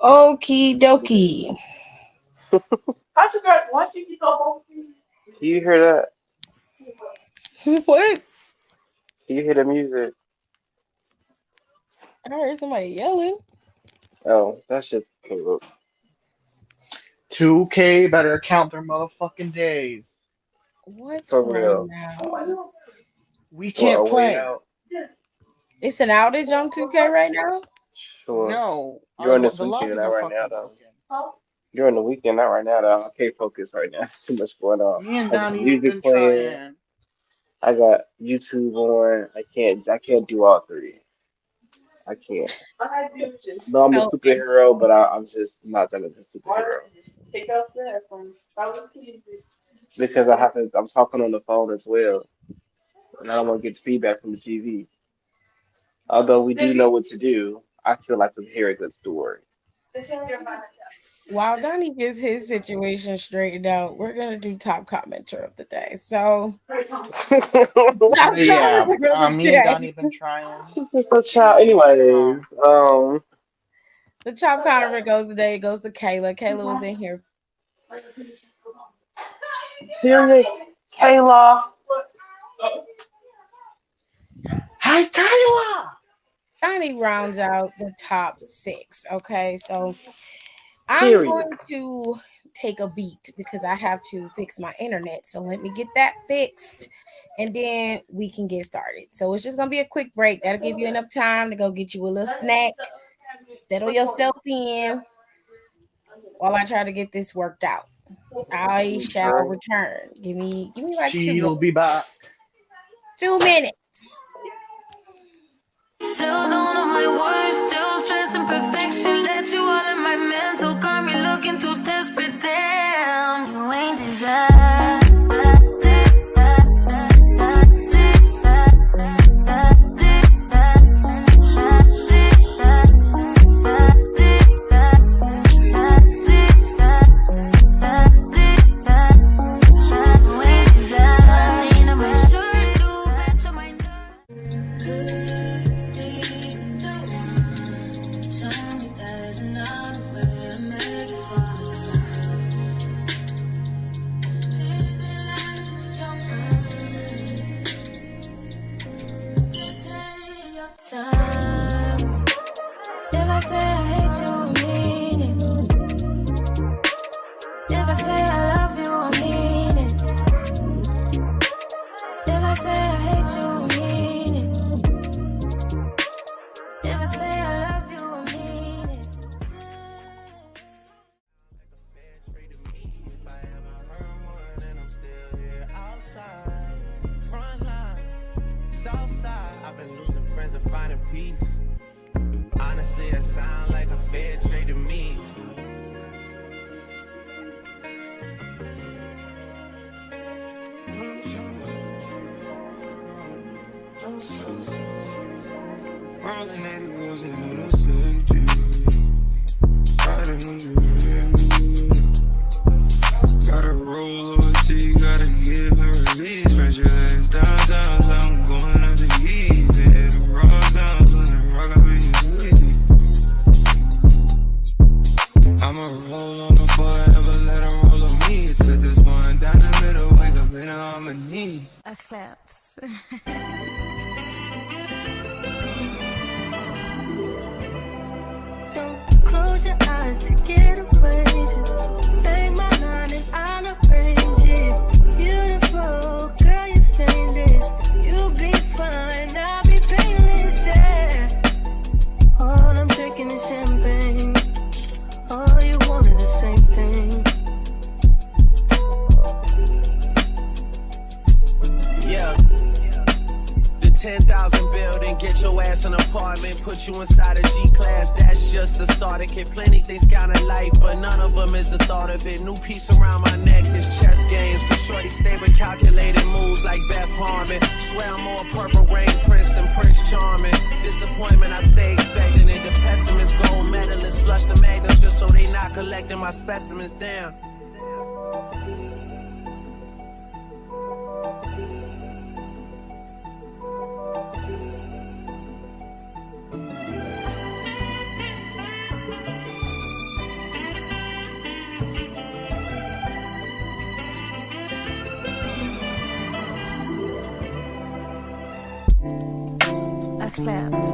Okie dokie. Do you hear that? What? Do you hear the music? I heard somebody yelling. Oh, that's just Caleb. 2K better count their motherfucking days. What's For wrong real. now? We What, a can't way play. out? It's an outage on 2K right now? Sure. No, You're on this the weekend, lobbies not are right now, fucking though. broken. You're on the weekend, not right now, though. I can't focus right now. It's too much going on. Me and I got Donnie have been music playing. trying. I got YouTube on. I can't do all three. I can't. No, I'm a So superhero, but I'm just not that much a superhero because I have to. I'm talking on the phone as well, and I don't want to get feedback from the TV. Although we do know what to do, I still like to hear a good story. while Donnie gets his situation straightened out, we're gonna do top commenter of the day. So top But yeah, commenter of the me and Donnie day. have been trying. So, child. Anyways, The top commenter goes today. It goes to Kayla. Kayla was in here. period. Kayla. Hi, Kayla! Donnie rounds out the top six. Okay, so I'm Period. going to take a beat because I have to fix my internet. So let me get that fixed and then we can get started. So it's just going to be a quick break. That'll give you enough time to go get you a little snack, settle yourself in while I try to get this worked out. I shall Right. return. Give me like She'll be back. 2 minutes. Still don't know my worth, still stressing perfection. Let you all in my mental, got me looking too desperate. been losing friends and finding peace. Honestly, that sound like a fair trade to me. Rolling 80 wheels in a safety. Riding on you. Gotta roll over to you, gotta give a release. Spread your legs downtown, so I'm going up the east. Hit the raw sounds when the rock up in your sleep. I'ma roll on the forever, let her roll on me. Split this one down the middle, wake up in harmony. A claps. Don't close your eyes to get away. Just bang my line and I'll arrange it. Beautiful, girl, you stainless. You'll be fine, I'll be painless, yeah. All I'm drinking is champagne. All you want is the same thing. Yeah. The 10,000 building, get your ass an apartment, put you inside a G-class, that's just a starter kit. Plenty things count in life, but none of them is the thought of it. New piece around my neck is chess games, but shorty stay with calculated moves like Beth Harmon. Swear I'm more Purple Rain Prince than Prince Charming. Disappointment I stay expecting it. The pessimist, gold medalists, flush the magnums just so they not collecting my specimens down. A claps.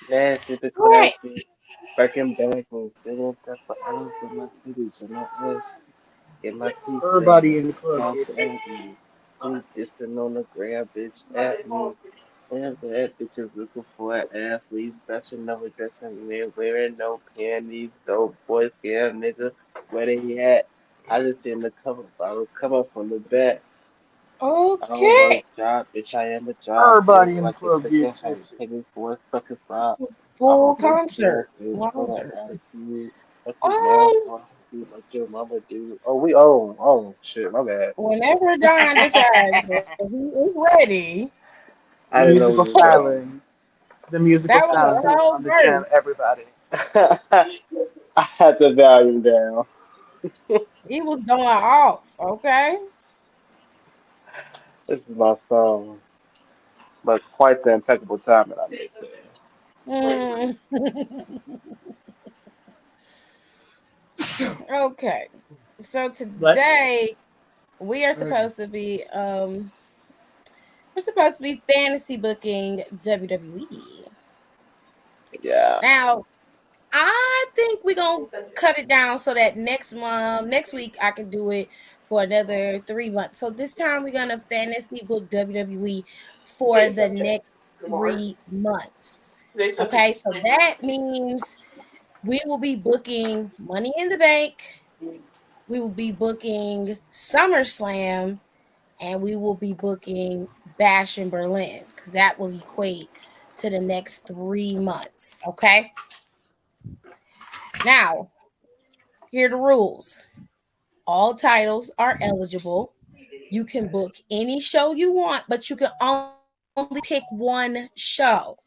Nasty the All right. classic. Breaking back and sitting there for hours in my titties and my ass. Get my teeth Everybody clean. in the club House gets it. Andes. Who dissing on the gram, bitch, at me. And that bitch is looking for an athlete. Special never dressing me. Wearing no panties. No boy scam nigga. Where they at? I just seen the cover. I was coming from the back. I don't Okay. work job, bitch. I am a job. Feel Everybody in the like a club chicken gets head. tipsy. Take me for a fucking It's slide. a I full hope you dance, concert. bitch, for that Wowzer. attitude. What you mad Um, for? Do what your mama do. Oh, we oh shit, my bad. whenever Don decides that he is ready, I The didn't know musical we was on. stylings. The musical that was stylings a is whole on the jam, verse. everybody. I had the volume down. He was going off. Okay. This is my song, but quite the impeccable timing, I may say. Mm, okay. So Bless you. today we are Mm. supposed to be we're supposed to be fantasy booking WWE. Yeah. Now, I think we're gonna cut it down so that next week I can do it for another 3 months. So this time we're gonna fantasy book WWE for the next 3 months. Okay, so that means we will be booking Money in the Bank, we will be booking SummerSlam, and we will be booking Bash in Berlin because that will equate to the next 3 months. Okay, now here are the rules. All titles are eligible. You can book any show you want, but you can only pick one show.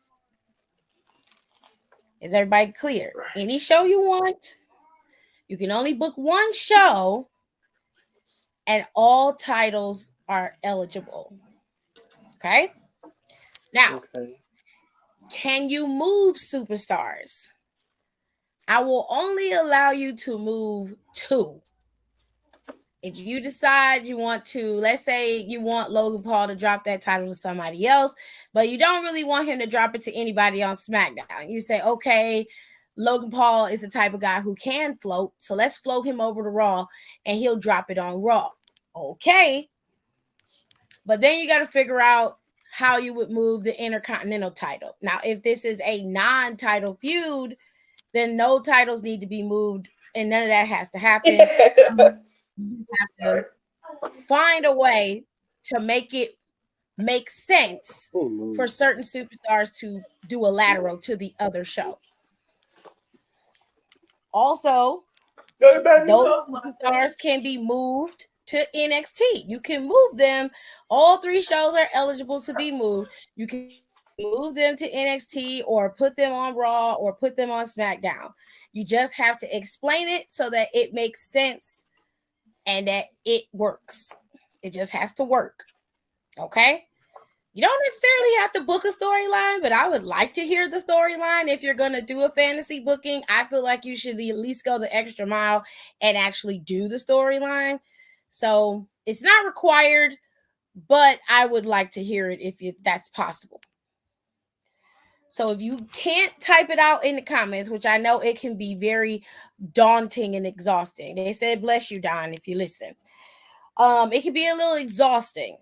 Is everybody clear? Any show you want, you can only book one show, and all titles are eligible. Okay? Now, Okay. can you move superstars? I will only allow you to move two. If you decide you want to, let's say you want Logan Paul to drop that title to somebody else, but you don't really want him to drop it to anybody on SmackDown. You say, okay, Logan Paul is the type of guy who can float, so let's float him over to Raw and he'll drop it on Raw. Okay, but then you got to figure out how you would move the Intercontinental title. Now, if this is a non-title feud, then no titles need to be moved, and none of that has to happen. You have to find a way to make it make sense Ooh. for certain superstars to do a lateral to the other show. Also, those superstars can be moved to NXT. You can move them. All three shows are eligible to be moved. You can move them to NXT or put them on Raw or put them on SmackDown. You just have to explain it so that it makes sense and that it works. It just has to work. Okay? You don't necessarily have to book a storyline, but I would like to hear the storyline. If you're going to do a fantasy booking, I feel like you should at least go the extra mile and actually do the storyline. So it's not required, but I would like to hear it if that's possible. So if you can't type it out in the comments, which I know it can be very daunting and exhausting. They said, bless you, Don, if you listen. It can be a little exhausting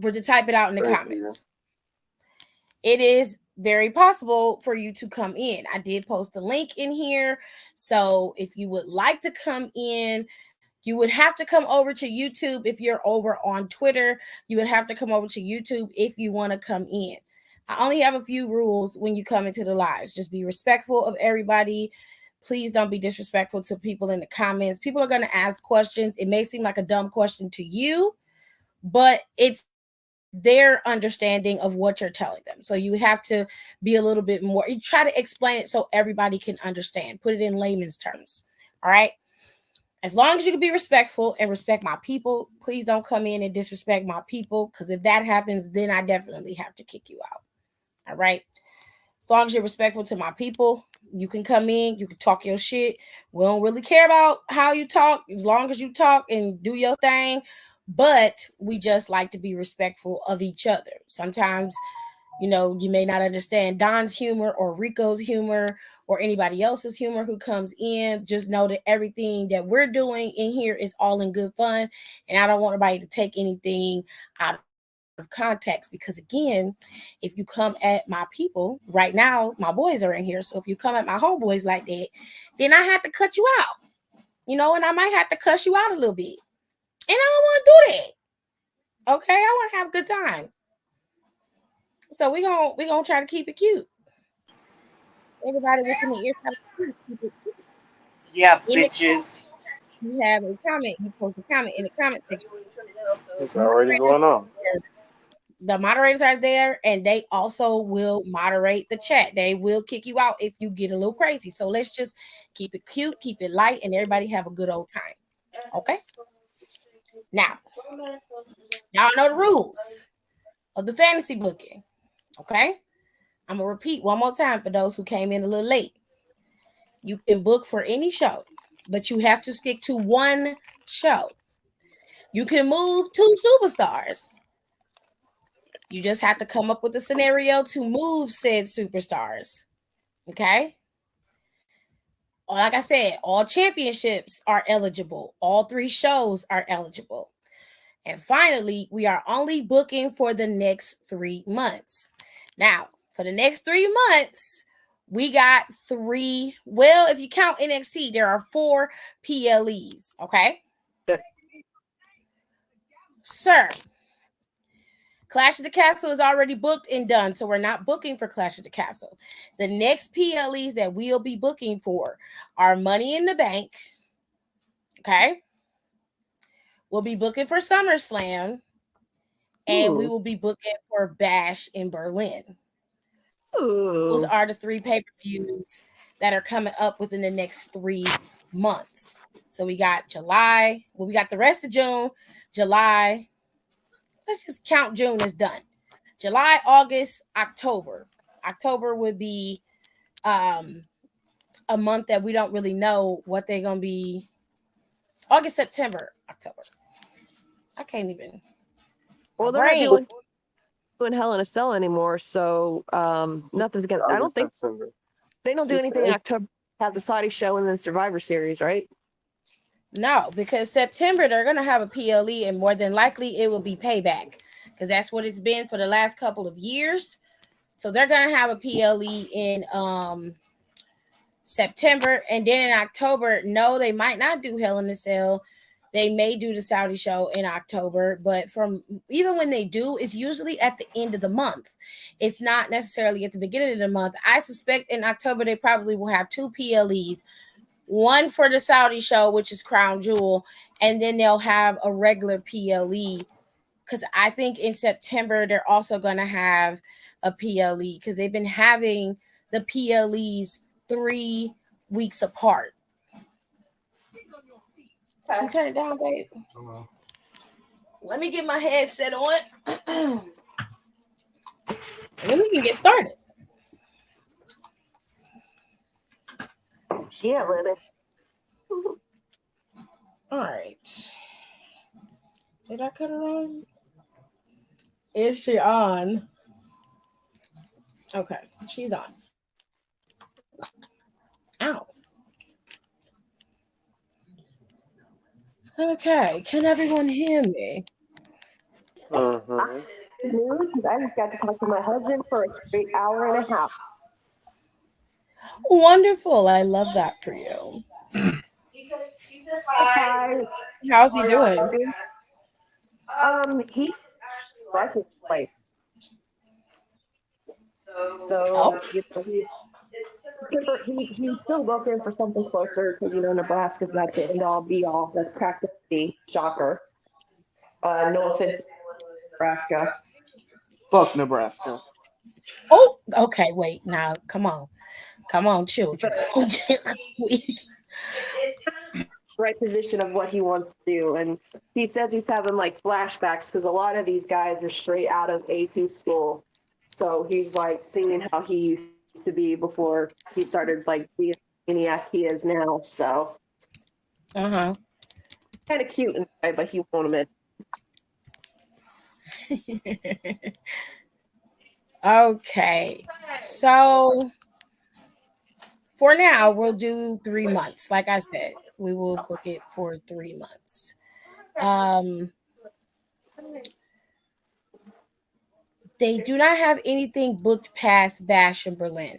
for to type it out in the Pray for you. comments. It is very possible for you to come in. I did post a link in here. So if you would like to come in, you would have to come over to YouTube. If you're over on Twitter, you would have to come over to YouTube if you want to come in. I only have a few rules when you come into the lives. Just be respectful of everybody. Please don't be disrespectful to people in the comments. People are going to ask questions. It may seem like a dumb question to you, but it's their understanding of what you're telling them. So you have to be a little bit more. You try to explain it so everybody can understand. Put it in layman's terms. All right. As long as you can be respectful and respect my people, please don't come in and disrespect my people. Because if that happens, then I definitely have to kick you out. All right. As long as you're respectful to my people, you can come in, you can talk your shit. We don't really care about how you talk as long as you talk and do your thing. But we just like to be respectful of each other. Sometimes, you may not understand Don's humor or Rico's humor or anybody else's humor who comes in. Just know that everything that we're doing in here is all in good fun. And I don't want anybody to take anything out of context because, again, if you come at my people right now, my boys are in here. So if you come at my homeboys like that, then I have to cut you out, and I might have to cuss you out a little bit. And I don't want to do that. Okay, I want to have a good time. So we gonna try to keep it cute. Everybody within the ear, keep it cute. Yeah, In the bitches. you have a comment, you post a comment in the comment section. It's already Moderators going on. The moderators are there, and they also will moderate the chat. They will kick you out if you get a little crazy. So let's just keep it cute, keep it light, and everybody have a good old time. Okay. Now, Y'all know the rules of the fantasy booking. Okay. I'm going to repeat one more time for those who came in a little late. You can book for any show, but you have to stick to one show. You can move two superstars. You just have to come up with a scenario to move said superstars. Okay. Like I said, all championships are eligible. All three shows are eligible. And finally, we are only booking for the next 3 months. Now, for the next 3 months, we got three. Well, if you count NXT, there are four PLEs. Okay. Sir, Clash of the Castle is already booked and done, so we're not booking for Clash of the Castle. The next PLEs that we'll be booking for are Money in the Bank. Okay. We'll be booking for SummerSlam, and we Ooh. will be booking for Bash in Berlin. Those Ooh. are the three pay-per-views that are coming up within the next 3 months. So we got July. Well, we got the rest of June, July. Let's just count June as done. July, August, October. October would be um a month that we don't really know what they're gonna be. August, September, October. I can't even. My Well, they're not brain. doing Hell in a Cell anymore, so nothing's gonna. I don't August, think September. they don't do It's anything in October. Have the Saudi show and then Survivor Series, right? No, because September they're gonna have a PLE, and more than likely it will be payback, because that's what it's been for the last couple of years. So they're gonna have a PLE in September, and then in October, no, they might not do Hell in a Cell. They may do the Saudi show in October, but from even when they do, it's usually at the end of the month. It's not necessarily at the beginning of the month. I suspect in October they probably will have two PLEs, one for the Saudi show, which is Crown Jewel, and then they'll have a regular PLE. Because I think in September they're also gonna have a PLE because they've been having the PLEs 3 weeks apart. Can you turn it down, babe? Let me get my headset on. And then we can get started. Yeah, really. All right. Did I cut her on? Is she on? Okay, she's on. Ow. Okay, can everyone hear me? Mm-hmm. Good news. I just got to talk to my husband for a straight hour and a half. Wonderful. I love that for you. Hi. How's he doing? He left his place, Oh, so he's still looking for something closer because Nebraska's not the end all be all. That's practically shocker. No offense, to Nebraska. Fuck Nebraska. oh, okay. Wait, now, come on, children. Right position of what he wants to do, and he says he's having like flashbacks because a lot of these guys are straight out of AP school. So he's like seeing how he used to be before he started like being the maniac he is now. So Uh kind of cute in a way, but he won't admit. huh. Okay, so for now, we'll do 3 months. Like I said, we will book it for 3 months. Um, they do not have anything booked past Bash in Berlin.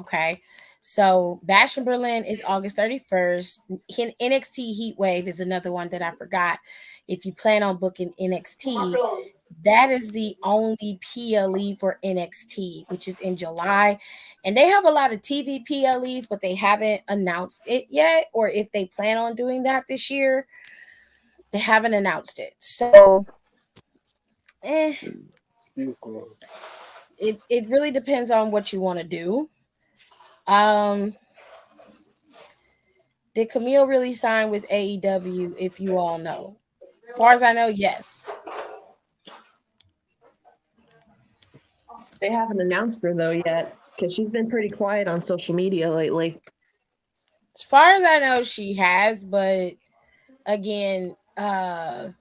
Okay. So Bash in Berlin is August 31st. NXT Heat Wave is another one that I forgot. If you plan on booking NXT, that is the only PLE for NXT, which is in July. And they have a lot of TV PLEs, but they haven't announced it yet. Or if they plan on doing that this year, they haven't announced it. So eh, Excuse me. it really depends on what you want to do. Um, did Camille really sign with AEW? If you all know, As far as I know, yes. They haven't announced her though yet because she's been pretty quiet on social media lately. As far as I know, she has, but again, I'm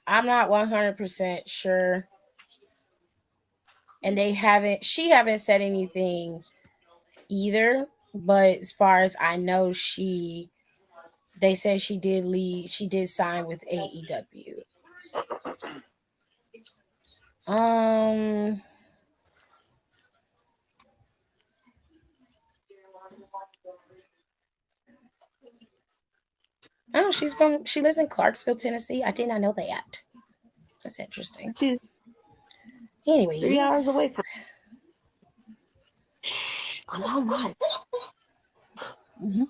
not 100% sure, and she haven't said anything either. But as far as I know, they said she did leave. She did sign with AEW. Um, oh, she lives in Clarksville, Tennessee. I did not know that. That's interesting. She's 3 hours away Anyways, from. I know what. mhm.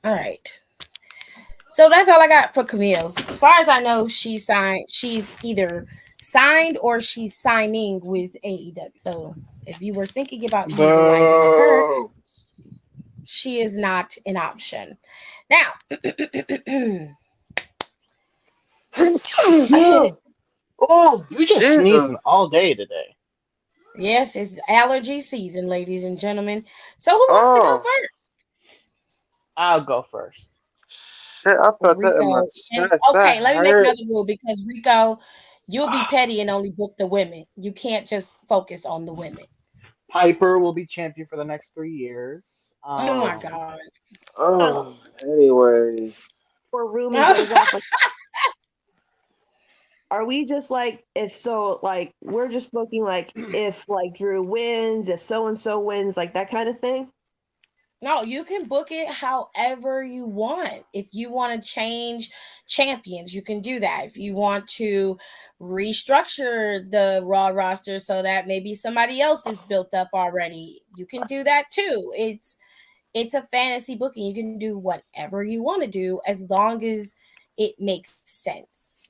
All right. So that's all I got for Camille. As far as I know, she's either signed or she's signing with AEW. So if you were thinking about utilizing her, Boo. she is not an option. Now, Oh, You just sneezing Jesus. all day today. yes, it's allergy season, ladies and gentlemen. So who wants to go Oh, first? I'll go first. shit. I felt that in my Rico. And chest. That okay, let me make hurt. another rule because Rico, you'll be petty and only book the women. You can't just focus on the women. Piper will be champion for the next 3 years. Oh my Oh, god. oh. Anyways. Before Rumi goes off, like, are we just like if so like we're just booking like if like Drew wins, if so and so wins, like that kind of thing? No, you can book it however you want. If you want to change champions, you can do that. If you want to restructure the Raw roster so that maybe somebody else is built up already, you can do that too. It's a fantasy booking. You can do whatever you want to do as long as it makes sense.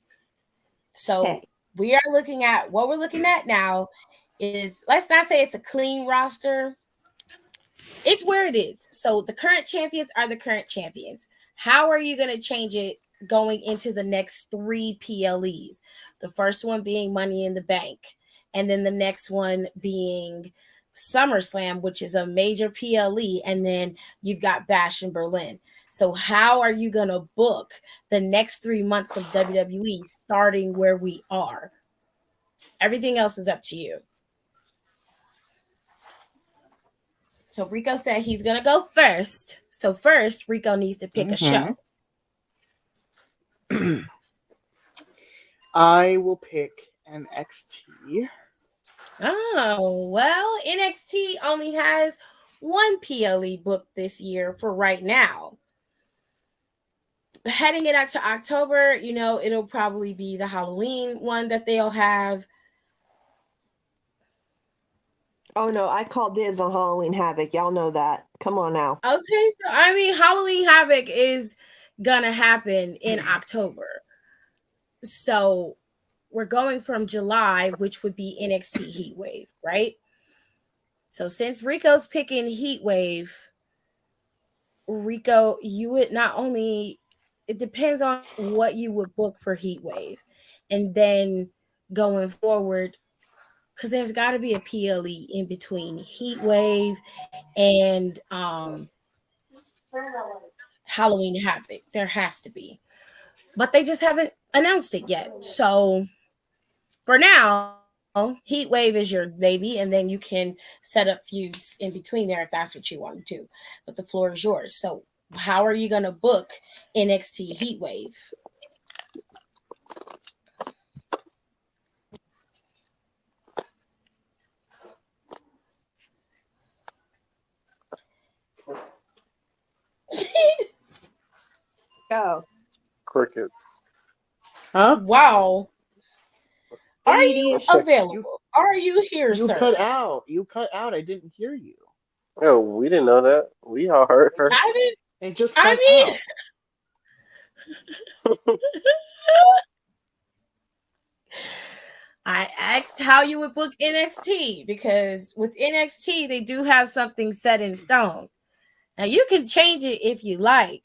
So Okay. we are looking at what we're looking at now is, let's not say it's a clean roster, it's where it is. So the current champions are the current champions. How are you going to change it going into the next three PLEs? The first one being Money in the Bank, and then the next one being SummerSlam, which is a major PLE, and then you've got Bash in Berlin. So how are you going to book the next 3 months of WWE starting where we are? Everything else is up to you. So Rico said he's gonna go first. So first, Rico needs to pick a Hmm show. I will pick NXT. Oh well, NXT only has one PLE booked this year for right now. Heading it up to October, it'll probably be the Halloween one that they'll have. Oh no, I called dibs on Halloween Havoc. Y'all know that. Come on now. Okay, so I mean, Halloween Havoc is gonna happen in October. So we're going from July, which would be NXT Heatwave, right? So since Rico's picking Heatwave, Rico, you would not only, it depends on what you would book for Heatwave. And then going forward, because there's got to be a PLE in between Heatwave and Halloween Havoc. There has to be. But they just haven't announced it yet. So for now, Heat Wave is your baby, and then you can set up feuds in between there if that's what you want to do. But the floor is yours. So, how are you going to book NXT Heat Wave? Oh, Crickets. Huh? Wow. Are you immediate. You available? Are you here, you cut sir? out. You cut out. I didn't hear you. Oh, we didn't know that. We all heard her. I didn't. It just cut I mean, out. I asked how you would book NXT because with NXT, they do have something set in stone. Now you can change it if you like,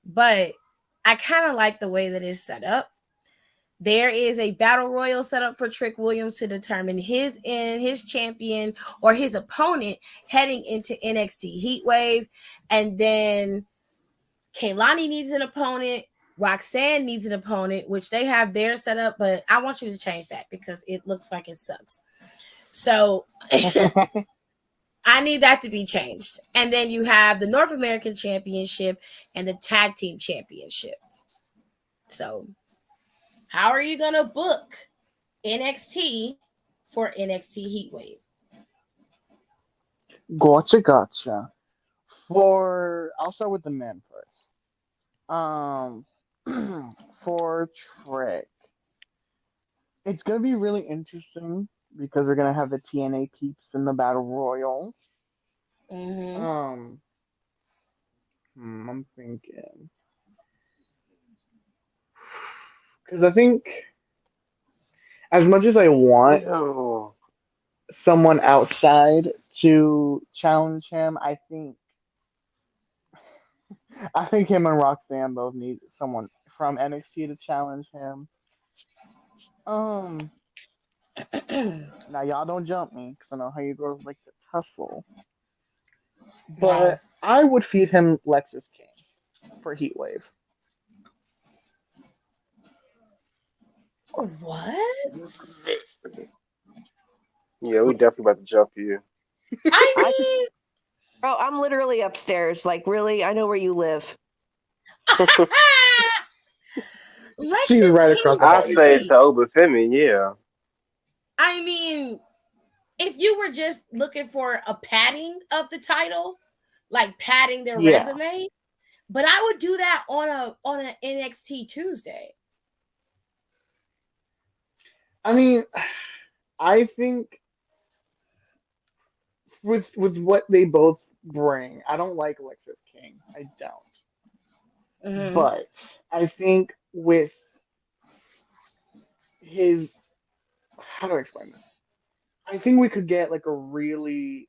but I kind of like the way that it's set up. There is a battle royal set up for Trick Williams to determine his champion or his opponent heading into NXT Heatwave, and then Kaylani needs an opponent. Roxanne needs an opponent, which they have their set up, but I want you to change that because it looks like it sucks. So I need that to be changed. And then you have the North American Championship and the Tag Team Championships. So, how are you going to book NXT for NXT Heatwave? Gotcha, gotcha. I'll start with the men first. Um, for Trick, it's gonna be really interesting because we're gonna have the TNA peeps in the battle royal. Mm-hmm. Um, I'm thinking because I think as much as I want Ew. someone outside to challenge him, I think him and Roxanne both need someone from NXT to challenge him. Um, Now y'all don't jump me because I know how you girls like to tussle. Wow. But I would feed him Lexus King for Heatwave. What? You crazy. Yeah, we definitely about to jump you. I I mean, Oh, I'm literally upstairs. Like, really? I know where you live. She's Lexus right King across the I hall. say Baby. to Obafemi, yeah. I mean, if you were just looking for a padding of the title, like padding their Yeah. resume, but I would do that on an NXT Tuesday. I mean, I think with what they both bring, I don't like Lexus King. I don't. Mm-hmm. But I think with his, how do I explain this? I think we could get like a really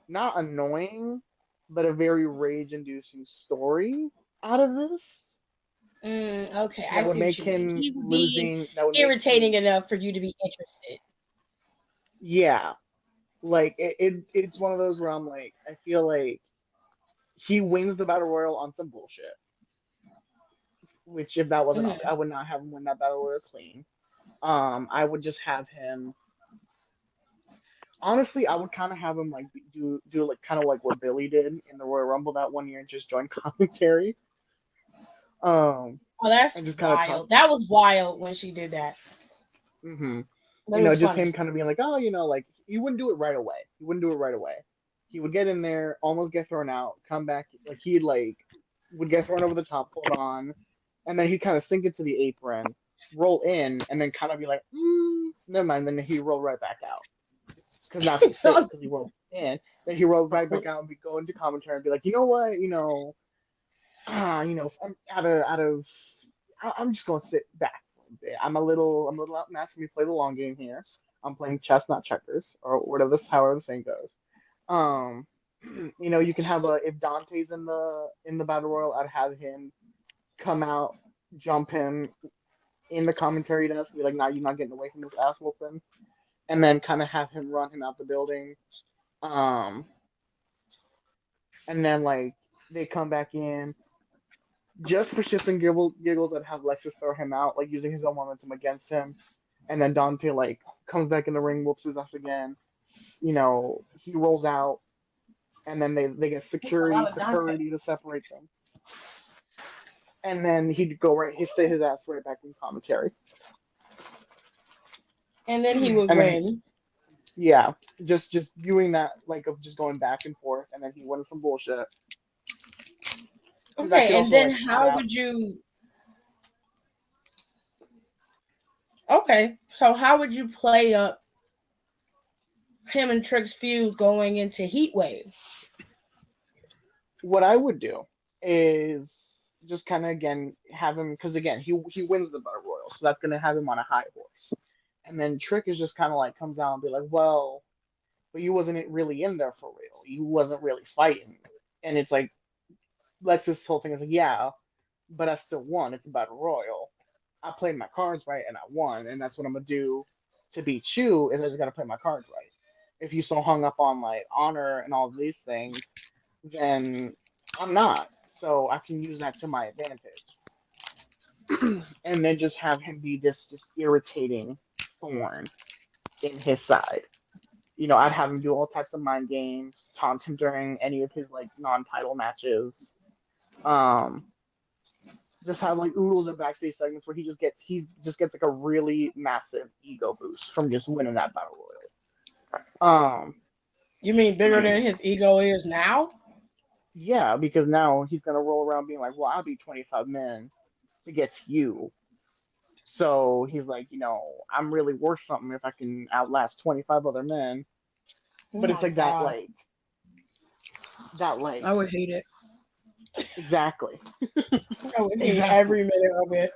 not annoying, but a very rage-inducing story out of this Okay, I that would see what make you mean. him He would be losing, that would make irritating him, enough for you to be interested. yeah, like it's one of those where I'm like, I feel like he wins the battle royal on some bullshit. Which, if that wasn't, Mhm. I would not have him win that battle royal clean. I would just have him. Honestly, I would kind of have him like do like kind of like what Billy did in the Royal Rumble that one year and just join commentary. Um, Oh, that's and just kind of talk. wild. That was wild when she did that. hmm That was just funny. him kind of being like, oh, like he wouldn't do it right away. He wouldn't do it right away. He would get in there, almost get thrown out, come back, like he like would get thrown over the top, hold on, and then he'd kind of sink into the apron, roll in, and then kind of be like, never mind. Then he roll right back out because now he's safe because he rolled in. Then he rolled right back out and be go into commentary and be like, you know what, I'm I'm just gonna sit back for a bit. I'm a little outmatched. Me play the long game here. I'm playing chess, not checkers, or whatever this, however the saying goes. Um, you can have a if Dante's in the battle royal, I'd have him come out, jump him in the commentary desk, be like, "Nah, you're not getting away from this ass whooping," and then kind of have him run him out the building. Um, and then like they come back in just for shits and giggles. I'd have Lexus throw him out, like using his own momentum against him, and then Dante like comes back in the ring, whoops his ass again. He rolls out, and then they get That's a lot of Dante. security to separate them, and then he'd go right, he'd stay his ass right back in commentary, And then he would and then win. yeah, just viewing that like of just going back and forth, and then he wins some bullshit because that could Okay, and also then like add how out. would you? Okay, so how would you play up him and Trick's feud going into Heat Wave? What I would do is just kind of again have him because again he wins the battle royal, so that's gonna have him on a high horse, and then Trick is just kind of like comes out and be like, well, but you wasn't really in there for real. You wasn't really fighting. And it's like Lex's whole thing is like, yeah, but I still won. It's a battle royal. I played my cards right and I won, and that's what I'm gonna do to beat you. Is I just gotta play my cards right. If you so hung up on like honor and all of these things, then I'm not. So I can use that to my advantage, and then just have him be this just irritating thorn in his side. I'd have him do all types of mind games, taunt him during any of his like non-title matches. Um, just have like oodles of backstage segments where he just gets like a really massive ego boost from just winning that battle royal. You mean bigger than his ego is now? Yeah, because now he's gonna roll around being like, well, I'll be 25 men to get to you. So he's like, I'm really worth something if I can outlast 25 other men. Oh But it's my like that, god, that, I would hate it. exactly, I would hate exactly. every minute of it.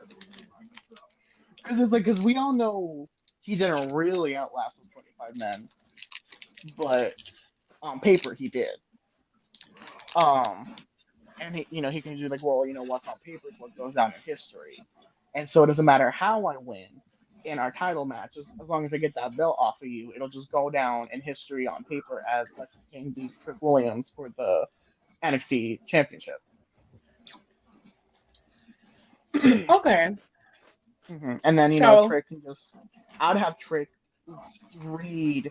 Because it's like, because we all know he didn't really outlast those 25 men, but on paper he did. Um, and he can do like, well, what's on paper is what goes down in history, and so it doesn't matter how I win in our title match, as long as I get that belt off of you, it'll just go down in history on paper as Lexis King beat Trick Williams for the NXT Championship. Okay, And then so Trick can just, I'd have Trick read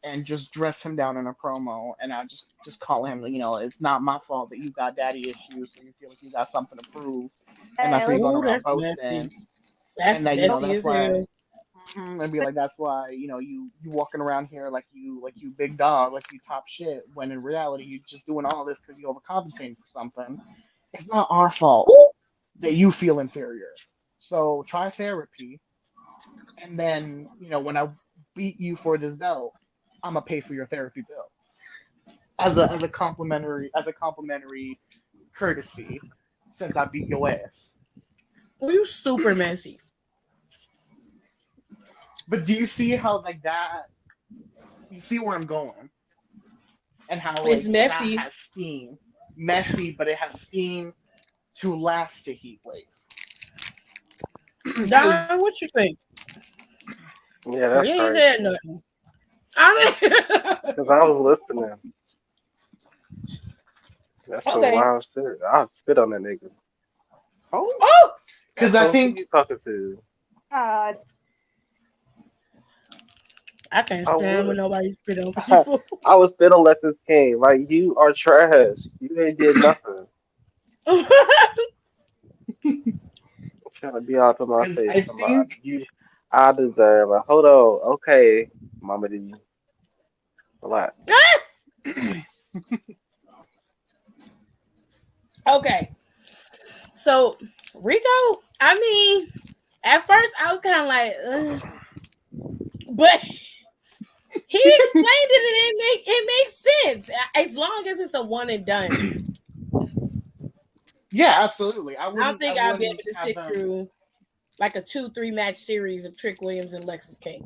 and just dress him down in a promo, and I just call him, it's not my fault that you got daddy issues, so you feel like you got something to prove, and that's Hey, why you're going oh, around that's messy. boasting, and That's that messy that's as hell. why. And be like, that's why you walking around here like you big dog, like you top shit, when in reality you just doing all this because you overcompensating for something. It's not our fault Ooh, that you feel inferior. So try therapy, and then when I beat you for this belt, I'm gonna pay for your therapy bill as a complimentary courtesy since I beat your ass. you super messy. But do you see how like that? You see where I'm going, and how It's like that messy. has steam, messy, but it has steam to last a heat wave. Don, Because what you think? Yeah, You that's ain't crazy. said nothing. I mean, Because I was listening. That's some okay. wild shit. I'll spit on that nigga. oh Oh, because I Who think you talking to? God. I can't I stand when would. nobody spit on people. I would spit on Lexus King. Like, you are trash. You ain't did nothing. Trying to be out to my because face. I Come on. think I deserve it. Hold on. Okay, Mama D. Relax. Okay, so Rico, I mean, at first I was kind of like, but he explained it and it makes sense as long as it's a one and done. yeah, absolutely. I I don't wouldn't I think I'll be wouldn't able to have sit them. through like a 2-3 match series of Trick Williams and Lexus King.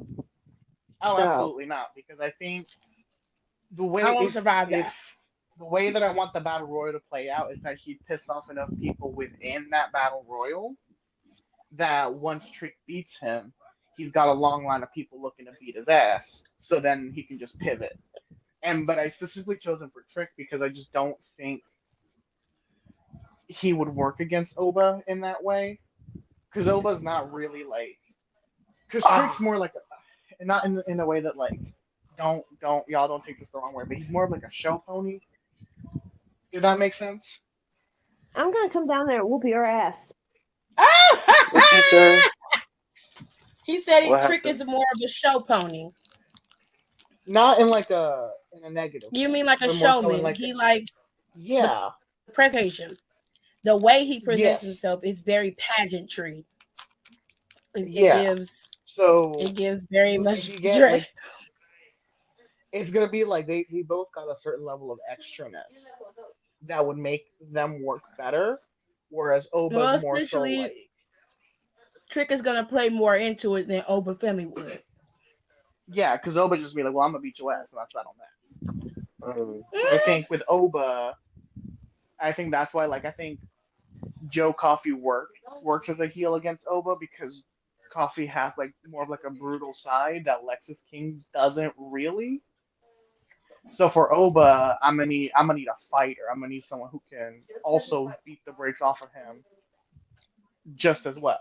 Oh, No. absolutely not. Because I think the I way won't survive if that. the way that I want the battle royal to play out is that he pissed off enough people within that battle royal that once Trick beats him, he's got a long line of people looking to beat his ass. So then he can just pivot. But I specifically chose him for Trick because I just don't think he would work against Oba in that way. Because Oba's not really like, because Trick's Oh, more like not in a way that like don't y'all don't take this the wrong way, but he's more of like a show pony. If that makes sense. I'm gonna come down there and whoop your ass. what you say? He said What Trick happened? is more of a show pony. Not in like a negative You mean like sense, a but more so in showman? like He likes the yeah, presentation. The way he presents yes, himself is very pageantry. It yeah. gives So it gives very if you much get dress. like, it's gonna be like they both got a certain level of extraness that would make them work better, whereas Oba's Well, more so essentially, like Trick is gonna play more into it than Oba Femi would. yeah, because Oba just be like, well, I'm gonna beat your ass, and that's that on that. Mm. So I think with Oba, I think that's why, like, I think Joe Coffey works as a heel against Oba because Coffey has like more of like a brutal side that Lexus King doesn't really. So for Oba, I'm gonna need a fighter. I'm gonna need someone who can also beat the brakes off of him just as well.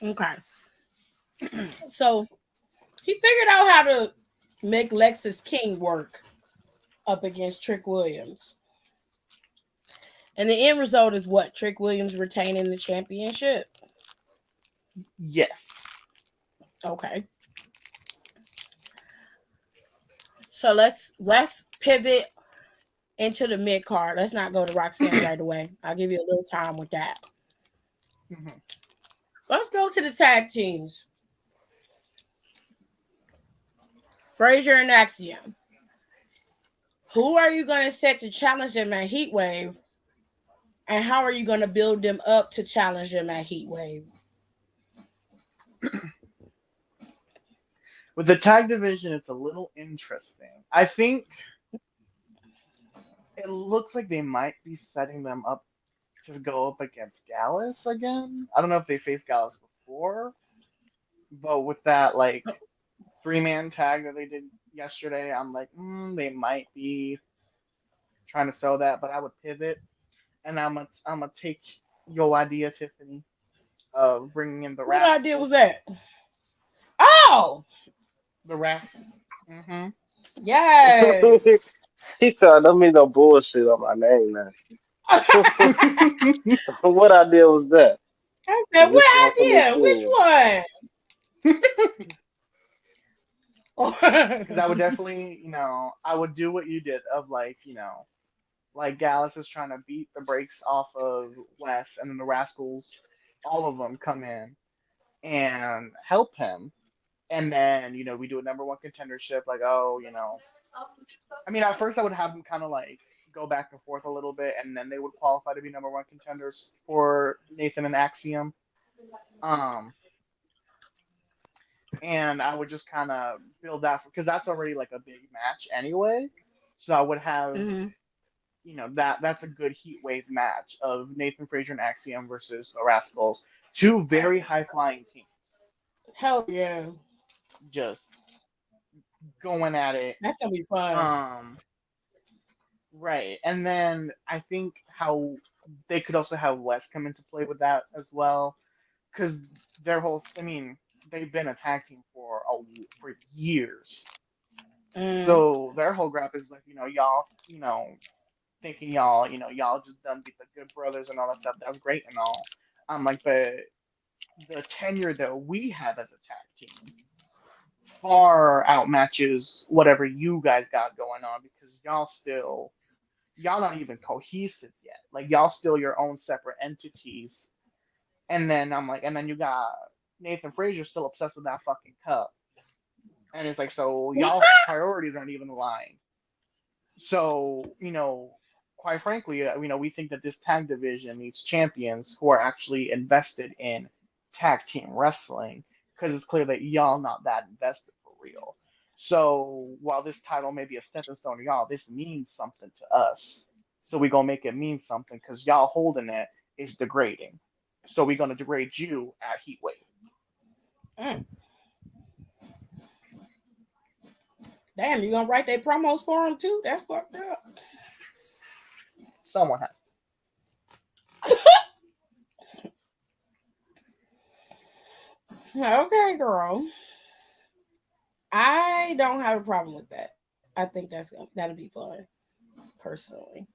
Okay. So he figured out how to make Lexus King work up against Trick Williams. And the end result is what? Trick Williams retaining the championship. Yes. Okay. So let's pivot into the mid card. Let's not go to Roxanne right away. I'll give you a little time with that. Mhm. Let's go to the tag teams. Frazier and Axiom. Who are you going to set to challenge them at Heat Wave? And how are you going to build them up to challenge them at Heat Wave? With the tag division, it's a little interesting. I think it looks like they might be setting them up to go up against Gallus again. I don't know if they faced Gallus before, but with that like 3-man tag that they did yesterday, I'm like, they might be trying to sell that, but I would pivot and I'm gonna take your idea, Tiffany, of bringing in the What idea was Rascals. that? Oh, The Rascals. Hmm. yes. He said, "Don't mean no bullshit on my name now." I What idea was that? said, Which what one from the idea? two? Which Because I would one? definitely, I would do what you did of like, like Gallus is trying to beat the brakes off of Wes, and then the Rascals, all of them come in and help him. And then, we do a number one contendership, like, oh, I mean, at first I would have them kind of like go back and forth a little bit, and then they would qualify to be number one contenders for Nathan and Axiom. Um, and I would just kind of build that because that's already like a big match anyway. So I would have, Hmm. that's a good heat waves match of Nathan Frazier and Axiom versus the Rascals, two very high flying teams, Hell yeah. just going at it. That's going to be fun. Um, right, and then I think how they could also have Wes come into play with that as well, because their whole, I mean, they've been a tag team for years. Mm. So their whole grab is like, y'all, thinking y'all, y'all just done beat the Good Brothers and all that stuff. That's great and all. Like the tenure that we have as a tag team far outmatches whatever you guys got going on because y'all not even cohesive yet. Like y'all still your own separate entities. And then I'm like, and then you got Nathan Frazier still obsessed with that fucking cup. And it's like, so y'all priorities aren't even aligned. So, quite frankly, we think that this tag division needs champions who are actually invested in tag team wrestling because it's clear that y'all not that invested for real. So while this title may be a stepping stone to y'all, this means something to us. So we're gonna make it mean something because y'all holding it is degrading. So we're gonna degrade you at Heatwave. Mm. Damn, you going to write their promos for them too? That's fucked up. Someone has to. Okay, girl. I don't have a problem with that. I think that'll be fun, personally.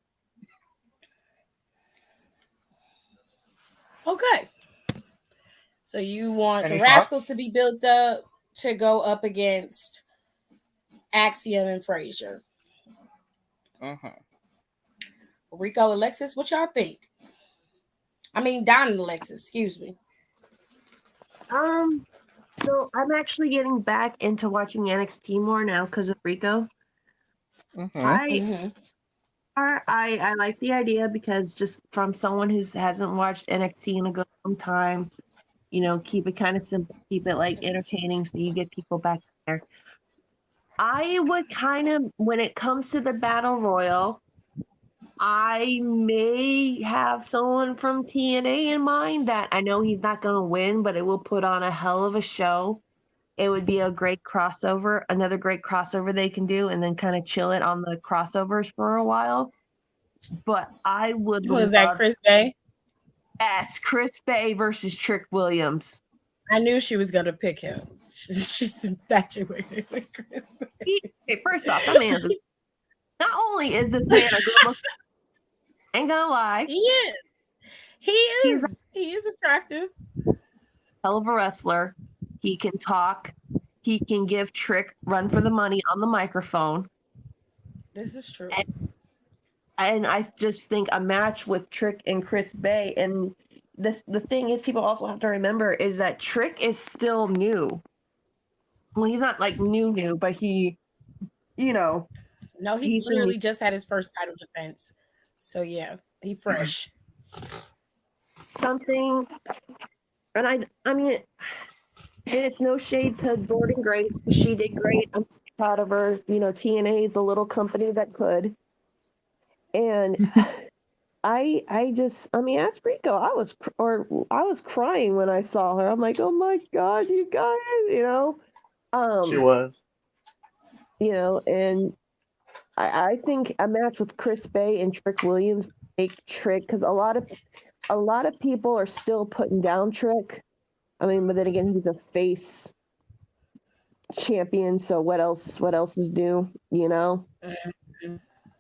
Okay. So you want the Any Rascals to be thoughts? built up to go up against Axiom and Frazier. Mm-hmm. Rico, Alexis, what y'all think? I mean, Don and Alexis, excuse me. Um, so I'm actually getting back into watching NXT more now because of Rico. Mm-hmm. I Mm-hmm. I like the idea because just from someone who hasn't watched NXT in a good long time, keep it kind of simple, keep it like entertaining, so you get people back there. I would kind of, when it comes to the battle royal, I may have someone from TNA in mind that I know he's not going to win, but it will put on a hell of a show. It would be a great crossover, another great crossover they can do, and then kind of chill it on the crossovers for a while. But I would Who is that, love Chris Bay? S Chris Bay versus Trick Williams. I knew she was gonna pick him. She's infatuated with Chris Bay. Okay, first off, that man's not only is this man a good look, ain't gonna lie, He is. He he's a is. He is attractive. hell of a wrestler. He can talk. He can give Trick run for the money on the microphone. This is true. And I just think a match with Trick and Chris Bay, and the thing is, people also have to remember is that Trick is still new. Well, he's not like new, but he, you know, No, he he's in literally just had his first title defense. So yeah, he fresh. something. And I mean, and it's no shade to Jordan Grace because she did great. I'm proud of her. You know, TNA is a little company that could. And I mean, ask Rico. I was crying when I saw her. I'm like, oh my god, you guys, She um, was. and I think a match with Chris Bay and Trick Williams make Trick because a lot of people are still putting down Trick. I mean, but then again, he's a face champion, so what else? What else is new? Mhm.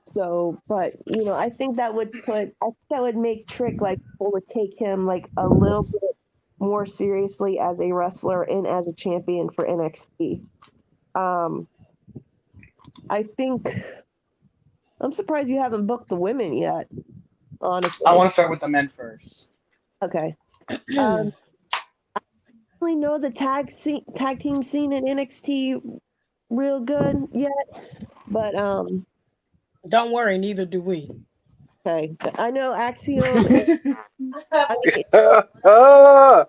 So, but I think that would make Trick like people would take him like a little bit more seriously as a wrestler and as a champion for NXT. Um, I think I'm surprised you haven't booked the women yet. I Honestly, want to start with the men first. okay. Um, I don't really know the tag team scene in NXT real good yet, but Don't worry, neither do we. okay. I know Axiom. And, I mean, For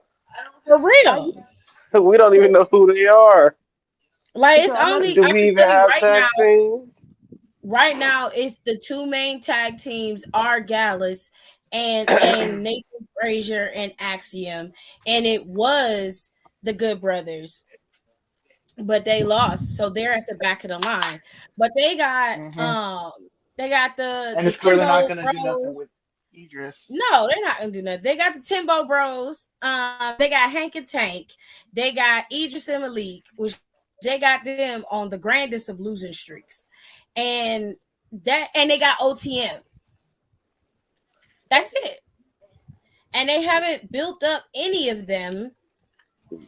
I real. We don't even know who they are. Like it's so I'm not only Do I we can even tell you have tag teams? right now it's the two main tag teams are Gallus and Nathan Frazier and Axiom. And it was the Good Brothers, but they lost. So they're at the back of the line. But Hmm. they got And the it's clear they're not Timbo going to do nothing with Bros. Idris. No, they're not gonna do nothing. They got the Timbo Bros. They got Hank and Tank. They got Idris and Malik, which they got them on the grandest of losing streaks, and and they got OTM. That's it. And they haven't built up any of them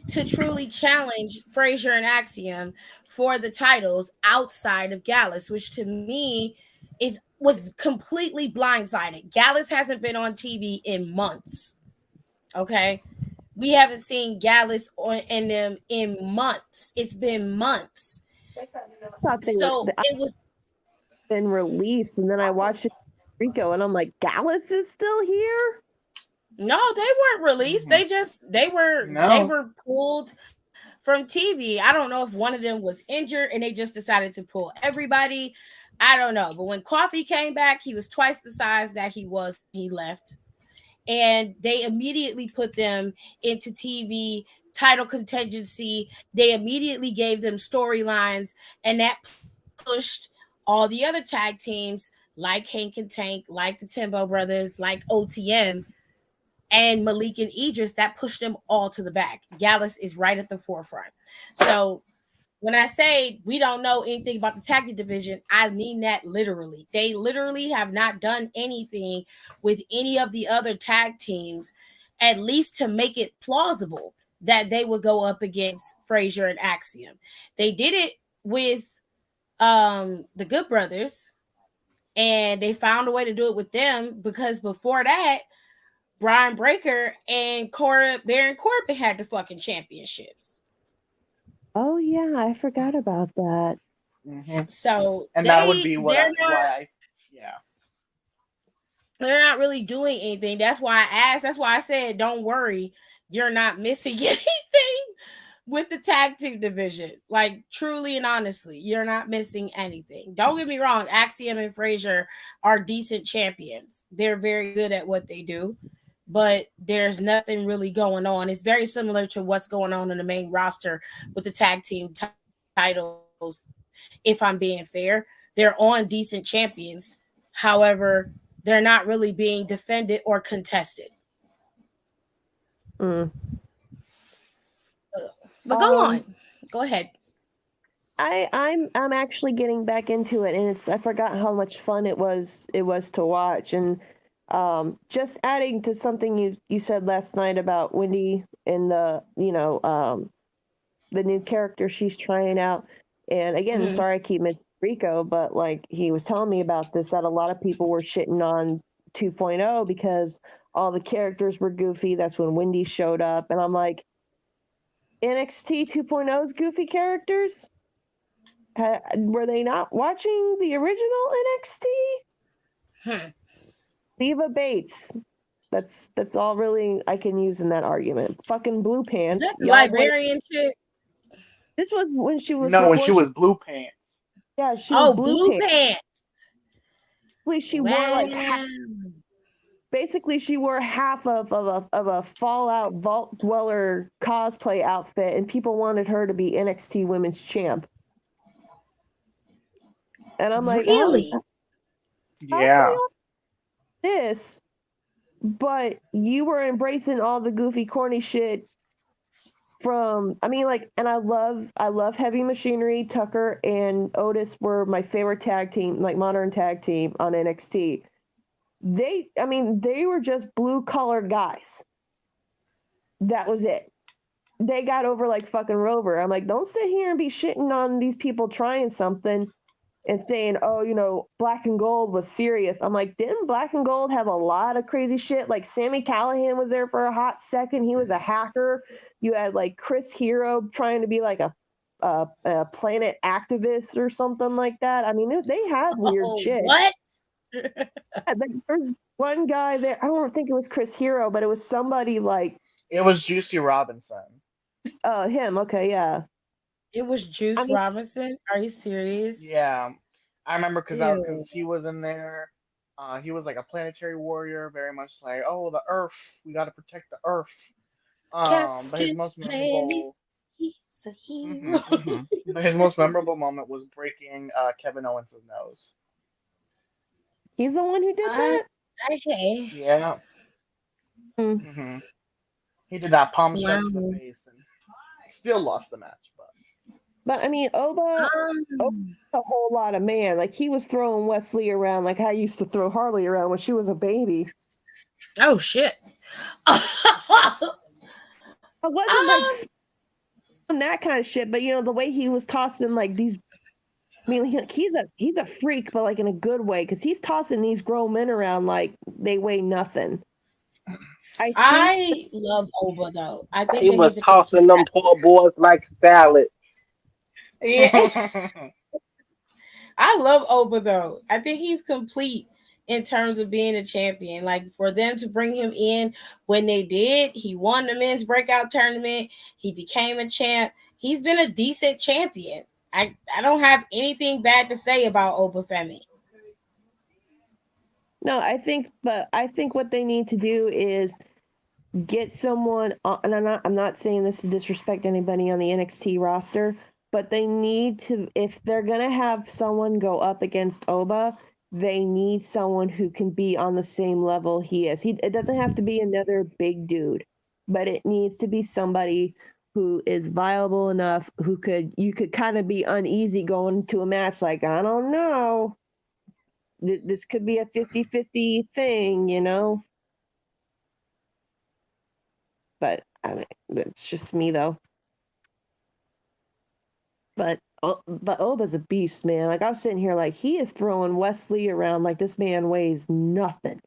to truly challenge Frazier and Axiom for the titles outside of Gallus, which to me was completely blindsided. Gallus hasn't been on TV in months. Okay. We haven't seen Gallus in them in months. It's been months. thought So I it was been released, and then I watched it in Rico, and I'm like, Gallus is still here. no, they weren't released. Hmm. They No. were pulled from TV. I don't know if one of them was injured and they just decided to pull everybody. I don't know. But when Coffee came back, he was twice the size that he was when he left. And they immediately put them into TV title contingency. They immediately gave them storylines, and that pushed all the other tag teams like Hank and Tank, like the Timbo Brothers, like OTM, and Malik and Idris, that pushed them all to the back. Gallus is right at the forefront. So when I say we don't know anything about the tag team division, I mean that literally. They literally have not done anything with any of the other tag teams, at least to make it plausible that they would go up against Frazier and Axiom. They did it with the Good Brothers, and they found a way to do it with them because before that, Brian Breaker and Baron Corbin had the fucking championships. Oh yeah, I forgot about that. Hmm. So And that would be they're not why I, yeah. they're not really doing anything. That's why I asked. That's why I said, don't worry, you're not missing anything with the tag team division. Like truly and honestly, you're not missing anything. Don't get me wrong, Axiom and Frazier are decent champions. They're very good at what they do, but there's nothing really going on. It's very similar to what's going on in the main roster with the tag team titles. If I'm being fair, they're on decent champions. However, they're not really being defended or contested. Mm. But go Um, on. Go ahead. I'm actually getting back into it, and it's I forgot how much fun it was to watch, and just adding to something you said last night about Wendy and the new character she's trying out, and again, Mhm. sorry I keep mentioning Rico, but like he was telling me about this that a lot of people were shitting on 2.0 because all the characters were goofy. That's when Wendy showed up, and I'm like NXT 2.0's goofy characters. Were they not watching the original NXT? Hmm. Leva Bates. That's all really I can use in that argument. Fucking blue Is that pants. the Y'all wait. librarian chick? This was when she was No, when before she she. was blue pants. Yeah, she was Oh, blue blue pants. pants. She wore like Wow. basically she wore half of a Fallout Vault Dweller cosplay outfit, and people wanted her to be NXT Women's Champ. And I'm like, Really? how come Yeah. y'all this? But you were embracing all the goofy, corny shit from. I mean, like, and I love Heavy Machinery. Tucker and Otis were my favorite tag team, like modern tag team on NXT. They were just blue colored guys. That was it. They got over like fucking Rover. I'm like, don't sit here and be shitting on these people trying something and saying, oh, Black and Gold was serious. I'm like, didn't Black and Gold have a lot of crazy shit? Like Sammy Callahan was there for a hot second. He was a hacker. You had like Chris Hero trying to be like a planet activist or something like that. I mean, they had weird Oh, shit. what? Like, there's one guy there. I don't think it was Chris Hero, but it was somebody like It was Juicy Robinson. him. Okay, yeah. It was I Juice mean, Robinson. Are you serious? Yeah, I remember Ew. because he was in there. He was like a planetary warrior, very much like, oh, the Earth, we got to protect the Earth. But his Captain most Planet, memorable, he's a hmm hero. hmm but his most memorable moment was breaking Kevin Owens' nose. he's the one who did uh, that. okay. Yeah, Hmm. hmm he did that palm shove to the Wow. face and still lost the match. But But I mean, Oba's Um, a whole lot of man. Like he was throwing Wesley around like I used to throw Harley around when she was a baby. oh shit. I wasn't like um, on that kind of shit, but the way he was tossing like these. I mean, he's a freak, but like in a good way, because he's tossing these grown men around like they weigh nothing. I think I love Oba though. I think He that was he's a complete. tossing them poor boys like salad. Yeah, I love Oba though. I think he's complete in terms of being a champion. Like for them to bring him in when they did, he won the men's breakout tournament. He became a champ. He's been a decent champion. I don't have anything bad to say about Oba Femi. no, I think what they need to do is get someone and I'm not saying this to disrespect anybody on the NXT roster, but they need to, if they're going to have someone go up against Oba, they need someone who can be on the same level he is. It doesn't have to be another big dude, but it needs to be somebody who is viable enough who could you could kind of be uneasy going to a match like, I don't know, this could be a 50-50 thing. But I mean, that's just me though. But Oba's a beast, man. Like I was sitting here, like he is throwing Wesley around like this man weighs nothing.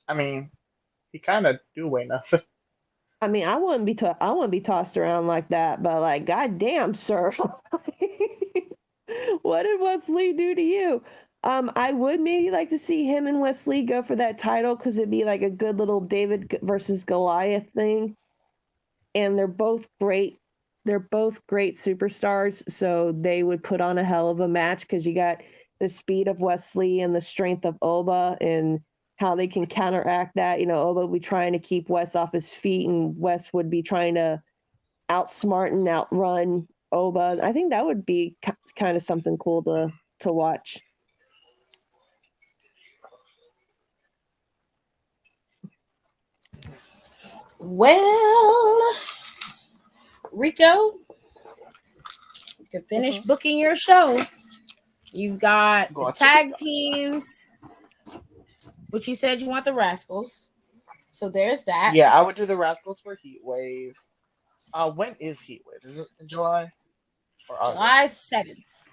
I mean, he kind of do weigh nothing. I mean, I wouldn't be tossed around like that. But like, goddamn, sir, what did Wesley do to you? I would maybe like to see him and Wesley go for that title because it'd be like a good little David versus Goliath thing. and they're both great. They're both great superstars, so they would put on a hell of a match because you got the speed of Wesley and the strength of Oba, and how they can counteract that. Oba would be trying to keep Wes off his feet, and Wes would be trying to outsmart and outrun Oba. I think that would be kind of something cool to watch. Well, Rico, you can finish Mhm. booking your show. You've got the Gotcha, tag gotcha. teams, which you said you want the Rascals. So there's that. Yeah, I would do the Rascals for Heat Wave. When is Heat Wave? Is it in July or July August? 7th.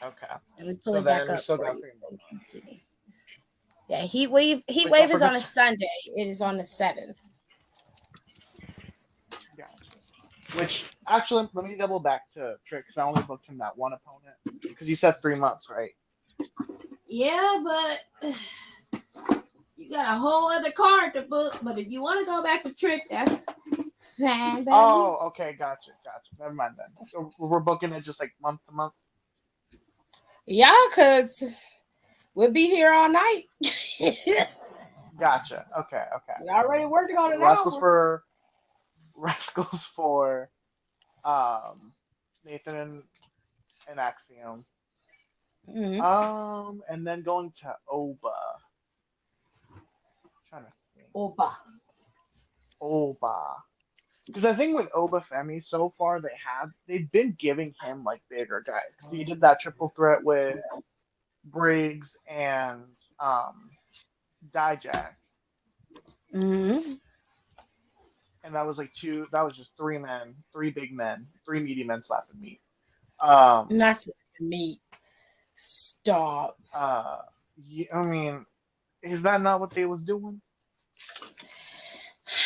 Okay. Let me pull So it back then we up still for got you three so more you can months. see. Yeah, Heat Wave. Heat Wait, don't Wave is on forget a to Sunday. It is on the 7th. gotcha. Which actually, let me double back to Trick, 'cause I only booked him that one opponent. Because you said 3 months, right? Yeah, but you got a whole other card to book. But if you want to go back to Trick, that's fine by me. Oh, okay, gotcha, gotcha. Never mind then. So we're booking it just like month to month. Yeah, because we'll be here all night. Gotcha. Okay, okay. We're already working on So an Rascals hour. for Rascals for um Nathan and Axiom. Mm-hmm. And then going to Oba. Trying to think. Opa. Oba. Because the thing with Oba Femi so far, they've been giving him like bigger guys. 'Cause he did that triple threat with Briggs and Dijak, Mm-hmm. and that was like two. That was just three men, three big men, three meaty men slapping meat. Um, Not me. Stop. yeah, I mean, is that not what they was doing?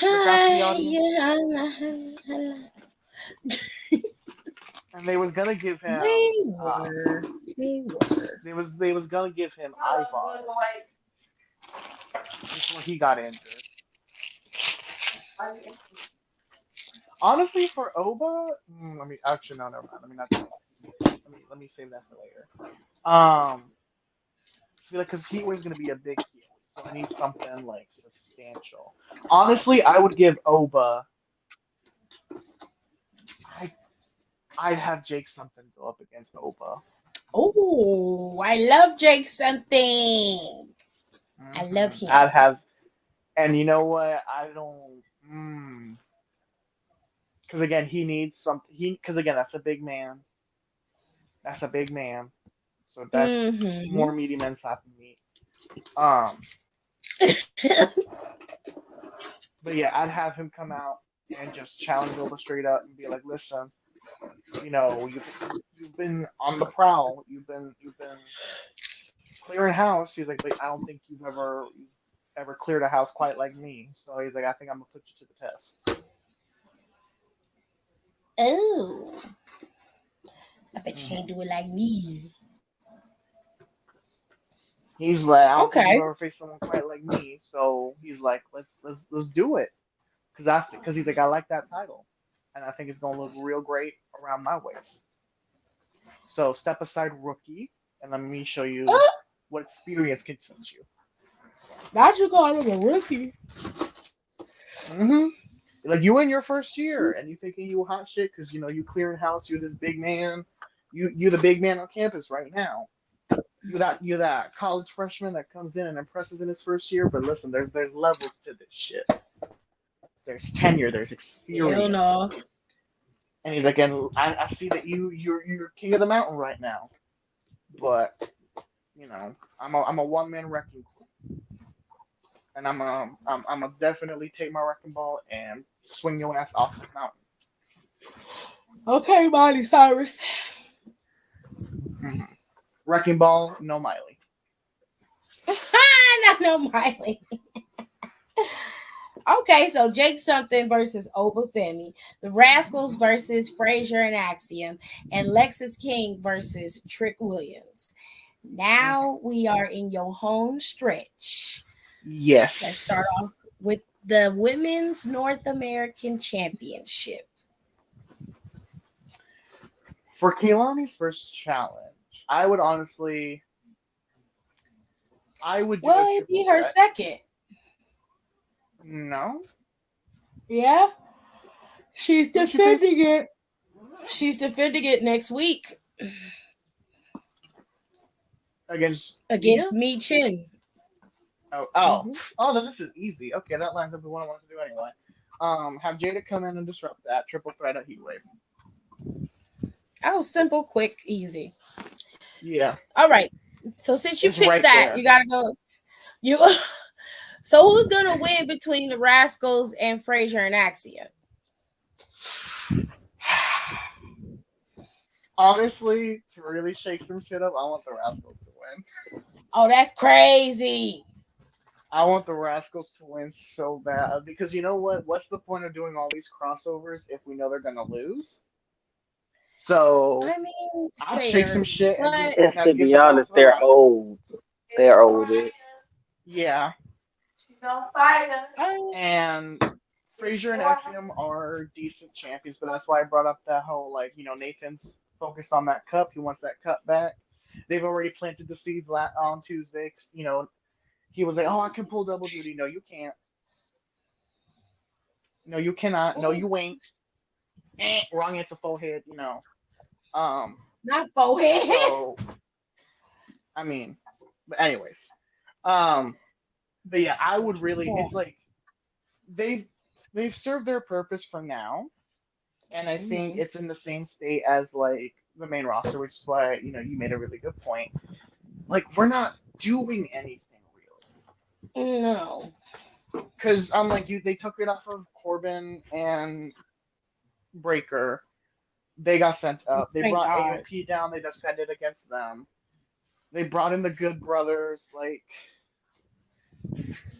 Let's ask the Hi, audience. yeah. And they was gonna give him. They were. They were. They was gonna give him Ivar before he got injured. Honestly, for Oba, let me actually no, never mind. Let me not do that. Let me save that for later. Um, because Heat Wave's gonna be a big Heat Wave, so I need something like substantial. Honestly, I would give Oba. I I'd have Jake something go up against Oba. Oh, I love Jake something. I love I'd him. have, and you know what? I don't. Because again, he needs something. Because again, that's a big man. That's a big man. So that's Mm-hmm. more meaty men slapping me. Um, but yeah, I'd have him come out and just challenge Oba straight up and be like, "Listen, you've been on the prowl. You've been clearing house." He's like, "But I don't think you've ever cleared a house quite like me." So he's like, "I think I'm gonna put you to the test." Oh, I bet you hmm can't do it like me. He's like, "I don't think you've Okay. ever faced someone quite like me." So he's like, "Let's do it." Because he's like, "I like that title, and I think it's gonna look real great around my waist." So step aside, rookie, and let me show you what experience can teach you. Not you calling him a rookie. hmm Like you in your first year, and you thinking you hot shit because you clearing house. You're this big man. You the big man on campus right now. You that college freshman that comes in and impresses in his first year. But listen, there's levels to this shit. There's tenure. There's Hell experience. no. And he's like, and I see that you're king of the mountain right now. But I'm a one man wrecking crew, and I'm definitely take my wrecking ball and swing your ass off this mountain. Okay, Miley Cyrus. hmm Wrecking ball, no Miley. Not no Miley. Okay, so Jake something versus Oba Femi, the Rascals versus Frazier and Axiom, and Lexus King versus Trick Williams. hmm Now we are in your home stretch. Let's start Yes. off with the Women's North American Championship? For Kaylani's first challenge, I would honestly, I would do a Well, it'd triple be her threat. second. No, Yeah, she's who's she face? defending it. She's defending it next week Against against Mia? Mi Chin. Oh, oh, Hmm. oh, then this is easy. Okay, that lines up with what I wanted to do anyway. Have Jada come in and disrupt that triple threat at Heatwave. Oh, simple, quick, easy. Yeah, All right. So since you it's picked right that, you there. gotta go. You. So who's gonna win between the Rascals and Frazier and Axia? Honestly, to really shake some shit up, I want the Rascals to win. Oh, that's crazy. I want the Rascals to win so bad because you know what? What's the point of doing all these crossovers if we know they're gonna lose? So I mean, I'd shake some fair, shit and but And now to give be the belts honest, to the they're Rascals. old. They're older. Yeah, um, and Frazier and Axiom are decent champions, but that's why I brought up that whole like Nathan's focused on that cup. He wants that cup back. They've already planted the seeds on Tuesday. He was like, "Oh, I can pull double duty." No, you can't. No, you cannot. No, you ain't. Wrong answer, full head. Um. not forehead. So I mean, but anyways, um. But yeah, I would really. It's like they've they've served their purpose for now, and I think Mhm. it's in the same state as like the main roster, which is why you made a really good point. Like we're not doing anything No, really because unlike you, they took it off of Corbin and Breaker. They got sent up. They thank brought God. AOP down. They defended against them. They brought in the Good Brothers. Like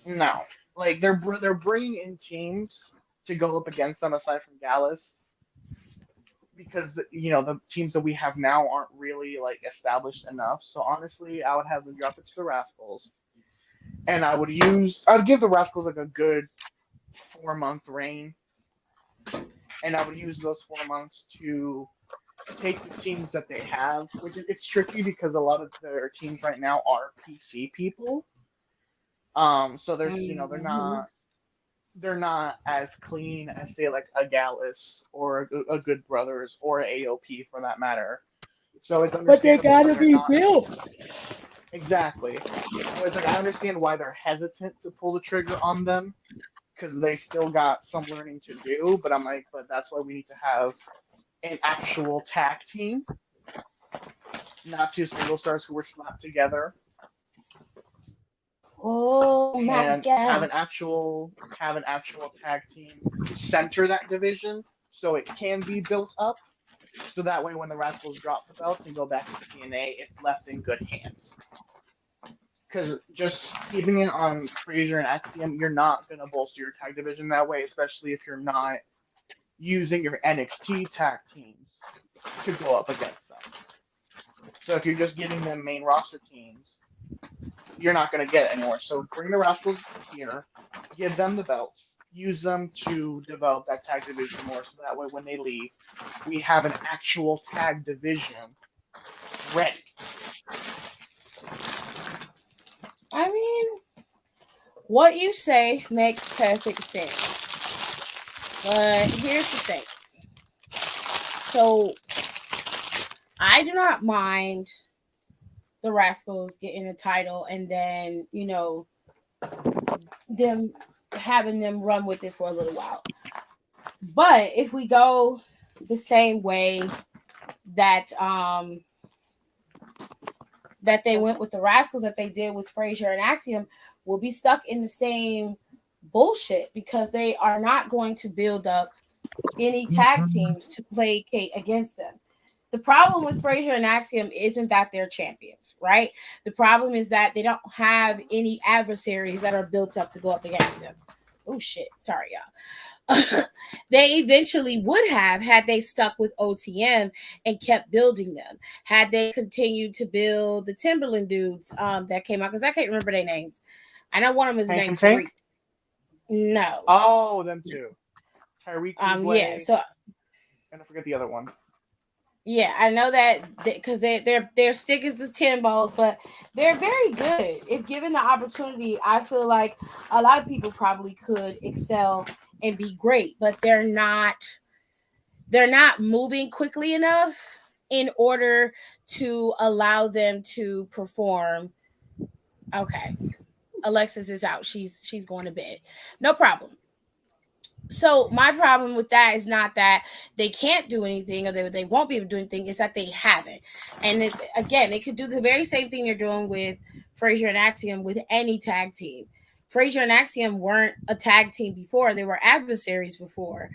no, like they're bringing in teams to go up against them aside from Gallus because the teams that we have now aren't really like established enough. So honestly, I would have them drop it to the Rascals, and I'd give the Rascals like a good 4 month reign, and I would use those 4 months to take the teams that they have, which it's tricky because a lot of their teams right now are PC people. So there's Mhm. they're not as clean as say like a Gallus or a Good Brothers or a AOP for that matter. So it's But they understandable why gotta they're be not built. exactly. So it's like I understand why they're hesitant to pull the trigger on them because they still got some learning to do. But I'm like, but that's why we need to have an actual tag team, not two single stars who were slapped together, Oh my and God. have an actual tag team center that division so it can be built up. So that way, when the Rascals drop the belts and go back to TNA, it's left in good hands. Because just keeping it on Frazier and Axiom, you're not going to bolster your tag division that way, especially if you're not using your NXT tag teams to go up against them. So if you're just giving them main roster teams, you're not going to get anywhere. So bring the Rascals here, give them the belts, use them to develop that tag division more, so that way when they leave, we have an actual tag division ready. I mean, what you say makes perfect sense. But here's the thing. So I do not mind the Rascals getting a title and then, them having them run with it for a little while. But if we go the same way that that they went with the Rascals that they did with Frazier and Axiom, we'll be stuck in the same bullshit because they are not going to build up any tag teams to placate against them. The problem with Frazier and Axiom isn't that they're champions, right? The problem is that they don't have any adversaries that are built up to go up against them. Oh shit, sorry y'all. They eventually would have had they stuck with OTM and kept building them. Had they continued to build the Timberland dudes that came out, because I can't remember their names. I know one of them is Tank and named Tank? Tariq. No. Oh, them two. Tyreek Yeah. Ublay, So and I forget the other one. yeah, I know that because their stick is the Timbos, but they're very good. If given the opportunity, I feel like a lot of people probably could excel and be great, but they're not moving quickly enough in order to allow them to perform. Okay. Alexis is out. She's going to bed. No problem. So my problem with that is not that they can't do anything or they won't be able to do anything. It's that they haven't. And again, they could do the very same thing you're doing with Frazier and Axiom with any tag team. Frazier and Axiom weren't a tag team before; they were adversaries before,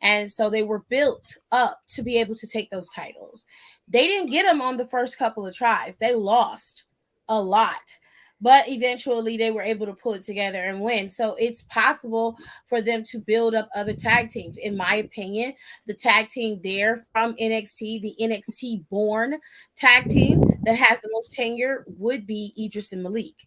and so they were built up to be able to take those titles. They didn't get them on the first couple of tries; they lost a lot, but eventually they were able to pull it together and win. So it's possible for them to build up other tag teams. In my opinion, the tag team there from NXT, the NXT born tag team that has the most tenure would be Idris and Malik.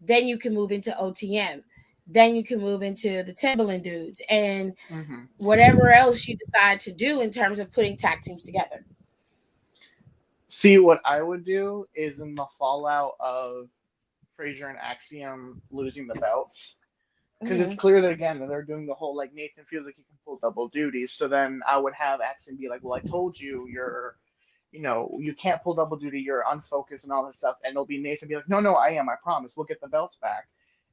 Then you can move into OTM. Then you can move into the Timberland dudes and Hmm. whatever else you decide to do in terms of putting tag teams together. See, what I would do is in the fallout of Frazier and Axiom losing the belts, because it's Hmm. clear that again they're doing the whole like Nathan feels like he can pull double duties. So then I would have Axiom be like, "Well, I told you, you can't pull double duty. You're unfocused and all this stuff." And it'll be Nathan be like, "No, no, I am. I promise. We'll get the belts back."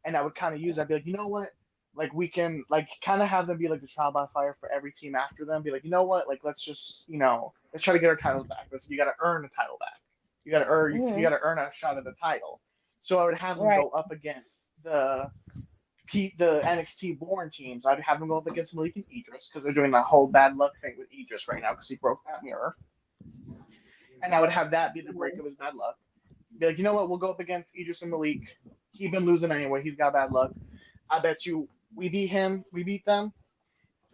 And I would kind of use that. Be like, you know what? Like we can like kind of have them be like the trial by fire for every team after them. Be like, you know what? Like let's just let's try to get our titles back. You got to earn the title back. You Hmm. got to earn a shot at the title. So I would have them Right. go up against the NXT born teams. I'd have them go up against Malik and Idris because they're doing that whole bad luck thing with Idris right now because he broke that mirror. And I would have that be the break of his bad luck. Be like, you know what? We'll go up against Idris and Malik. He's been losing anyway. He's got bad luck. I bet you we beat him. We beat them.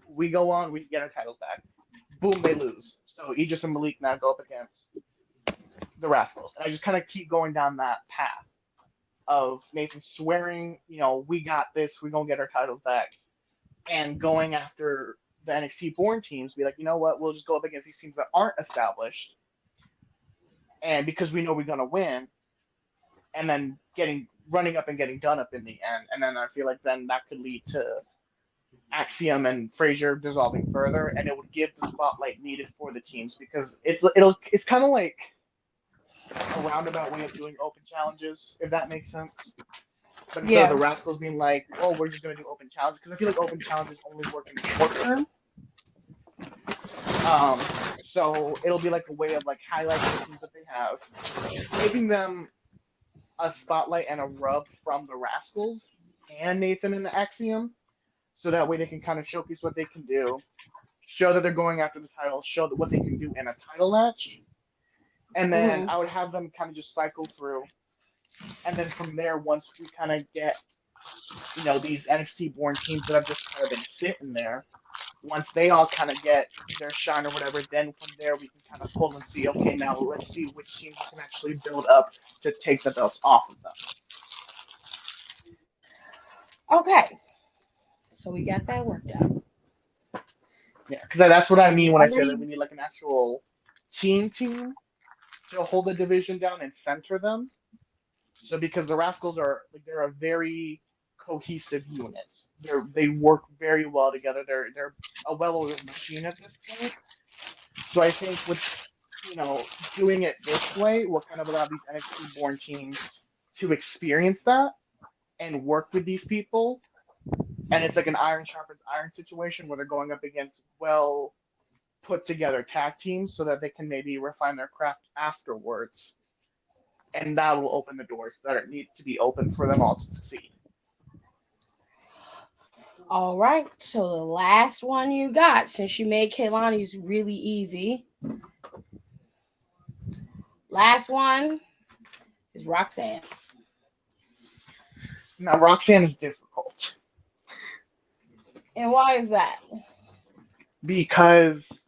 We go on. We get our titles back. Boom, they lose. So Idris and Malik now go up against the Rascals. And I just kind of keep going down that path of Nathan swearing, we got this. We're going to get our titles back. And going after the NXT born teams, be like, you know what? We'll just go up against these teams that aren't established. And because we know we're going to win, and then running up and getting done up in the end. And then I feel like then that could lead to Axiom and Frazier dissolving further, and it would give the spotlight needed for the teams because it's kind of like a roundabout way of doing open challenges, if that makes sense. But instead of the Yeah. Rascals being like, "Oh, we're just gonna do open challenges," because I feel like open challenges only work in the short term. So it'll be like a way of like highlighting the teams that they have, giving them a spotlight and a rub from the Rascals and Nathan and the Axiom, so that way they can kind of showcase what they can do, show that they're going after the title, show that what they can do in a title match, and then Hmm. I would have them kind of just cycle through, and then from there, once we kind of get these NXT born teams that have just kind of been sitting there, once they all kind of get their shine or whatever, then from there we can kind of pull and see, okay, now let's see which teams we can actually build up to take the belts off of them. Okay. So we got that worked out. Yeah, because that's what I And mean you when I say that already we need like an actual team to hold the division down and center them. So because the Rascals are like they're a very cohesive unit. They work very well together. They're a well-oiled machine at this point. So I think with doing it this way will kind of allow these NXT born teams to experience that and work with these people. And it's like an iron sharpens iron situation where they're going up against well put together tag teams so that they can maybe refine their craft afterwards. And that will open the doors that need to be open for them all to succeed. all right. So the last one you got, since you made Kaylani's really easy, last one is Roxanne. Now, Roxanne is difficult And why is that? because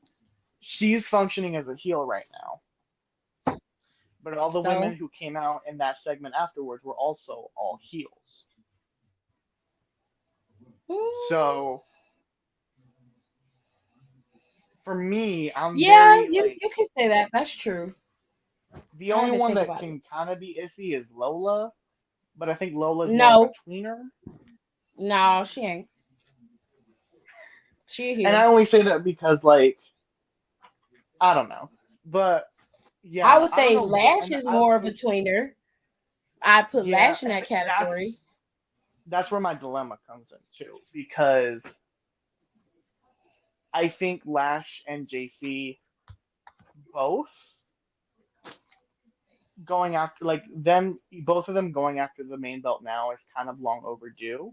she's functioning as a heel right now. But all the women So who came out in that segment afterwards were also all heels. Mm, So for me, I'm yeah, very like you can say that. That's true. the I only had to one think that about it. can kind of be iffy is Lola, but I think Lola's more of a No, tweener. no, she ain't. She And I here. only say that because like I don't know. But I yeah, would I don't say know what Lash and is I more of a also tweener. I put yeah, Lash in that category. that's where my dilemma comes in too because I think Lash and JC both going after like them both of them going after the main belt now is kind of long overdue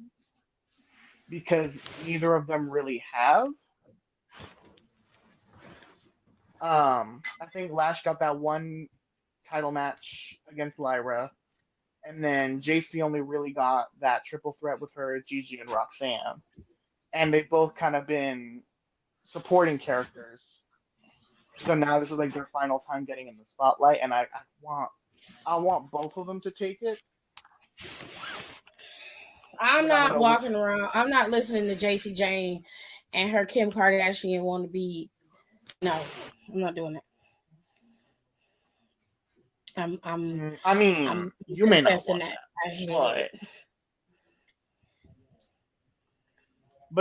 because neither of them really have. I think Lash got that one title match against Lyra, and then JC only really got that triple threat with her, Gigi and Roxanne. And they've both kind of been supporting characters. So now this is like their final time getting in the spotlight, and I want both of them to take it, I'm but I don't not know which walking one. around. I'm not listening to JC Jane and her Kim Kardashian want to be. No, I'm not doing it. I'm I'm I mean, I'm you may not contesting want that. that, I hate but it.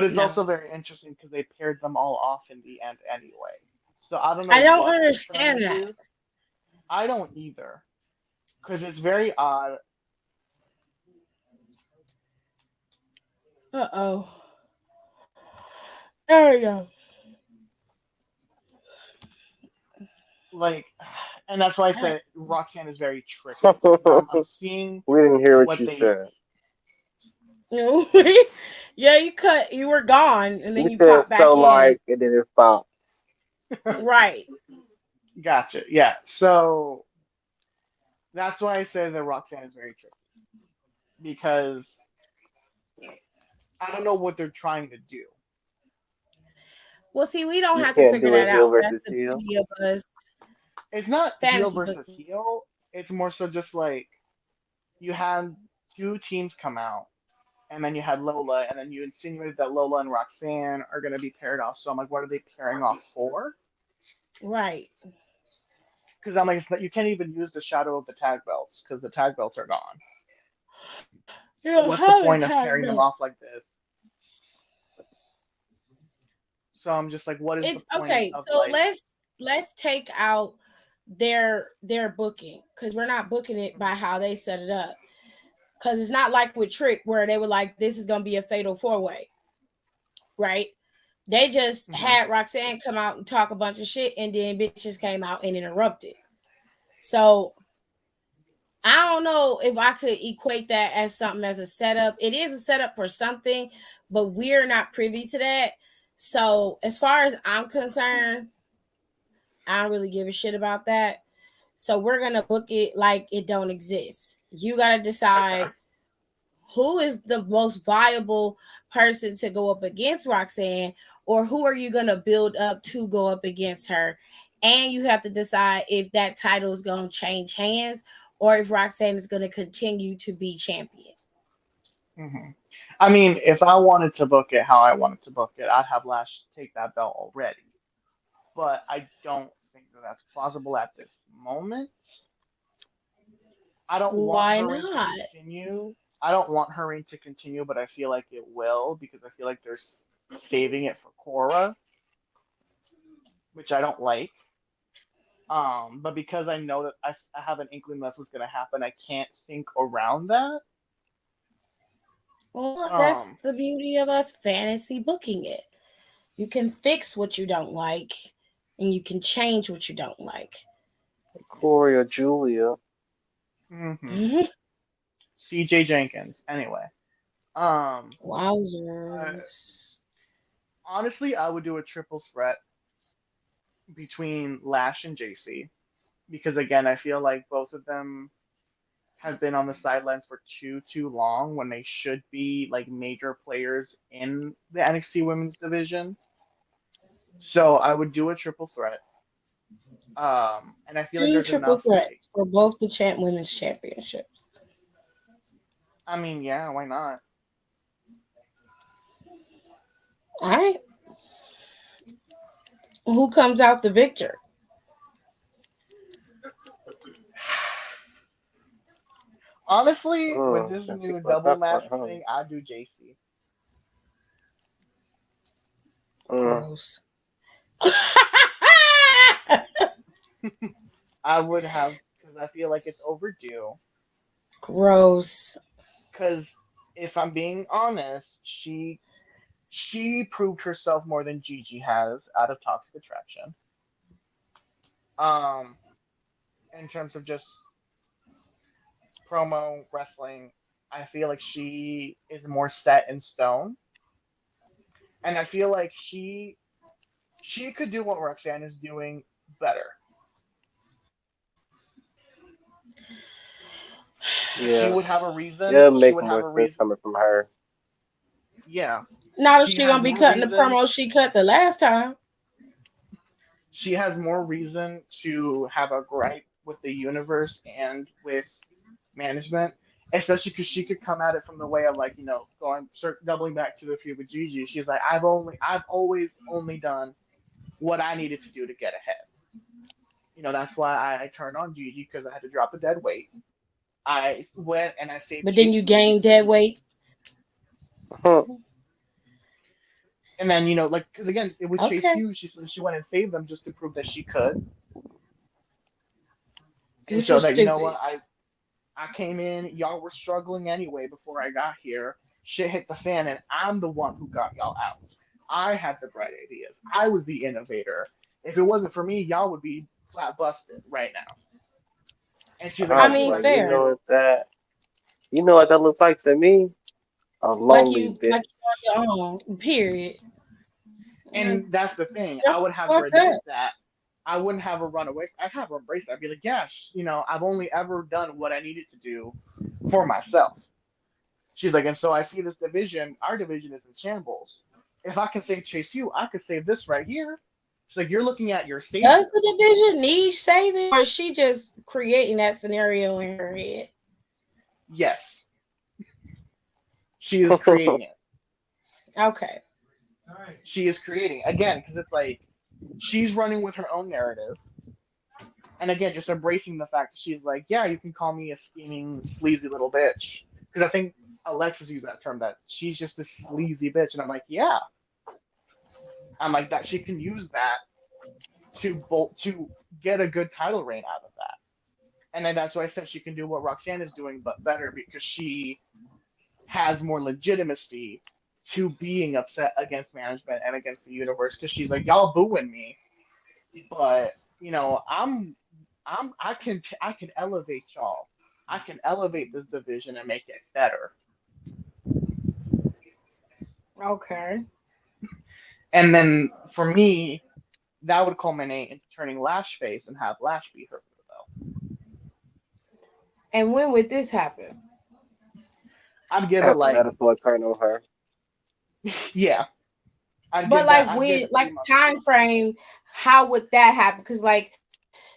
it's No, also very interesting because they paired them all off in the end anyway. So I don't know I don't what they're trying to understand that. do. I don't either because it's very odd. Uh-oh. There we go. Like, and that's why I All right. said Roxanne is very tricky because I'm seeing We didn't hear what what you they. said. Yeah, you were gone and then You you said popped back so in. like, and then it stopped. Right. Gotcha. Yeah. So that's why I say that Roxanne is very tricky because I don't know what they're trying to do. Well, see, we don't You have to can't figure do a that heel out. That's versus the heel. beauty of us It's not heel fantasy versus booking. heel. It's more so just like you had two teams come out, and then you had Lola, and then you insinuated that Lola and Roxanne are going to be paired off. So I'm like, what are they pairing off for? Right. Because I'm like, you can't even use the shadow of the tag belts because the tag belts are gone. You So don't what's the have a point of tag pairing them belt. off like this? So I'm just like, what is the It's point okay. of So like? let's take out their booking because we're not booking it by how they set it up. Because it's not like with Trick where they were like, this is gonna be a fatal four way, right? They just Mhm, had Roxanne come out and talk a bunch of shit, and then bitches came out and interrupted. So I don't know if I could equate that as something as a setup. It is a setup for something, but we're not privy to that. So as far as I'm concerned, I don't really give a shit about that. So we're gonna book it like it don't exist. You gotta okay. decide who is the most viable person to go up against Roxanne, or who are you gonna build up to go up against her? And you have to decide if that title is gonna change hands or if Roxanne is gonna continue to be champion. hmm I mean, if I wanted to book it how I wanted to book it, I'd have Lash take that belt already. But I don't think that that's plausible at this moment. I don't want Why her reign to not? continue. I don't want her reign to continue, but I feel like it will because I feel like they're saving it for Cora, which I don't like. But because I know that I have an inkling that's what's gonna happen, I can't think around that. Well, that's Um, the beauty of us fantasy booking it. You can fix what you don't like and you can change what you don't like. Corey or Julia. mhm. Mhm. CJ Jenkins. Anyway, um, uh, Wowzers. honestly, I would do a triple threat between Lash and JC because again, I feel like both of them have been on the sidelines for too long when they should be like major players in the NXT Women's division. So I would do a triple threat. And I feel like Two there's triple enough like, threats for both the women's championships. I mean, yeah, why not? All right. Who comes out the victor? Honestly, with this Gotta think new about double that part, match huh? thing, I do JC. Mm. Gross. I would have because I feel like it's overdue. Gross. Because if I'm being honest, she proved herself more than Gigi has out of Toxic Attraction. Um, in terms of just promo wrestling, I feel like she is more set in stone, and I feel like she could do what Roxanne is doing better. She Yeah. would have a reason. It'll She make would have more a sense reason. coming from her. Yeah, Now that she she has gonna be more cutting the reason. promo she cut the last time. She has more reason to have a gripe with the universe and with management, especially because she could come at it from the way of like going start doubling back to the feud with Gigi. She's like, I've always only done what I needed to do to get ahead. That's why I turned on Gigi because I had to drop a dead weight. I went and I saved But then you Chase U, gained dead weight. Huh. and then like because again it was Chase Okay. U. She went and saved them just to prove that she could, and Which show was that stupid. I came in, y'all were struggling anyway before I got here. Shit hit the fan, and I'm the one who got y'all out. I had the bright ideas. I was the innovator. If it wasn't for me, y'all would be flat busted right now. And she's like, I I I'll was do mean, what I like, need to fair. do. you know what that looks like to me? A Like lonely you bitch. like you on your own. Period. Like, And that's the thing. I shut would the have her fuck admit up. that. I wouldn't have her run away. I'd have her embrace that. I'd be like, yeah, I've only ever done what I needed to do for myself. She's like, and so I see this division. Our division is in shambles. If I can save Chase U, I could save this right here. She's like, you're looking at your Does savior. the division need saving, or is she just creating that scenario in her head? Yes, she is creating it. Okay. She is creating again because it's like she's running with her own narrative, and again, just embracing the fact that she's like, yeah, you can call me a scheming, sleazy little bitch. Because I think Alexis used that term that she's just this sleazy bitch, and I'm like, yeah, I'm like that. She can use that to get a good title reign out of that. And then that's why I said she can do what Roxanne is doing, but better because she has more legitimacy to being upset against management and against the universe. Because she's like, y'all booing me, but I can elevate y'all. I can elevate this division and make it better. Okay. And then for me, that would culminate into turning Lash face and have Lash beat her for the And when would this happen? belt. I'd give it Have the like, metaphor turn on her. yeah, I'd But give that. like I'd give when, it like 3 months to time frame, how would that happen? Because like,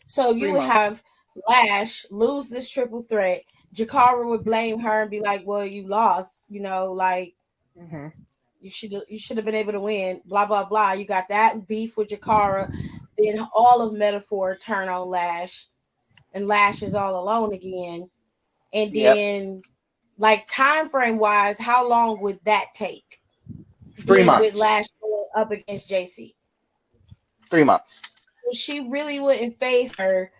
so you three would months. have Lash lose this triple threat. Jakara would blame her and be like, "Well, you lost. Like Hmm. you should have been able to win." Blah blah blah. You got that beef with Jakara. Then all of Metaphor turn on Lash, and Lash is all alone again. And Yep, then, like time frame wise, how long would that take? three Then with months. Lash going up against JC. 3 months. She really wouldn't face her.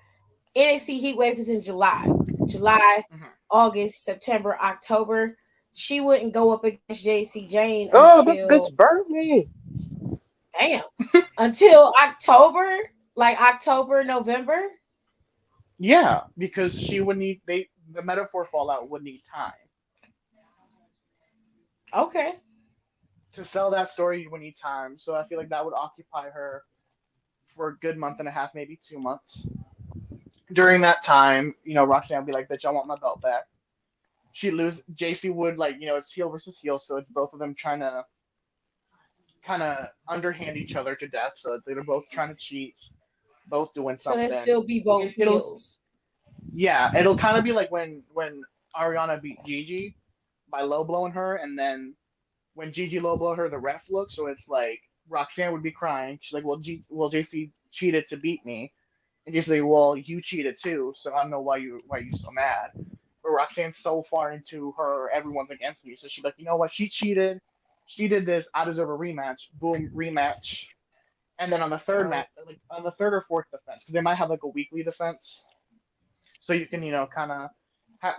NXT Heat Wave is in July, Hmm. August, September, October. She wouldn't go up against JC Jane Oh, this bitch until burnt me. damn until October, like October, November. Yeah, because she would need the metaphor fallout would need time Okay, to sell that story. You would need time, so I feel like that would occupy her for a good month and a half, maybe 2 months. During that time, Roxanne would be like, "Bitch, I want my belt back." She'd lose. JC would like, it's heel versus heel, so it's both of them trying to kind of underhand each other to death. So they're both trying to cheat, both doing so there something. still be both It'll heels. yeah, it'll kind of be like when Ariana beat Gigi by low blowing her, and then when Gigi Lobo heard the ref look, so it's like Roxanne would be crying. She's like, well, JC cheated to beat me, and Gishi's like, well, you cheated too, so I don't know why you so mad. But Roxanne's so far into her, everyone's against me, so she's like, you know what? She cheated. She did this. I deserve a rematch. Boom, rematch. And then on the third Oh, match, like on the third or fourth defense, because they might have like a weekly defense, so you can kind of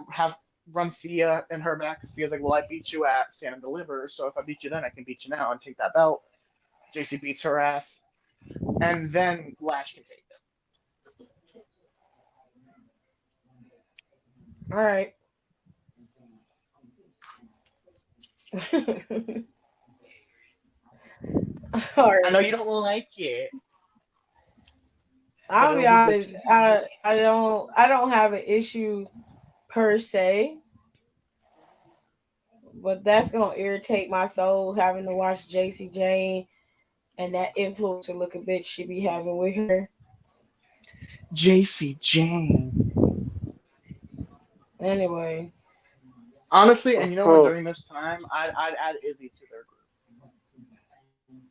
have run Thea and her back because Thea's like, well, I beat you at Stand and Deliver, so if I beat you then, I can beat you now and take that belt. JC beats her ass, and then Lash can take all right. All it. I know right. you don't like it, but I'll it'll be be good honest. to you. I don't have an issue per se, but that's gonna irritate my soul having to watch JC Jane and that influencer looking bitch she be having with her. JC Jane. Anyway, Honestly, and you know what? Oh, During this time, I'd add Izzy to their group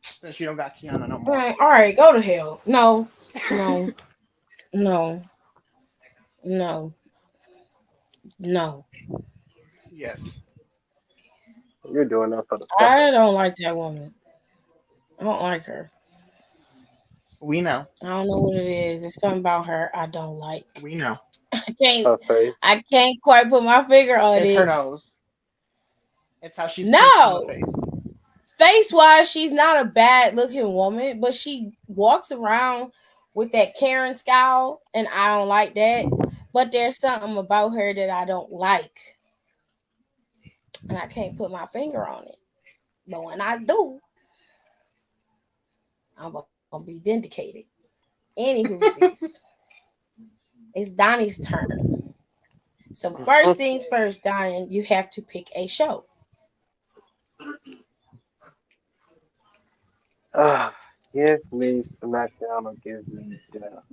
since you don't got Kiana no more. all right, go to hell. No, no, no, no, no. Yes, you're doing that for the fuck I up. don't like that woman. I don't like her. we know. I don't know what it is. It's something about her I don't like. We know. I can't Her face. I can't quite put my finger on It's her it. nose. It's how she's pitched in the No. face. Face wise, she's not a bad looking woman, but she walks around with that Karen scowl, and I don't like that. But there's something about her that I don't like, and I can't put my finger on it. But when I do, I'm gonna be vindicated. Anywhoosies, it's Donnie's turn. So first things Okay. first, Donnie, you have to pick a show. Ah, give me SmackDown or give me Cena.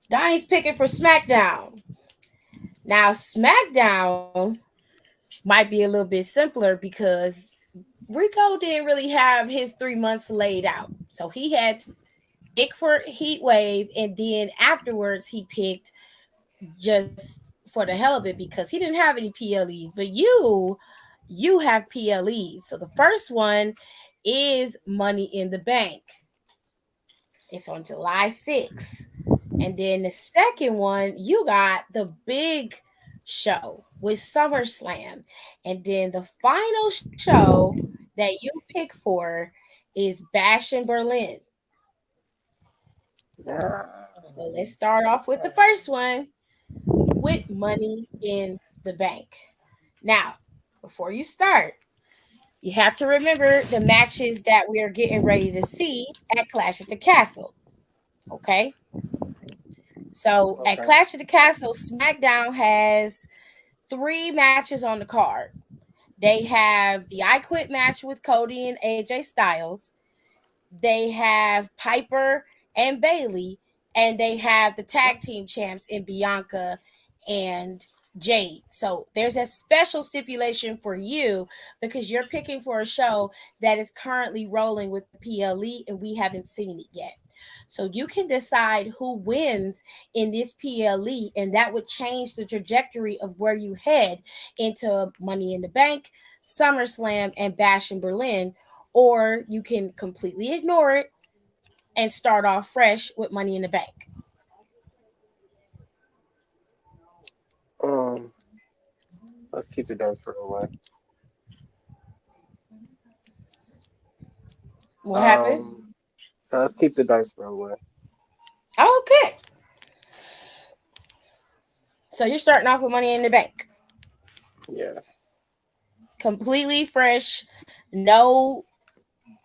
Donnie's picking for SmackDown. Now, SmackDown might be a little bit simpler because Rico didn't really have his 3 months laid out. So he had to pick for Heat Wave, and then afterwards he picked just for the hell of it because he didn't have any PLEs. But you have PLEs. So the first one is Money in the Bank. It's on July 6th. And then the second one, you got the big show with SummerSlam. And then the final show that you pick for is Bash in Berlin. Yeah. So let's start off with the first one with Money in the Bank. Now, before you start, you have to remember the matches that we are getting ready to see at Clash at the Castle. Okay. So at Okay. Clash of the Castle, SmackDown has three matches on the card. They have the I Quit match with Cody and AJ Styles. They have Piper and Bailey, and they have the tag team champs in Bianca and Jade. So there's a special stipulation for you because you're picking for a show that is currently rolling with the PLE and we haven't seen it yet. So you can decide who wins in this PLE, and that would change the trajectory of where you head into Money in the Bank, SummerSlam, and Bash in Berlin, or you can completely ignore it and start off fresh with Money in the Bank. Um, let's keep the dice for away. What happened? Um, so let's keep the dice for away. Okay. So you're starting off with Money in the Bank. Yeah. Completely fresh, no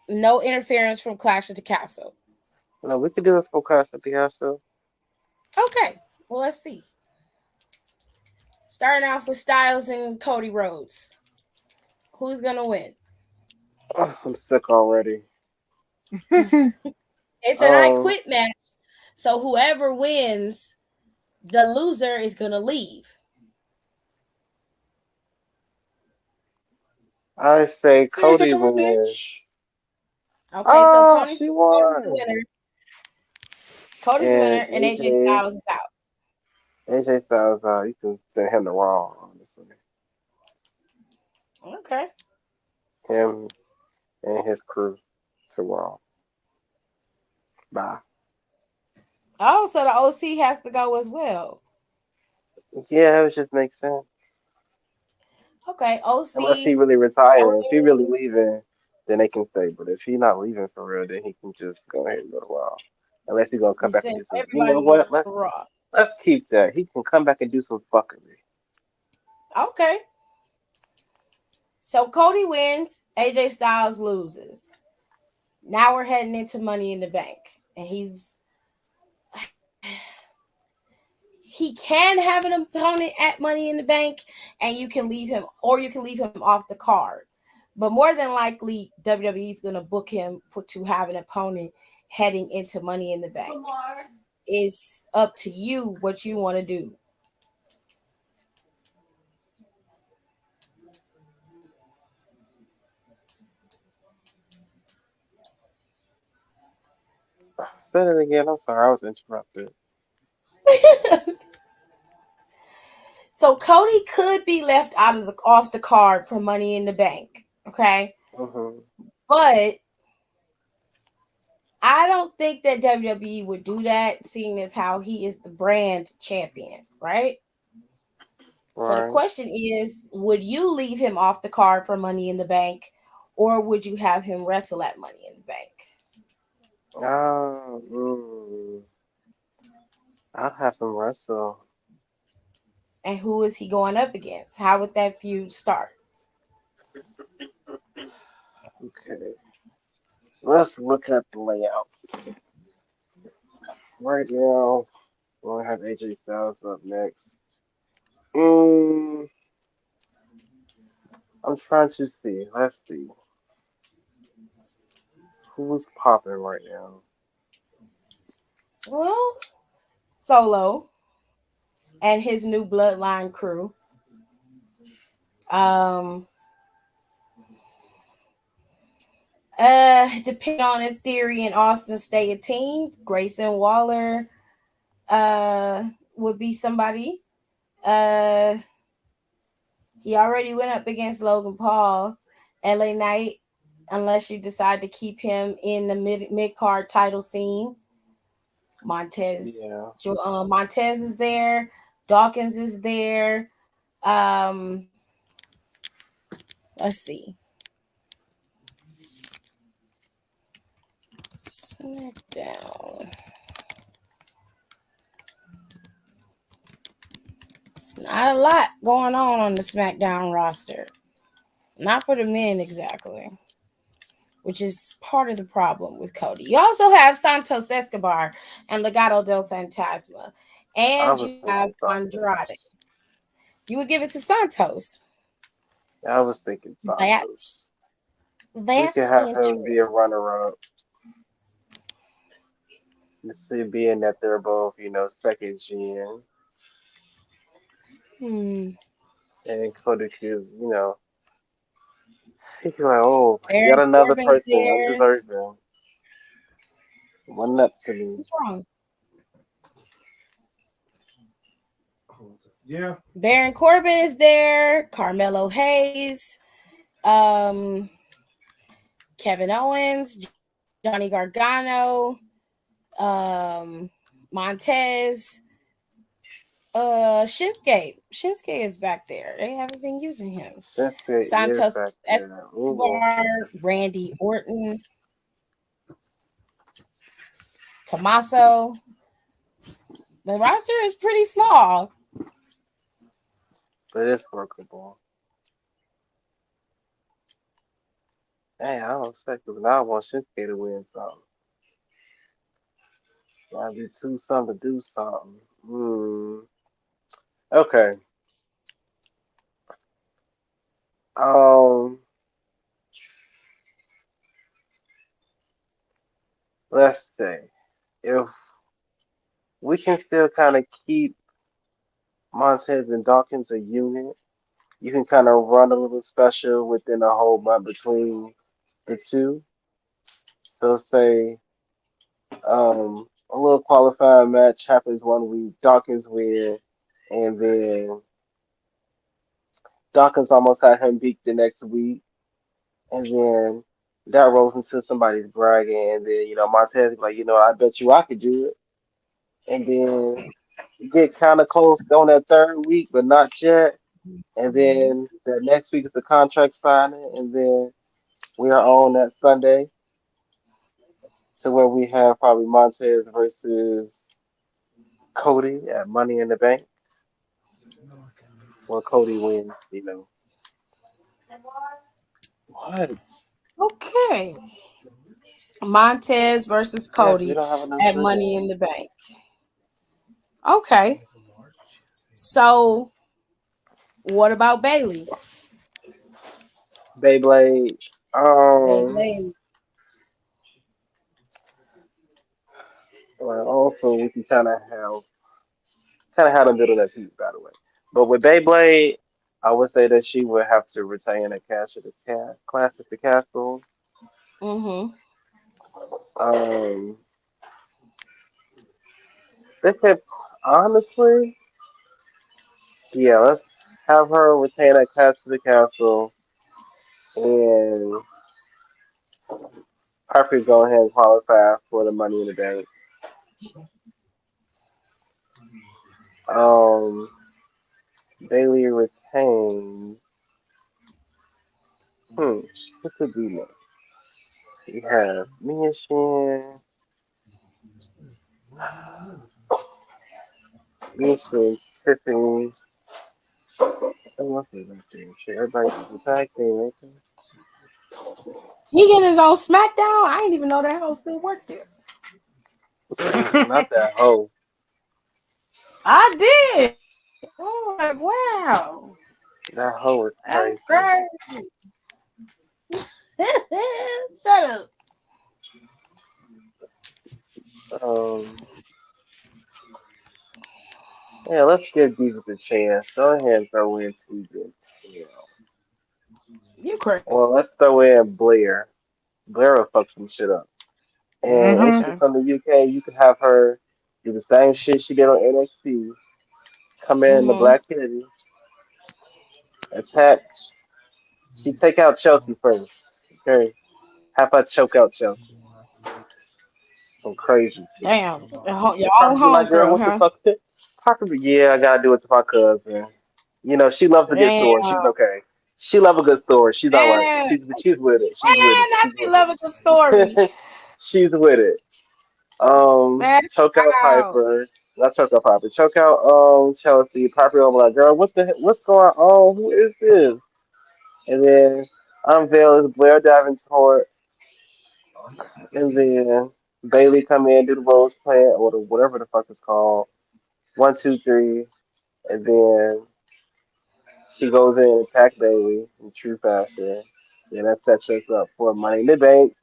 interference from Clash of the Castle. No, we could do a full cast at the house though. Okay. Well, let's see. Starting off with Styles and Cody Rhodes. Who's gonna win? Oh, I'm sick already. It's an I Um, Quit match. So whoever wins, the loser is gonna leave. I say There's the Cody wins. garbage. Okay, so Ah, Cody's she Cody's the won. winner. Cody's the And winner, and AJ Styles is out. AJ Styles, you can send him the wrong, honestly. Okay. Him and his crew to wrong. Bye. Oh, so the OC has to go as well. Yeah, it would just make sense. Okay, Unless he OC. really retiring. If he really Only leaving, then they can stay. But if he not leaving for real, then he can just go ahead and go to Raw. Unless he gonna come you back and send do some. You know everybody to what? Raw. Let's keep that. He can come back and do some fuckery. Okay. So Cody wins, AJ Styles loses. Now we're heading into Money in the Bank. And he can have an opponent at Money in the Bank, and you can leave him, or you can leave him off the card. But more than likely, WWE is going to book him to have an opponent heading into Money in the Bank. It's up to you what you want to do. Say it again. I'm sorry, I was interrupted. So Cody could be left out of the off the card for Money in the Bank. Okay, Hmm. but I don't think that WWE would do that, seeing as how he is the brand champion, right? So the Right. question is, would you leave him off the card for Money in the Bank, or would you have him wrestle at Money in the Bank? Uh, mm, I'd have him wrestle. And who is he going up against? How would that feud start? Okay. Let's look at the layout. Right now, we'll have AJ Styles up next. Mm, I'm trying to see. Let's see. Who's popping right now? Well, Solo and his new Bloodline crew. Um, depending on if Theory and Austin stay a team, Grayson Waller would be somebody. Uh, he already went up against Logan Paul, LA Knight, unless you decide to keep him in the mid card title scene. Montez, Yeah. Montez is there. Dawkins is there. Um, let's see. SmackDown. It's not a lot going on the SmackDown roster. Not for the men exactly, which is part of the problem with Cody. You also have Santos Escobar and Legado del Fantasma, I and was you have thinking Andrade. Santos. You would give it to Santos. I was thinking That's Santos. We could that's have him interesting. be a runner-up. You see, being that they're both, second gen, Hmm. and Cody could, he could like, oh, yet Baron another Corbin's person there. undeserving. One up to me. What's wrong? Yeah. Baron Corbin is there. Carmelo Hayes. Um, Kevin Owens. Johnny Gargano. Montez. Shinsuke is back there. They haven't been using him. Shinsuke is Santos back there. Ooh. Escobar, Randy Orton, Tommaso. The roster is pretty small. But it's workable. Hey, I don't expect it. Now I want Shinsuke to win something. Gotta be two something to do something. Okay. Um, let's say if we can still kind of keep Montez and Dawkins a unit, you can kind of run a little special within a whole month between the two. So say a little qualifying match happens one week, Dawkins win, and then Dawkins almost had him beat the next week, and then that rolls into somebody's bragging, and then Montez be like, I bet you I could do it, and then you get kind of close on that third week, but not yet, and then the next week is the contract signing, and then we are on that Sunday to where we have probably Montez versus Cody at Money in the Bank, where Cody wins. What? Okay. Montez versus Yes, we Cody don't have enough at Money sugar. in the Bank. Okay. So what about Bailey? Beyblade. Um, Beyblade. well, also we can kind of have a bit of that heat, by the way. But with Beyblade, I would say that she would have to retain a clash of the castle. Mm-hmm. Um, this could honestly, yeah, let's have her retain a clash of the castle, and Harper go ahead and qualify for the Money in the Bank. Um, Bailey retains. What could be next? We have me and Shan, me and Shan, Tiffany. Who else is right there? Shit, everybody the tag team, right there. He getting his own SmackDown. I didn't even know that host still worked there. Not that hoe. I did. Oh, like, wow. That hoe is That's crazy. crazy. Shut up. Um, yeah, let's give Divas a chance. Go ahead and throw in Tegan. Yeah. You crazy. Well, let's throw in Blair. Blair will fuck some shit up. And Hmm. she's Okay. from the UK. You could have her do the same shit she did on NXT. Come in the Mm-hmm. Black Kennedy, attack. She take out Chelsea first. Okay, have her choke out Chelsea. Some crazy shit. Damn. Your And own Parker be like, home girl, girl, what the huh? fuck? Parker be, yeah, I gotta do it to my cousin. She loves a good Damn. story. She's okay. She loves a good story. She's all right. Damn. She's with it. She's with it. And now She's she with love a good story. it. She's with it. That's Choke out wild. Piper. Not choke out Piper. Choke out Chelsea. Piper over like, girl, what's going on? Who is this? And then unveil is Blair Davenport. And then Bailey come in, do the rose plant or whatever the fuck it's called. One, two, three, and then she goes in and attack Bailey in true fashion. And that sets us up for Money in the Bank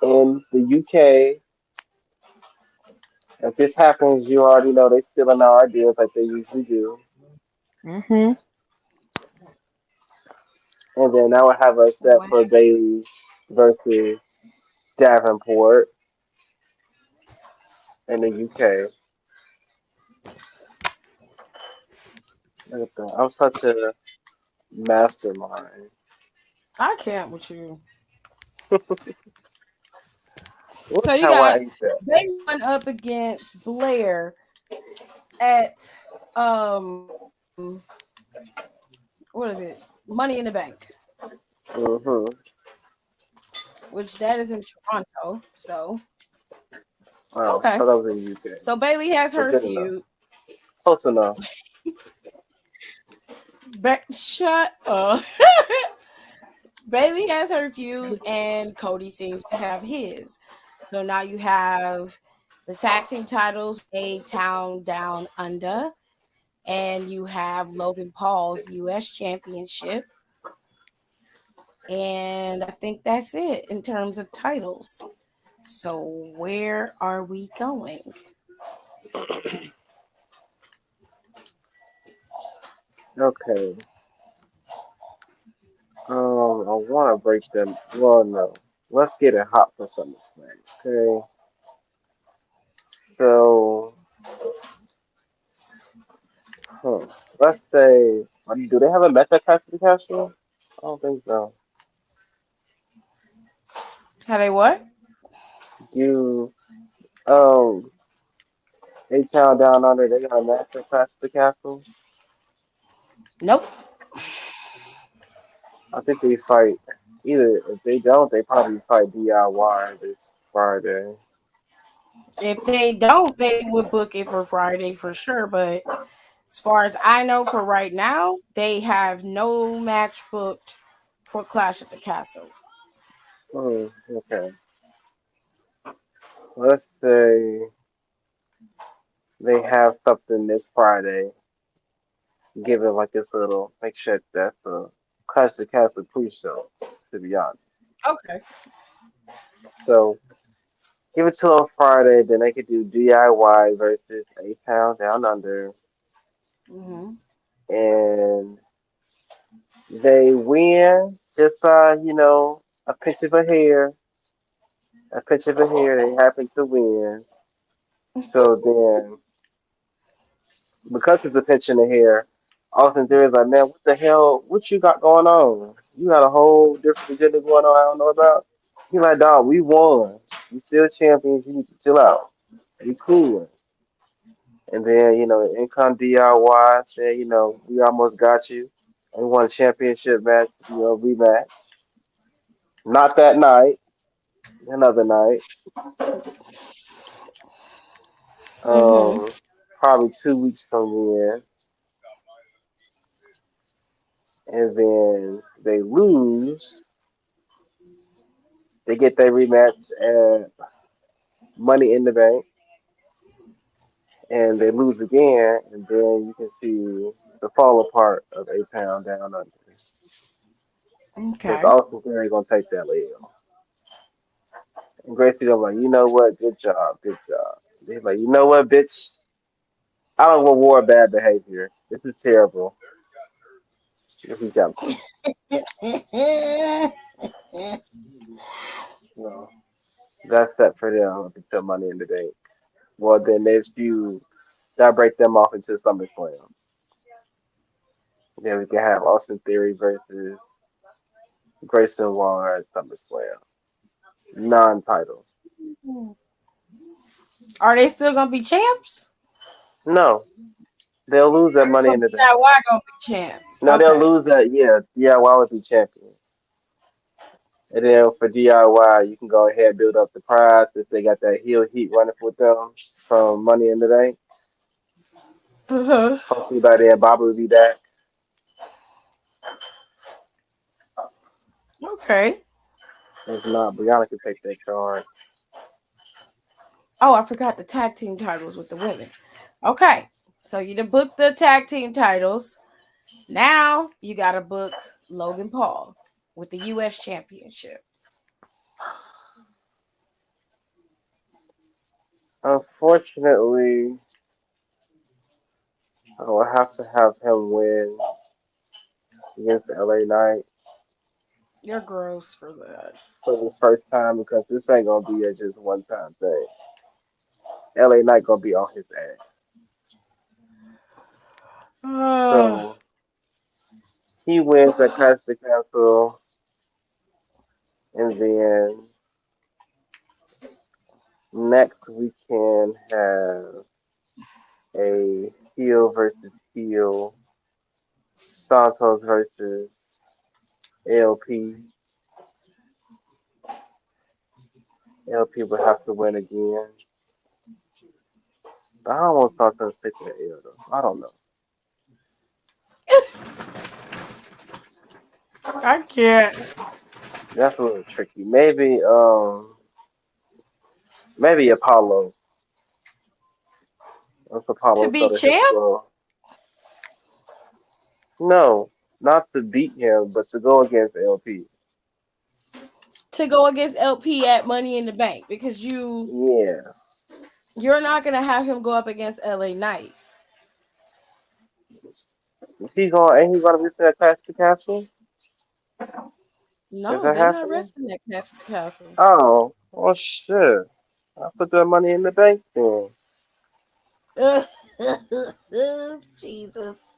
in the UK. If this happens, you already know they stealing our ideas like they usually do. Hmm. And then that would have us set Wow. for Bailey versus Davenport in the UK. Look at that. I'm such a mastermind. I can't with you. Look So you how I got ate that. they went up against Blair at um what is it? Money in the Bank, Hmm. which that is in Toronto. So Wow, okay. thought that was in the UK, So Bailey has but her good enough, feud. close enough. Shut up. Bailey has her feud, and Cody seems to have his. So now you have the tag team titles, a town down under, and you have Logan Paul's U.S. Championship. And I think that's it in terms of titles. So where are we going? Okay, I want to break them. Well, no. Let's get it hot for SummerSlam. Okay. So, hmm. Let's say, do they have a Meta Custody Castle? I don't think so. How they what? Do um A Town Down Under? They got a Meta Custody Castle? Nope. I think they fight. Either if they don't, they probably fight DIY this Friday. If they don't, they would book it for Friday for sure. But as far as I know, for right now, they have no match booked for Clash at the Castle. Okay. Let's say they have something this Friday. Give it like this little. Make sure that's a Clash of the Castle pre-show. To be honest, Okay. so give it to them Friday. Then they could do DIY versus A Town Down Under, Hmm. and they win just by a pinch of a hair. A pinch of a hair. They happen to win. So then, because it's a pinch in the hair, Austin Theory's like, man, what the hell? What you got going on? You got a whole different agenda going on I don't know about. He's like, dog, we won. We still champions. You need to chill out. We cool. And then, in come DIY said, we almost got you. We won a championship match, rematch. Not that night, another night. Hmm. Um, Probably 2 weeks from then. And then they lose. They get their rematch at Money in the Bank, and they lose again, and then you can see the fall apart of A Town Down Under. Because Okay. Austin Theory gonna take that L. And Gracie gonna like, you know what? Good job, good job. He's like, you know what, bitch? I don't reward bad behavior. This is terrible. And he jumps him. So that's set for them up until Money in the Bank. Well, then there's few that break them off into SummerSlam. Then we can have Austin Theory versus Grayson Waller at SummerSlam. Non-title. Are they still gonna be champs? No, they'll lose that Money So in the Bank. DIY gonna be champs. No, they'll Okay. lose that. Yeah, yeah. Why would be champions? And then for DIY, you can go ahead and build up the prize if they got that heel heat running with them from Money in the Bank. Uh-huh. Hopefully by then Bobby will be back. Okay. If not, Brianna can take that card. Oh, I forgot the tag team titles with the women. Okay. So you done booked the tag team titles. Now you gotta book Logan Paul with the US championship. Unfortunately, I will have to have him win against the LA Knight You're gross for that. for the first time because this ain't gonna be a just one time thing. LA Knight gonna be on his ass. Uh, So he wins at Clash of the Castle, and then next we can have a heel versus heel, Santos versus LP. LP would have to win again. I don't want Santos taking the L though. I don't know. I can't. That's a little tricky. Maybe Apollo. Once To Apollo be started his champ? slow. No, not to beat him, but to go against LP. To go against LP at Money in the Bank because Yeah. you're not gonna have him go up against LA Knight. Is he going? Ain't he going to be to that Clash of the Castle? Is No, that they're not happening? wrestling at Clash at the Castle. Oh, well, shit. I put that money in the bank then. Jesus.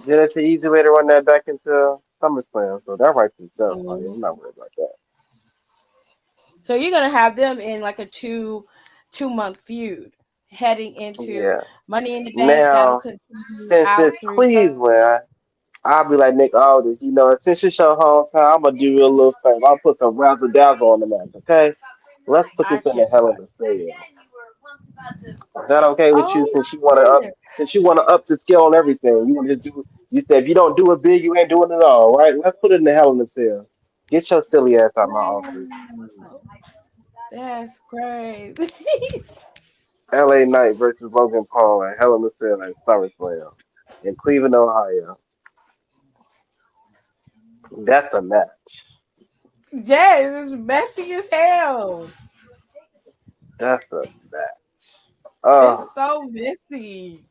Then it's an easy way to run that back into SummerSlam. So that right itself. I mean, Mhm. I'm not worried about that. So you're gonna have them in like a two month feud heading into Yeah. Money in the Bank. That'll Now, continue since out it's through Cleveland, I'll be like Nick Aldis, since it's your hometown, I'm gonna do you a little favor. I'll put some razzle dazzle on the match, okay? Let's put I this in the can't Hell watch. in a Cell. Is that okay with you? Oh Since you my wanna up, goodness. since you wanna up the scale on everything, you want to do. You said if you don't do it big, you ain't doing it all, right? Let's put it in the Hell in a Cell. Get your silly ass out of my office. Wow. That's crazy. LA Knight versus Logan Paul at Hell in a Cell at SummerSlam in Cleveland, Ohio. That's a match. Yes, it's messy as hell. That's a match. Oh, It's so messy.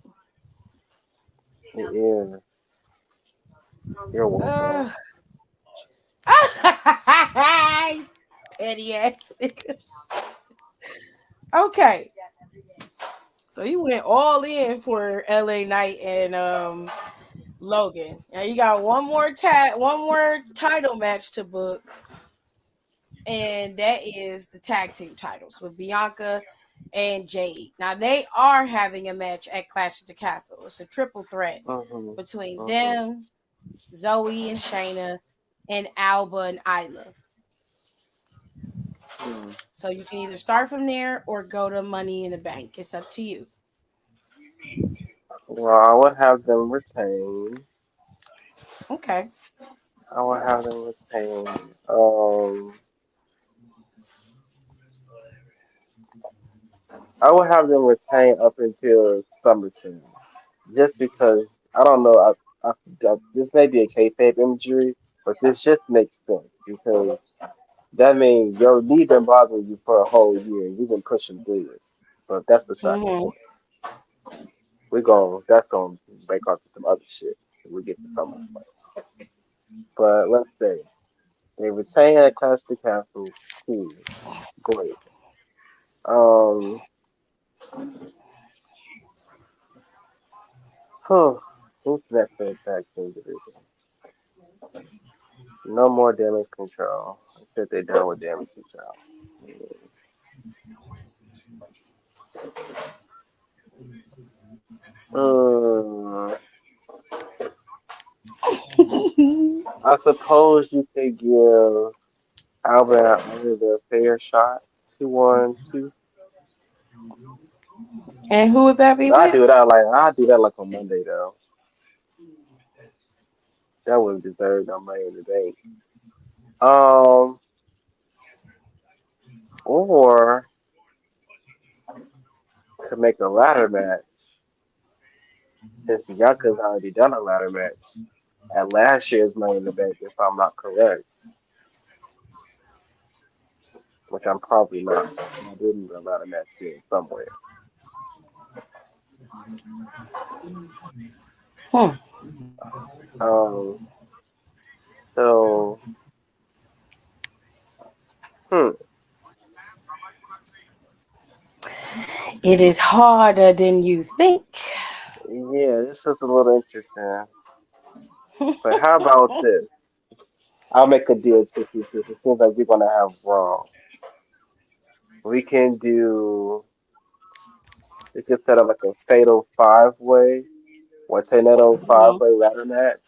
it is. You're welcome. Ugh. Petty ass nigga. Okay, so you went all in for LA Knight and Logan. Now you got one more title match to book, and that is the tag team titles with Bianca and Jade. Now they are having a match at Clash at the Castle. It's a triple threat Mhm. between Mhm. them, Zoe and Shayna, and Alba and Isla. Hmm. So you can either start from there or go to Money in the Bank. It's up to you. Well, I would have them retain. Okay. I would have them retain. Um, I would have them retain up until SummerSlam, just because I don't know. This may be a kayfabe injury, but this just makes sense because that means your knee been bothering you for a whole year. You've been pushing through it. But that's beside the Mm-hmm. point. That's gonna break off to some other shit when we get to SummerSlam. But let's say they retain at Clash of the Castle. Cool, great. Um, who's next for the tag team division? No more damage control. I said they're done with damage control. Mm, I suppose you could give Albert and Anna a fair shot. 2-1-2. And who would that be But with? I do that like on Monday though. That was deserved on Money in the Bank. Um, or could make a ladder match since Bianca's already done a ladder match at last year's Money in the Bank, if I'm not correct, which I'm probably not. I didn't a ladder match here somewhere. Hmm. Um, so hmm, It is harder than you think. yeah, this is a little interesting. But how about this? I'll make a deal to you since it seems like we're gonna have Raw. We can do. We can set up like a fatal five way or tornado five Hmm. way ladder match.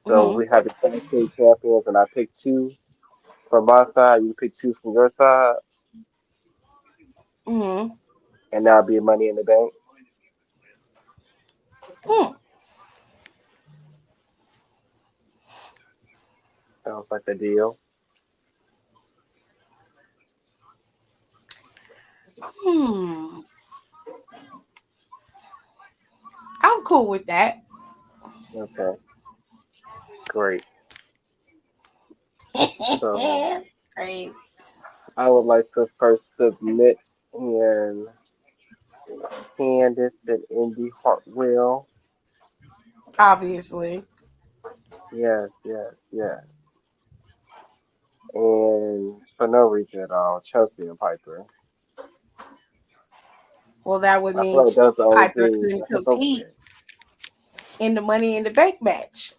So Hmm. we have the tag team champions, and I pick two from my side. You pick two from your side, Hmm. and that'll be Money in the Bank. Hmm. Sounds like a deal. Hmm. I'm cool with that. Okay, great. So It's crazy. I would like to first submit in Candice and Indy Hartwell. Obviously. Yes, yes, yes. and for no reason at all, Chelsea and Piper. Well, that would I feel mean like that's the only Piper team couldn't that's over compete there. in the Money in the Bank match.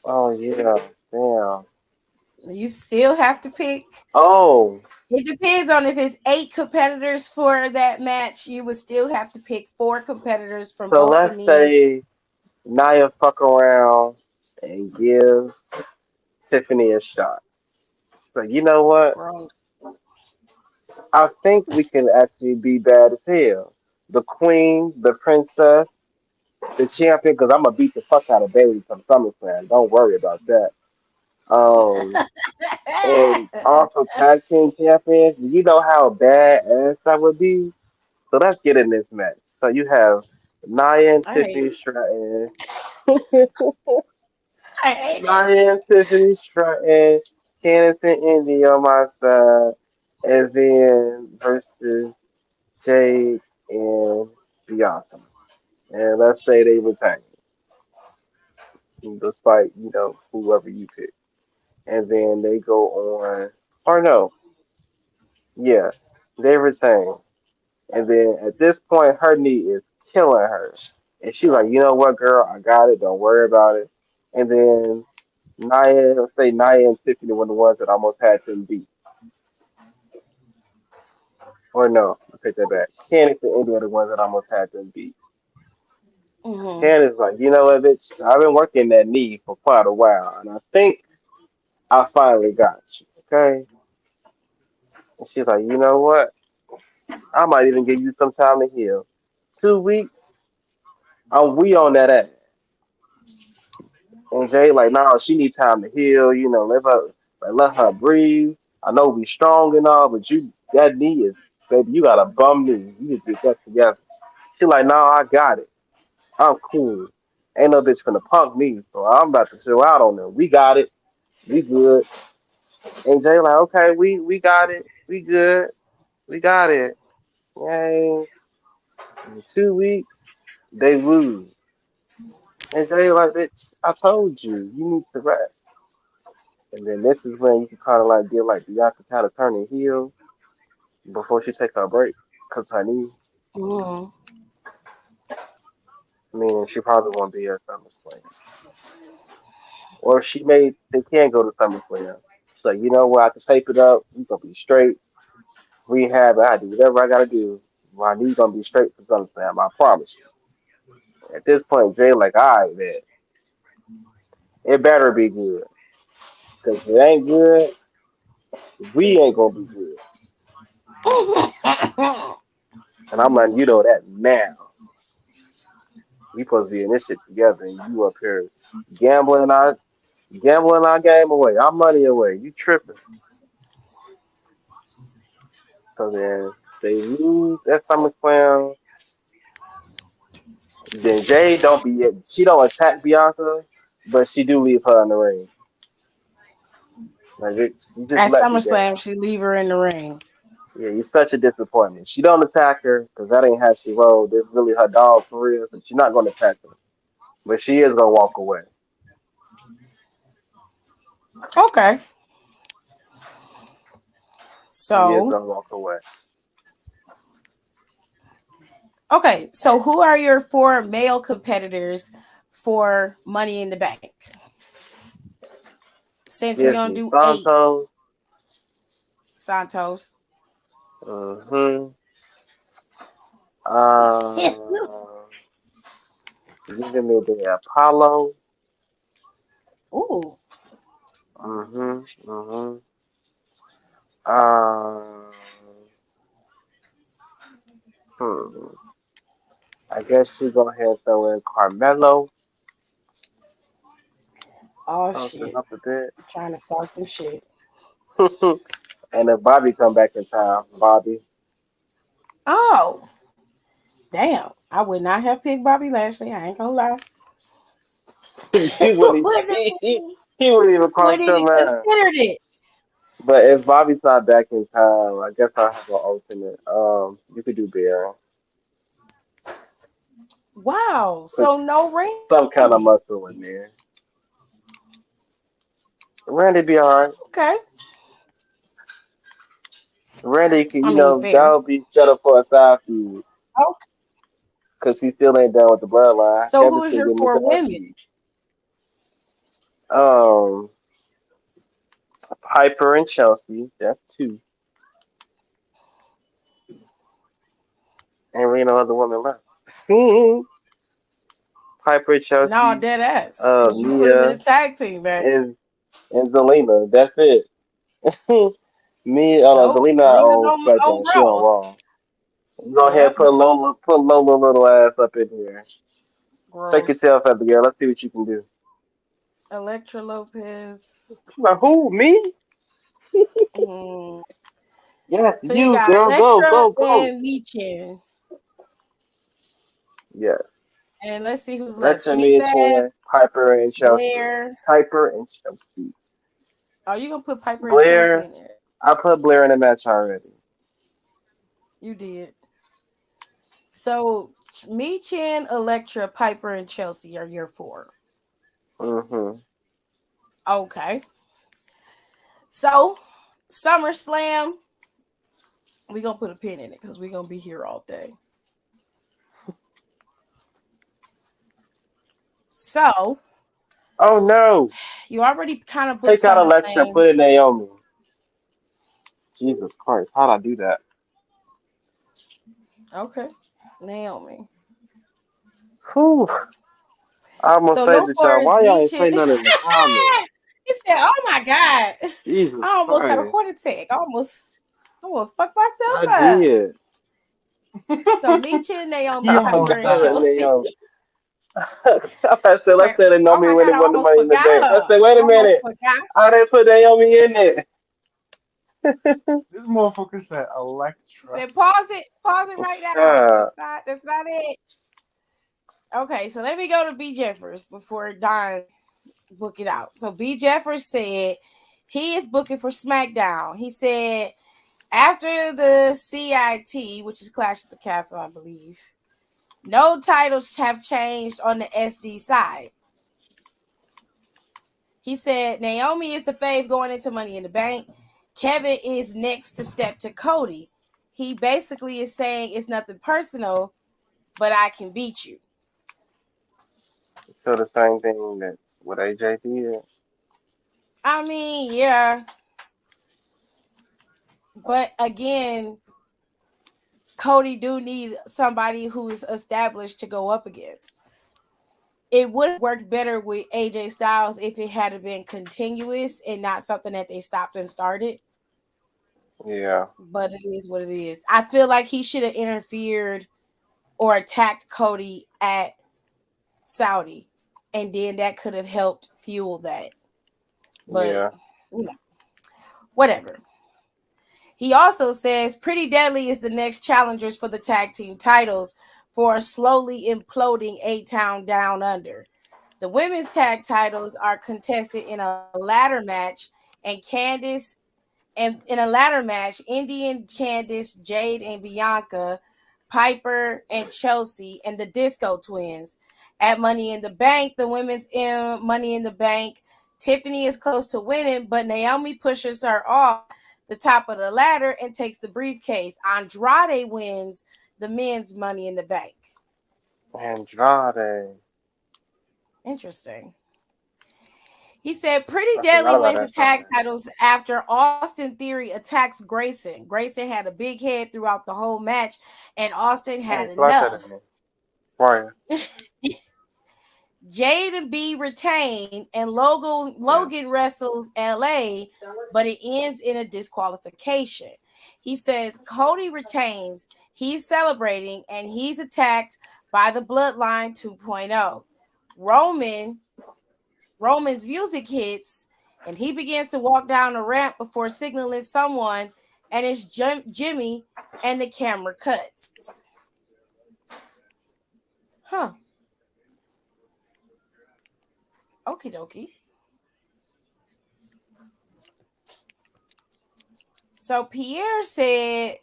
Oh yeah, damn. You still have to pick. Oh, It depends on if it's 8 competitors for that match. You would still have to pick 4 competitors from so both the let's men. say Naya fuck around and give Tiffany a shot. So you know what? Gross. I think we can actually be bad as hell. The queen, the princess, the champion, because I'm gonna beat the fuck out of Bailey from SummerSlam. Don't worry about that. Um, and also tag team champions. You know how badass that would be. So let's get in this match. So you have Nia and I hate. Tiffany Stratton, I hate it. Nia and Tiffany Stratton, Candice and Indy on my side, and then versus Jade and Bianca. And let's say they retain, despite whoever you pick. And then they go on, or no, yeah, they retain. And then at this point, her knee is killing her. And she's like, you know what, girl, I got it. Don't worry about it. And then Nia, let's say Nia and Tiffany were the ones that almost had them beat. Or no, I take that back. Candice and Indy are the ones that almost had them beat. Hmm. Candice like, you know what, bitch, I've been working that knee for quite a while. And I think I finally got you. Okay? And she's like, you know what? I might even give you some time to heal. 2 weeks, we on that ass. And Jay like, nah, she need time to heal. Let her breathe. I know we strong and all, but that knee is, baby, you got a bum knee. You need to get that together. She like, nah, I got it. I'm cool. Ain't no bitch finna punk me, so I'm about to chill out on them. We got it. We good. And Jay like, okay, we got it. We good. We got it. Yay. In 2 weeks, they lose. And Jay like, bitch, I told you, you need to rest. And then this is when you can kind of like get like Bianca kind of turn and heel before she take her break. Cause her knee, Hmm. I mean, she probably won't be at SummerSlam. Or she may, they can go to SummerSlam. So you know what, I can tape it up. We gonna be straight. Rehab, I do whatever I gotta do. My knee gonna be straight for SummerSlam. I promise you. At this point, Jay like, all right, man, it better be good. Cause if it ain't good, we ain't gonna be good. And I'm letting you know that now. We supposed to be in this shit together, and you up here gambling our gambling our game away, our money away. You tripping? So then they lose at SummerSlam. Then Jay don't be she don't attack Bianca, but she do leave her in the ring. Like you just At let me down. SummerSlam, she leave her in the ring. Yeah, you're such a disappointment. She don't attack her because that ain't how she rolled. This is really her dog for real, so she's not gonna attack her. But she is gonna walk away. Okay. She is So, gonna walk away. okay. So, who are your 4 male competitors for Money in the Bank? Since we're Gives gonna me do 8, Santos. Santos. Mm-hmm. Uh, giving me the Apollo. Ooh, Mm-hmm. Mm-hmm. Um, hmm. I guess she go ahead and throw in Carmelo. oh Something shit! up a bit. Trying to start some shit. And if Bobby come back in time, Bobby, Oh, damn! I would not have picked Bobby Lashley. I ain't gonna lie. he wouldn't wouldn't, he wouldn't even cross wouldn't your even mind. considered it. But if Bobby's not back in time, I guess I'll have an alternate. You could do Bear. Wow. Put So no some Randy. kind of muscle in there. Randy be alright. Okay. Randy, can I mean, fair. that'll be set up for a side feud Okay. because he still ain't done with the bloodline. So who Kevin's is still your getting the four side women? feud. Um, Piper and Chelsea. That's two. Ain't really no other woman left. Piper, No, Chelsea, dead ass. Because you put them in a Mia, tag team, man. and Zelina. That's it. Me, Nope. Zelina Selena's on on SmackDown. She on Raw. Raw. Go ahead, Yep. put Lola little ass up in here. Take Gross. yourself, Abigail. Let's see what you can do. Electra Lopez. Now, who? Me? Mm. Yes, So you you, got girl. Go, Electra go, go. and Michin. Yes. And let's see who's Let left. your B me Fab, attend Piper and Chelsea. Blair. Piper and Chelsea. Are you gonna put Piper and Chelsea Blair. in there? I put Blair in the match already. You did. So Michin, Electra, Piper, and Chelsea are your four. Mm-hmm. Okay. So SummerSlam, we're gonna put a pin in it because we're gonna be here all day. So Oh no! you already kind of booked Take out Alexa and SummerSlam. put in Naomi. Jesus Christ! How'd I do that? Okay. Naomi. Whew. I almost So said your to four y'all, is why y'all ain't Michin. say nothing in the comments? He said, "Oh my god, Jesus I almost had a Christ! heart attack. I almost fucked myself I up." did. So Michin, He Naomi, almost Piper, Let's and say died. Chelsea. Naomi. I said, He's let's like, say that "Oh Naomi my when god, it I won the almost money in the forgot bank. I her. said, wait a Almost minute. forgot." I didn't put Naomi in it. This motherfucker said He Electra. said, pause it right now. Uh, That's not it. Okay, so let me go to B Jeffers before Don book it out. So B Jeffers said he is booking for SmackDown. He said after the CIT, which is Clash at the Castle, I believe, no titles have changed on the SD side. He said Naomi is the fave going into Money in the Bank. Kevin is next to step to Cody. He basically is saying it's nothing personal, but I can beat you. so the same thing that what AJ did. I mean, yeah, but again, Cody do need somebody who is established to go up against. It would have worked better with AJ Styles if it had been continuous and not something that they stopped and started. Yeah, But it is what it is. I feel like he should have interfered or attacked Cody at Saudi, and then that could have helped fuel that. But yeah, you know, whatever. He also says Pretty Deadly is the next challengers for the tag team titles for a slowly imploding A-Town Down Under. The women's tag titles are contested in a ladder match, and Candice and in a ladder match, Indian Candice, Jade, and Bianca, Piper and Chelsea, and the Disco Twins. At Money in the Bank, the women's in Money in the Bank, Tiffany is close to winning, but Naomi pushes her off the top of the ladder and takes the briefcase. Andrade wins the men's Money in the Bank. Andrade. Interesting. He said Pretty I forgot Deadly about wins the tag Andrade. titles after Austin Theory attacks Grayson. Grayson had a big head throughout the whole match, and Austin I had ain't like that in enough. there. Brian. Jade and B retain, and Yeah, Logan wrestles LA, but it ends in a disqualification. He says Cody retains, he's celebrating, and he's attacked by the Bloodline 2.0. Roman Roman's music hits, and he begins to walk down the ramp before signaling someone, and it's Jimmy, and the camera cuts. Huh. Okie dokie. So Pierre said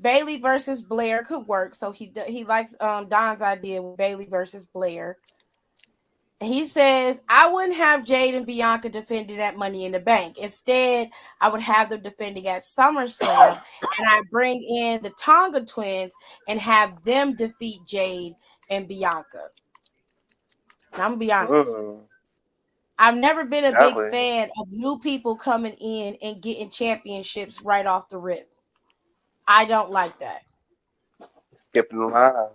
Bailey versus Blair could work. So he likes Don's idea with Bailey versus Blair. He says, I wouldn't have Jade and Bianca defending at Money in the Bank. Instead, I would have them defending at SummerSlam, and I bring in the Tonga twins and have them defeat Jade and Bianca. Now, I'm gonna be honest. Mm, I've never been a that big way. fan of new people coming in and getting championships right off the rip. I don't like that Skipping the line.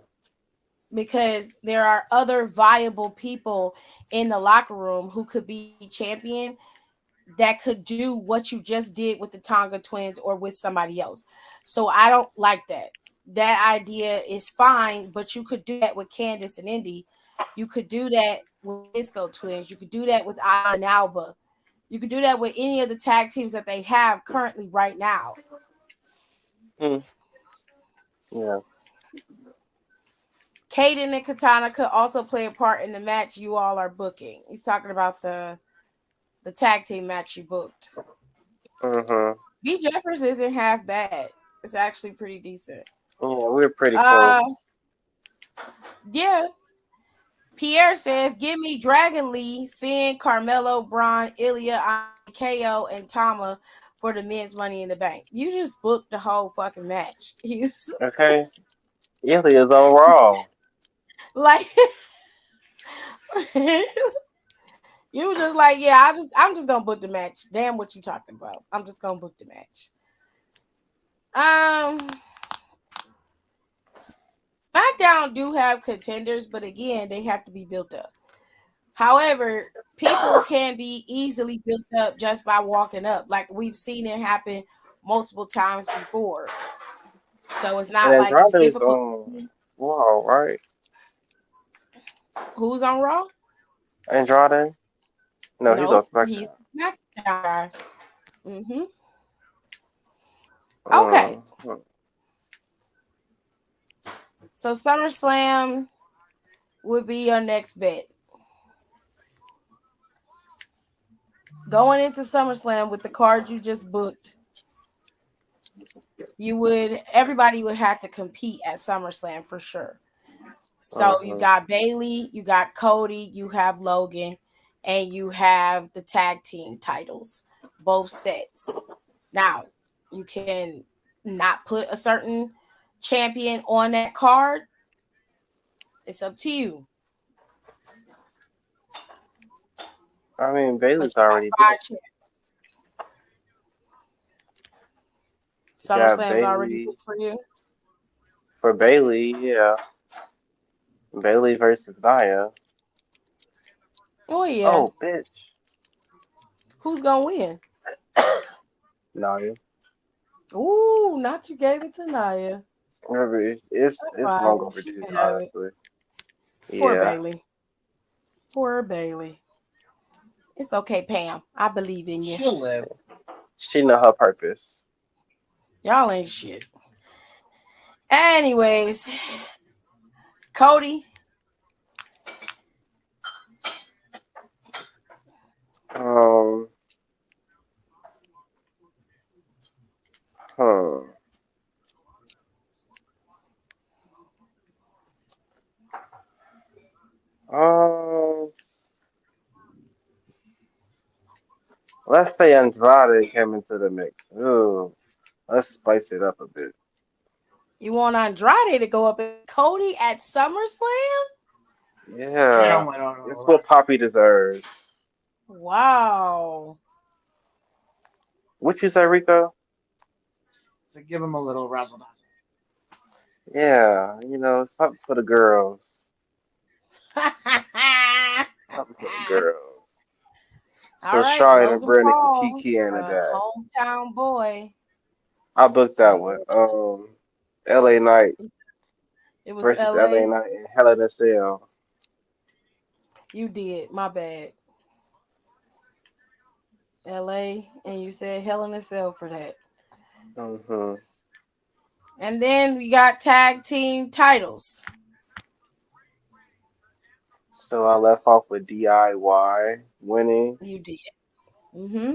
because there are other viable people in the locker room who could be champion that could do what you just did with the Tonga twins or with somebody else. So I don't like that. That idea is fine, but you could do that with Candice and Indy. You could do that with Disco Twins. You could do that with Isla and Alba. You could do that with any of the tag teams that they have currently right now. Mm, yeah. Kaden and Katana could also play a part in the match you all are booking. He's talking about the tag team match you booked. Mm-hmm. B Jeffers isn't half bad. It's actually pretty decent. Yeah, we're pretty close. Uh yeah. Pierre says, give me Dragon Lee, Finn, Carmelo, Braun, Ilya, KO, and Tama for the men's money in the bank. You just booked the whole fucking match. You Okay. Ilya's on Raw. like you were just like, yeah, I'm just gonna book the match. Damn what you talking about. I'm just gonna book the match. Um SmackDown do have contenders, but again, they have to be built up. However, people can be easily built up just by walking up. Like we've seen it happen multiple times before. So it's And not like it's Andrade's difficult to on see Raw, right? who's on Raw. Andrade? No, he's on Nope, he's SmackDown. the SmackDown guy. hmm Okay, Mm-hmm. so SummerSlam would be your next bet. Going into SummerSlam with the card you just booked, you would everybody would have to compete at SummerSlam for sure. So you Mm-hmm. got Bailey, you got Cody, you have Logan, and you have the tag team titles, both sets. Now, you can not put a certain champion on that card. It's up to you. I mean, But Bailey's you got already five booked. champions. You got SummerSlam's already Bailey. booked for you. For Bailey, yeah. Bailey versus Nia. Oh yeah. Oh, bitch. Who's gonna win? Nia. Ooh, not you gave it to Naya. Remember, That's it's long fine. She overdue, can have it. honestly. Poor Yeah. Bailey. Poor Bailey. It's okay, Pam. I believe in you. She'll live. She know her purpose. Y'all ain't shit. Anyways, Cody, Um, huh. Um, let's say Andrade came into the mix. Ooh, let's spice it up a bit. you want Andrade to go up against Cody at SummerSlam? I Yeah, don't it's know. what Poppy deserves. Wow. What you say, Rico? So give him a little razzle dazzle. Yeah, something for the girls. All Something for the girls. So right, Charlotte and Logan Brittany can Paul, kiki in the that. hometown boy. I booked that one. Unfortunately, LA Knight it was versus LA LA. Knight and Hell in a Cell. You did. My bad. LA, and you said Hell in a Cell for that. Hmm. And then we got tag team titles. So I left off with DIY winning. You did. Mm-hmm.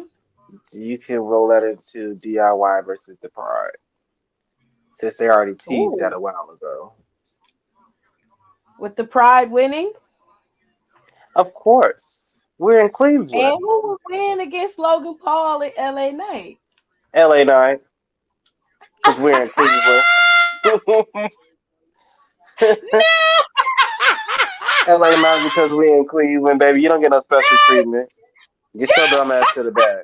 You can roll that into DIY versus the Pride, since they already teased that Ooh. a while ago. With the Pride winning. Of course. We're in And Cleveland. who would win against Logan Paul at LA Knight? LA 9, because we're in Cleveland. LA 9 because we're in Cleveland, baby. You don't get no special treatment. Get your dumb ass to the bag.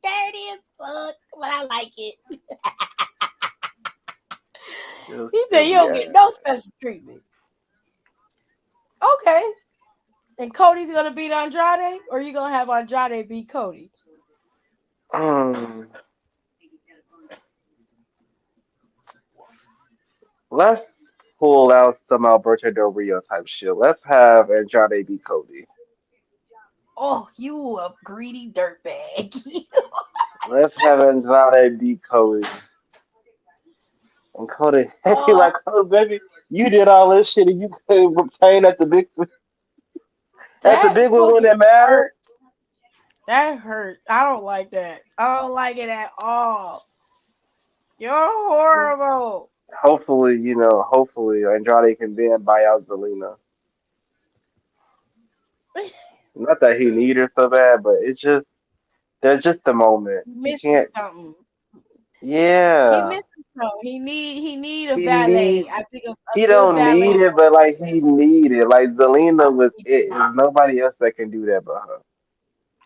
That's dirty as fuck, but I like it. You He said you silly don't get ass. no special treatment. Okay. And Cody's gonna beat Andrade, or you gonna have Andrade beat Cody? Mm, let's pull out some Alberto Del Rio type shit. Let's have Andrade beat Cody. Oh, you a greedy dirtbag. Let's have Andrade beat Cody. And Cody, and he Oh, like, oh baby, you did all this shit and you couldn't retain at the that big one when fucking it mattered. hurt. That hurt. I don't like that. I don't like it at all. You're horrible. Hopefully, hopefully Andrade can then buy out Zelina. Not that he need her so bad, but it's just there's just the moment. He He missing can't. something. He Yeah, missing something. He need a he valet. need. I think a He good don't need valet. it, but like he need it. Like Zelina was it. There's nobody else that can do that but her.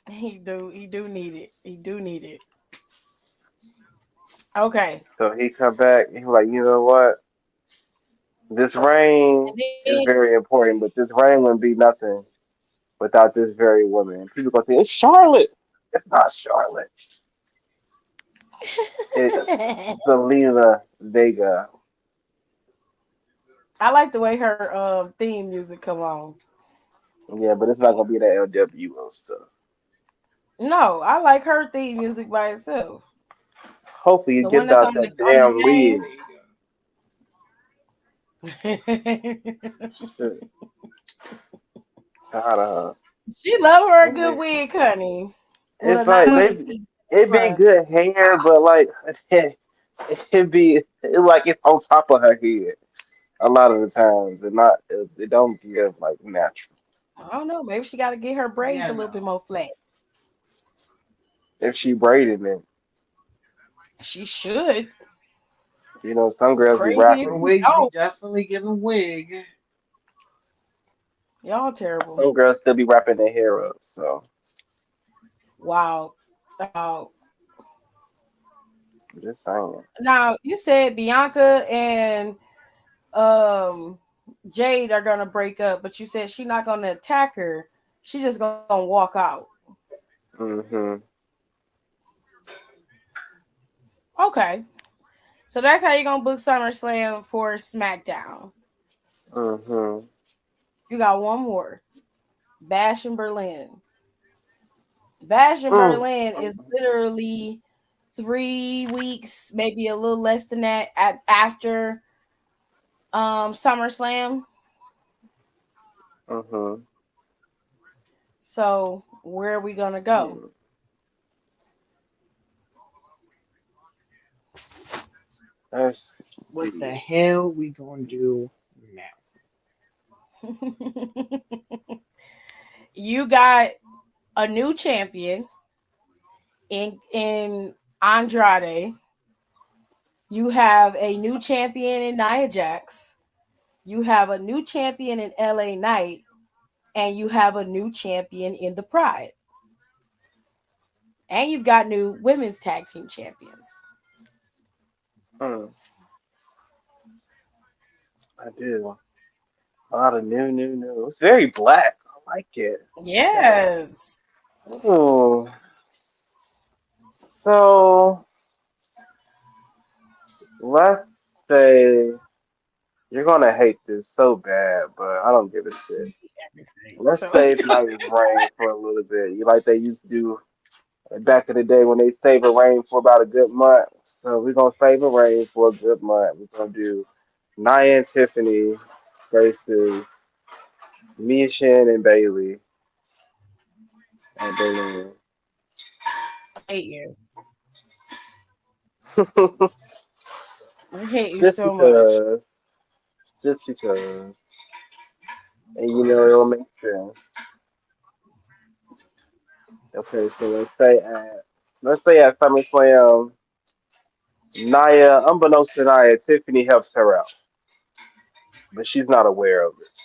He do need it. He do need it. Okay. So he come back. He like, you know what? This reign And is then very important, but this reign wouldn't be nothing without this very woman. People gonna say it's Charlotte. It's not Charlotte. It's Zelina Vega. I like the way her theme music come on. Yeah, but it's not gonna be that LWO stuff. No, I like her theme music by itself. Hopefully it The one gets that's out on that the damn game. wig. Shit, tired of She love her a good her. wig, honey. With a It's like nice it be bun. good hair, but like it like it's on top of her head a lot of the times, and not it don't give like natural. I don't know. Maybe she got to get her braids Yeah, a little bit no. more flat. If she braided it, She should. some girls be Crazy if For rapping. you wigs, we don't. definitely give a wig. Y'all terrible. Some girls still be wrapping their hair up. So Wow. I'm just saying. Now you said Bianca and um Jade are gonna break up, but you said she's not gonna attack her. She just gonna walk out. Mhm. Okay. So that's how you're gonna book SummerSlam for SmackDown. Mhm. You got one more. Bash in Berlin. Bash in Mm. Berlin is literally 3 weeks, maybe a little less than that after SummerSlam. Mhm. So where are we gonna go? Mm. Let's What the see. hell we gonna do now? You got a new champion in Andrade. You have a new champion in Nia Jax. You have a new champion in LA Knight, and you have a new champion in the Pride. And you've got new women's tag team champions. Mm. I do. A lot of new. It's very black. I like it. Okay. Yes. Ooh. So let's say you're gonna hate this so bad, but I don't give a shit. Everything. Let's So save Nia's reign for a little bit. You like they used to do back in the day when they save a reign for about a good month. So we're gonna save a reign for a good month. We're gonna do Nia and Tiffany versus Mia Shin and Bailey and Bailey. I hate you. I hate you just so much. because, just because. and it'll Gross. make sense. Okay, so let's say at SummerSlam, Nia, unbeknownst to Nia, Tiffany helps her out, but she's not aware of it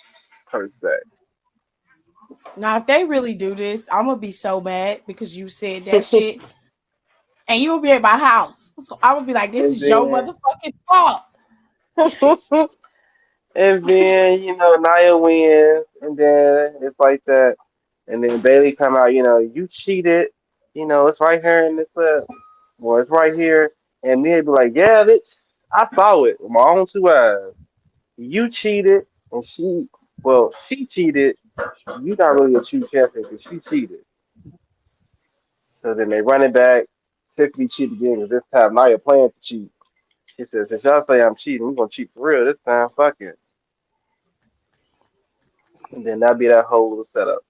per se. Now, if they really do this, I'm gonna be so mad because you said that shit, and you will be at my house. So I would be like, "This And is your then motherfucking fault." and then Nia wins, and then it's like that, and then Bailey come out, you cheated, it's right here in this well, it's right here, and Nia be like, yeah, bitch, I saw it with my own two eyes. You cheated, and she cheated. You not really a true champion because she cheated. So then they run it back. Tiffany cheated again because this time Nia planned to cheat. He says, since y'all say I'm cheating, we're gonna cheat for real this time. Fuck it. And then that'll be that whole little setup.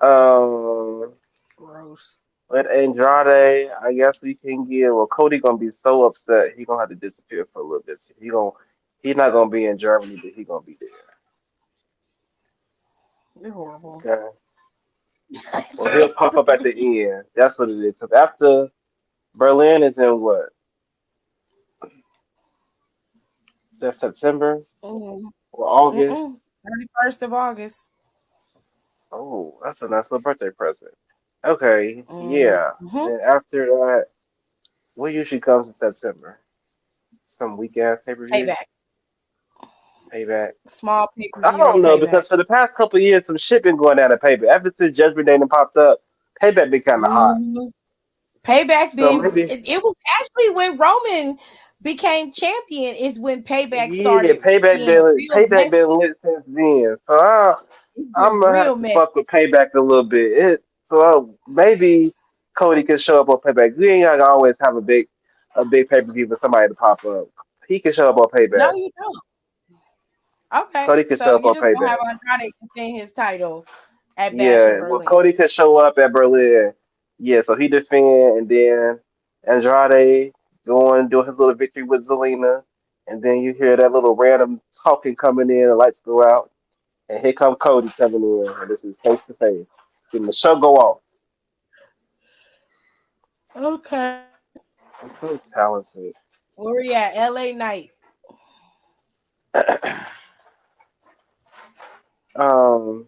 Um, Gross. with Andrade, I guess we can get. Well, Cody gonna be so upset. He gonna have to disappear for a little bit. He's not gonna be in Germany, but he gonna be You're horrible. there. Okay. Well, he'll pop up at the end. That's what it is. Because after Berlin is in what? Is that September Mm-mm. or August? 31st of August. Oh, that's a nice little birthday present. Okay, yeah. Mm-hmm. Then after that, what usually comes in September? Some weak ass pay per view. Payback. Payback. Small pay per I view don't on know payback. because for the past couple of years, some shit been going down at Payback. Ever since Judgment Day done popped up, Payback been kind of hot. Hmm. Payback So been maybe, it was actually when Roman became champion is when Payback yeah, started being real Payback messy. been lit since then. So It's I'm been gonna have real to messy. fuck with Payback a little bit. Maybe Cody could show up on Payback. We ain't gotta always have a big pay per view for somebody to pop up. He can show up on No, Payback. you don't. Okay, Cody can so show up you're on just gonna have Payback. Andrade defend his title at Bash in Yeah, well, Berlin. Cody could show up at Berlin. Yeah, so he defend, and then Andrade going doing his little victory with Zelina, and then you hear that little random talking coming in, the lights go out, and here come Cody coming in, and this is face to face. Then the show go off. Okay. I'm so talented. Where we at? LA Night. um,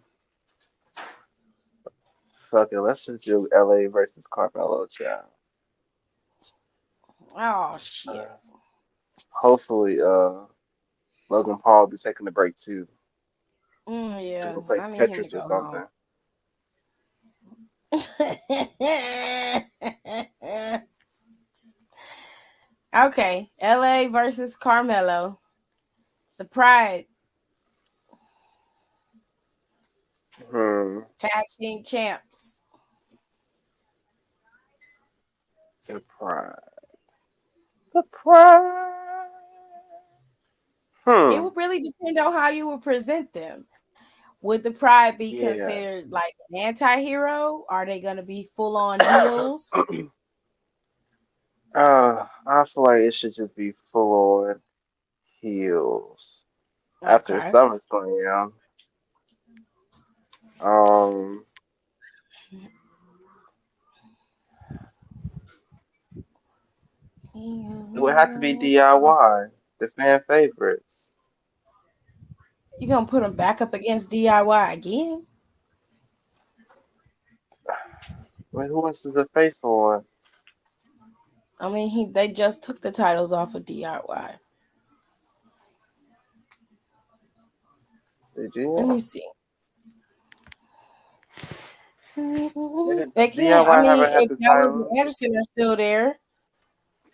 Fuck it, let's just do LA versus Carmelo, child. Oh shit. Uh, Hopefully, Logan Paul will be taking a break too. To Yeah, go play I need him to Tetris or go something. home. Okay, LA versus Carmelo. The Pride Hmm. tag team champs. The pride. The pride. It Hmm. would really depend on how you would present them. Would the Pride be Yeah. considered like an anti-hero? Are they gonna be full on heels? I feel like it should just be full on heels after Okay. SummerSlam. Um, it would have to be You DIY, the fan favorites. gonna put them back up against DIY again? Wait, who else is the face on? I mean, they just took the titles off of DIY. Did Let you? me see. Did They can. I DIY mean, haven't had if the Gallows and title? Anderson are still there,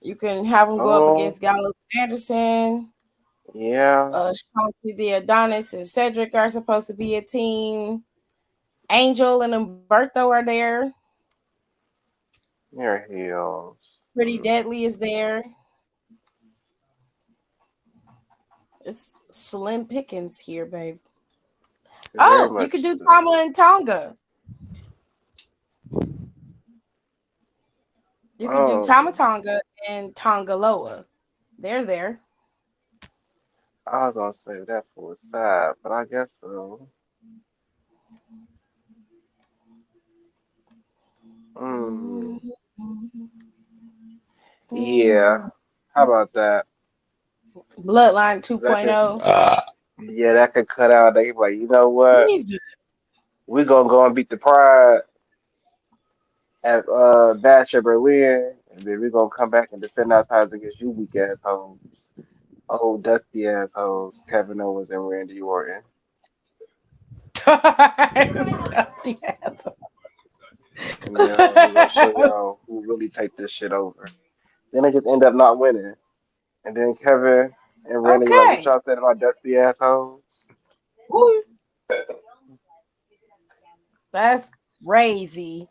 you can have them go up Oh, against Gallows and Anderson. yeah. Shanti the Adonis and Cedric are supposed to be a team. Angel and Umberto are there. Your heels. Pretty Deadly is there. It's slim pickings here, babe. Very Oh, you could much do so. Tama and Tonga. You could do Tama Oh, Tonga and Tonga Loa. They're there. I was gonna say that for a side, but I guess mm, yeah. How about that? Bloodline That could 2.0. yeah, that could cut out. They be like, you know what? Jesus. We gonna go and beat the Pride at Bash at Berlin, and then we gonna come back and defend our titles against you weak assholes, old dusty assholes, Kevin Owens and Randy Orton. Dusty ass. And we gonna show y'all who really take this shit over. Then they just end up not winning. And then Kevin and Randy were like, what Okay. y'all said about dusty assholes? Woo. That's crazy.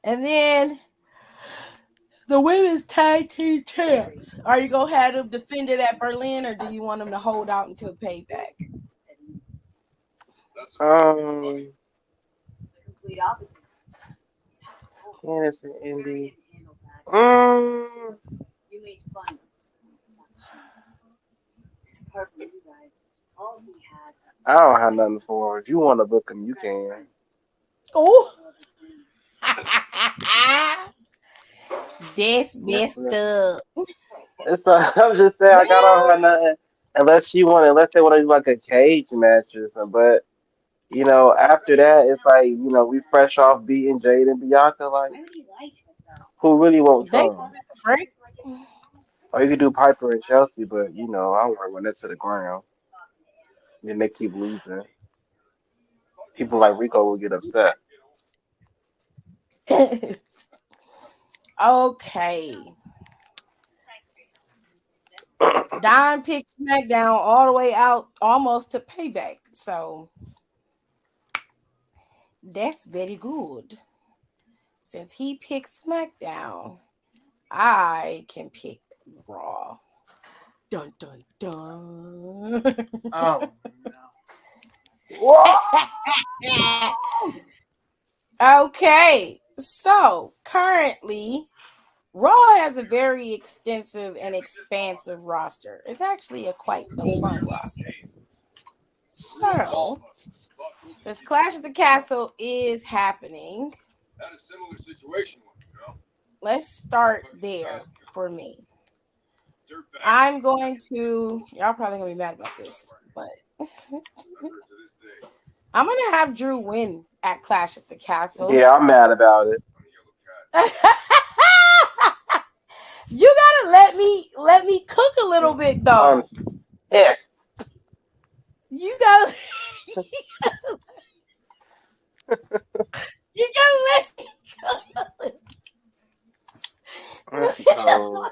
And then the women's tag team champs. Are you gonna have them defend it at Berlin, or do you want them to hold out until payback? Um, Candace and Indy. Um, I don't have nothing for 'em. If you want to book them, you can. Oh, that's Yeah, messed up. it's I'm just saying like I don't Well, have nothing unless they want to do like a cage match or something. But after that it's like we fresh off beating Jade and Bianca. Like who really wants they some? break. Or you could do Piper and Chelsea, but I don't want to run that to the ground. Then they keep losing. People like Rico will get upset. Okay. Don picked SmackDown all the way out almost to payback. So that's very good. Since he picked SmackDown, I can pick Raw. Dun dun dun. Oh no. Whoa! Okay, so currently Raw has a very extensive and expansive roster. It's actually a quite a fun roster. So, since Clash of the Castle is happening, let's start there for me. I'm going to, y'all probably gonna be mad about this, but I'm gonna have Drew win at Clash at the Castle. Yeah, I'm mad about it. You gotta let me cook a little bit I'm though. pissed. You gotta you gotta let me That's cook. cold.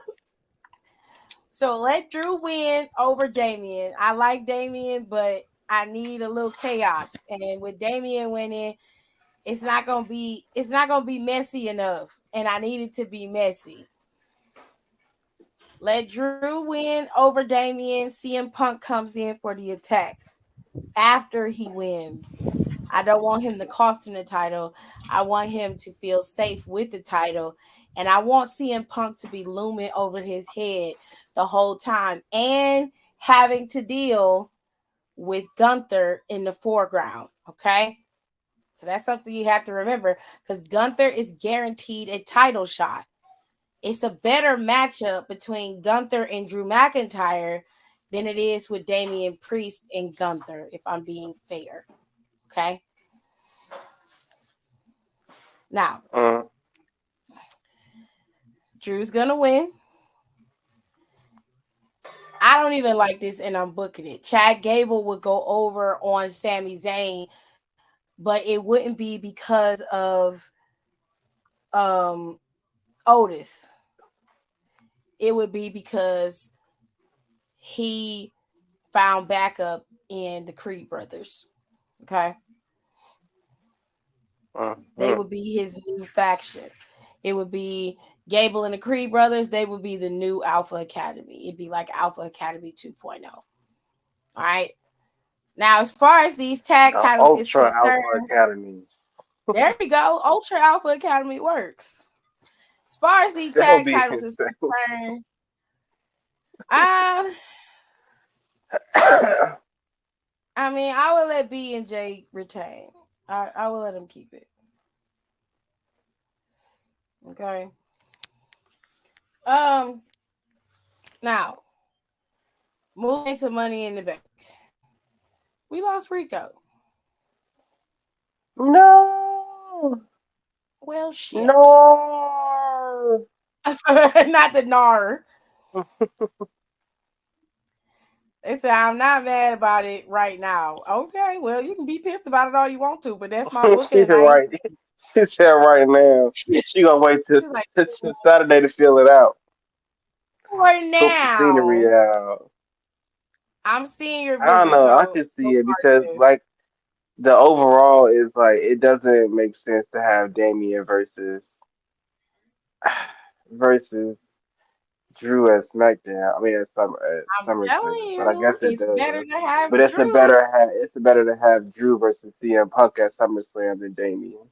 So let Drew win over Damien. I like Damien, but I need a little chaos. And with Damien winning, it's not gonna be messy enough. And I need it to be messy. Let Drew win over Damien. CM Punk comes in for the attack after he wins. I don't want him to cost him the title. I want him to feel safe with the title. And I want CM Punk to be looming over his head the whole time and having to deal with Gunther in the foreground. Okay. So that's something you have to remember because Gunther is guaranteed a title shot. It's a better matchup between Gunther and Drew McIntyre than it is with Damian Priest and Gunther, if I'm being fair. Okay. Now, Mm. Drew's gonna win. I don't even like this, and I'm booking it. Chad Gable would go over on Sami Zayn, but it wouldn't be because of um Otis. It would be because he found backup in the Creed brothers. Okay. They Mm. would be his new faction. It would be Gable and the Creed brothers. They would be the new Alpha Academy. It'd be like Alpha Academy 2.0. All right. Now, as far as these tag The titles is Ultra Alpha concerned, Academy. there we go. Ultra Alpha Academy works. As far as the That would tag be titles is insane. concerned, um, I mean, I will let B and J retain. I will let them keep it. Okay. Um. Now, moving to Money in the Bank. We lost Rico. No, Well, shit. no. Not the Nar. They said I'm not mad about it right now. Okay, well you can be pissed about it all you want to, but that's my booking, She said and I ain't. right. She said right now. She gonna wait till, She's like, till Saturday to fill it out. for Scope the scenery now, out. I'm seeing your I don't vision. know. I So can so see it far because good. like the overall is like it doesn't make sense to have Damien versus Drew at SmackDown. I mean at I'm telling SummerSlam, but I you, guess it it's better does. to have But Drew. it's better to have Drew versus CM Punk at SummerSlam than Damien,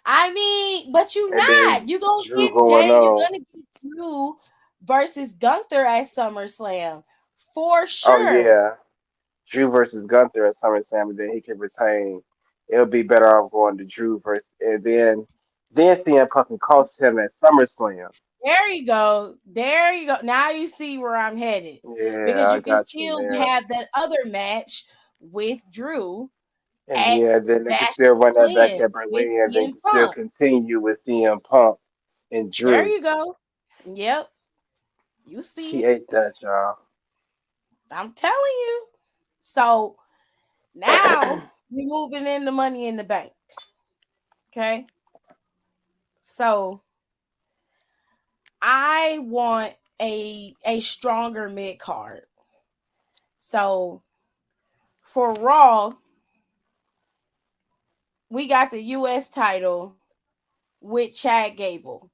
I mean, but you and then not. You gonna Drew get going Day. You're on. gonna get Drew versus Gunther at SummerSlam for Oh sure. yeah, Drew versus Gunther at SummerSlam, and then he can retain. It'll be better off going to Drew versus, and then CM Punk can cost him at SummerSlam. There you go. There you go. Now you see where I'm headed. Yeah, Because I you can got you still there. have that other match with Drew And at then they can Bash still run that back Berlin at with Berlin, and they CM can still Punk. continue with CM Punk and There Drew. you go. Yep. You see He it. ate that, y'all. I'm telling you. So now we're moving into Money in the Bank. Okay. So I want a stronger mid card. So for Raw, we got the US title with Chad Gable.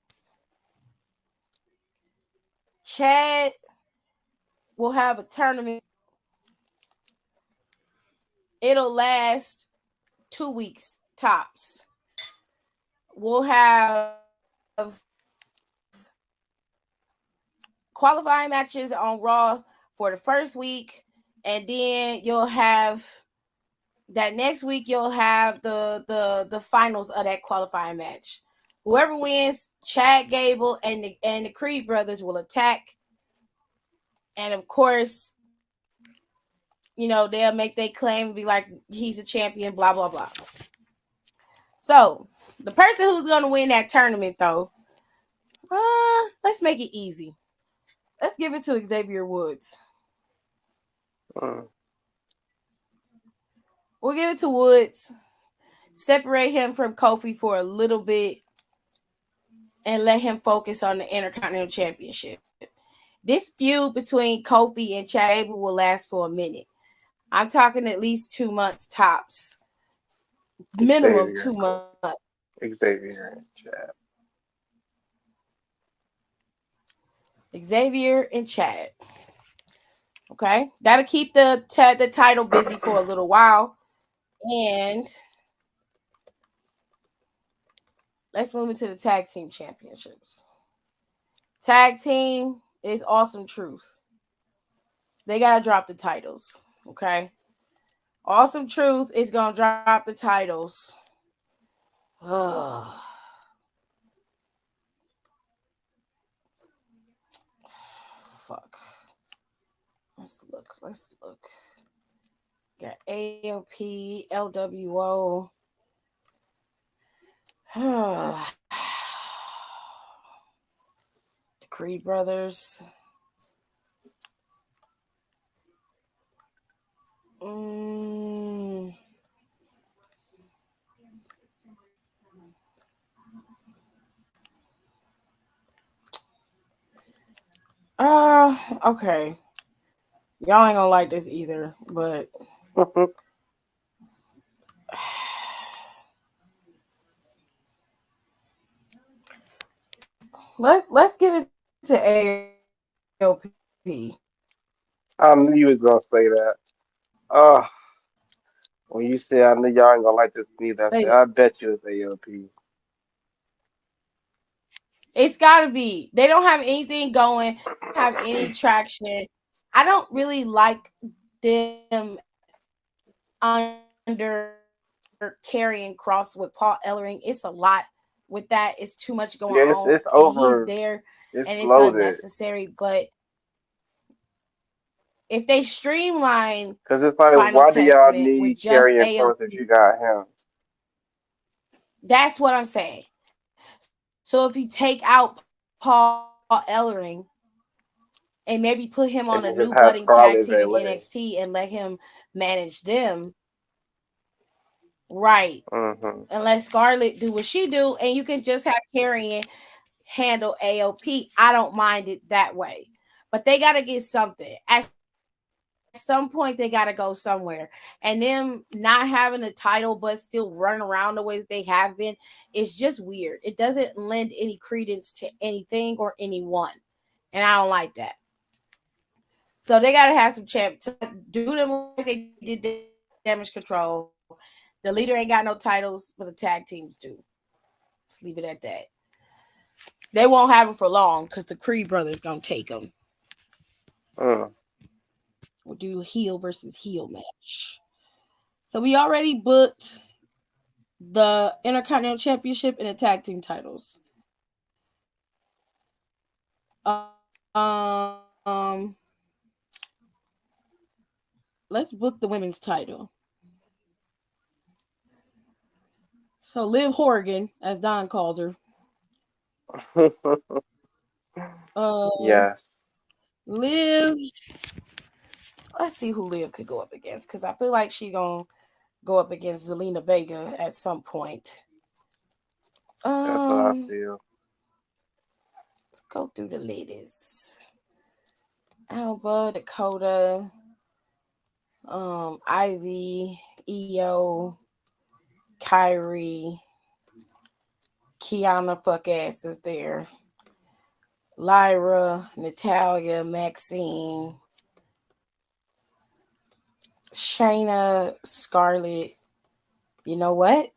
Chad will have a tournament. It'll last 2 weeks tops. We'll have qualifying matches on Raw for the first week, and then you'll have that next week you'll have the finals of that qualifying match. Whoever wins, Chad Gable and the Creed brothers will attack, and of course, they'll make their claim and be like, he's a champion, blah blah blah. So the person who's gonna win that tournament, though, let's make it easy. Let's give it to Xavier Woods. Mm. We'll give it to Woods. Separate him from Kofi for a little bit and let him focus on the Intercontinental Championship. This feud between Kofi and Chad Gable will last for a minute. I'm talking at least 2 months tops. Minimum Xavier, 2 months. Xavier, Chad. Xavier and Chad. Okay. Gotta keep the title busy for a little while. And let's move into the tag team championships. Tag team is Awesome Truth. They gotta drop the titles. Okay. Awesome Truth is gonna drop the titles. Ugh. Fuck. Let's look. Let's look. Got AOP, LWO. The Creed brothers. Mm. Okay. Y'all ain't gonna like this either, but let's give it to AOP. I knew you was gonna say that. Oh, when you said I knew y'all ain't gonna like this neither, I They, said I bet you it's AOP. it's gotta be. They don't have anything going. They don't have any traction. I don't really like them under carrying cross with Paul Ellering. It's a lot with that. It's too much going on, Yeah, and it's he's over. there, and It's it's bloated unnecessary. But if they streamline because it's like, Final why do y'all Testament with need just carrying cross if AOP, you got him? that's what I'm saying. So if you take out Paul Ellering and maybe put him on a new budding And tag then just team in have Scarlet NXT J and let Lynn. him manage them, right? Mm-hmm. And let Scarlett do what she do, and you can just have Carrion handle AOP. I don't mind it that way. But they got to get something. At some point, they got to go somewhere. And them not having a title, but still running around the way that they have been, is just weird. It doesn't lend any credence to anything or anyone. And I don't like that. So they got to have some champ. Do them like they did Damage Control. The leader ain't got no titles, but the tag teams do. Let's leave it at that. They won't have it for long because the Creed brothers gonna take them. Mm. We'll do heel versus heel match. So we already booked the Intercontinental Championship and the tag team titles. Um, let's book the women's title. So Liv Horrigan, as Don calls her. Uh, Yes, Liv. Let's see who Liv could go up against because I feel like she gonna go up against Zelina Vega at some point. that's what I Um, feel. let's go through the ladies. Alba, Dakota, Ivy, Io, Kyrie, Kiana fuck ass is there. Lyra, Natalia, Maxine, Shayna, Scarlett. You know what?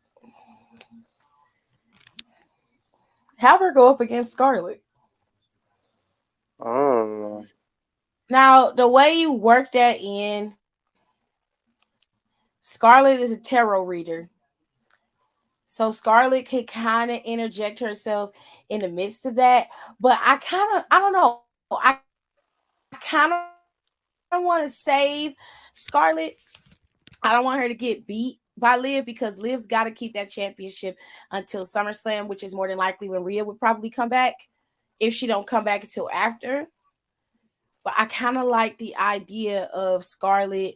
Have her go up against Scarlett. Mm. Now, the way you work that in, Scarlett is a tarot reader. So Scarlett could kind of interject herself in the midst of that. But I don't know. I kind of want to save Scarlett. I don't want her to get beat by Liv because Liv's got to keep that championship until SummerSlam, which is more than likely when Rhea would probably come back if she don't come back until after. But I kind of like the idea of Scarlett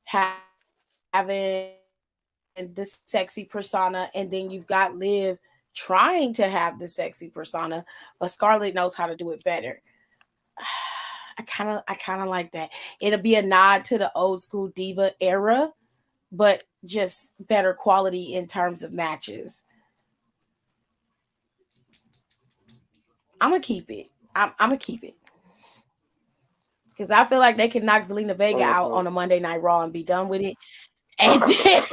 having the sexy persona, and then you've got Liv trying to have the sexy persona, but Scarlett knows how to do it better. I kind of like that. It'll be a nod to the old school diva era, but just better quality in terms of matches. I'm gonna keep it. I'm gonna keep it because I feel like they can knock Zelina Vega out Mm-hmm. on a Monday Night Raw and be done with it, and then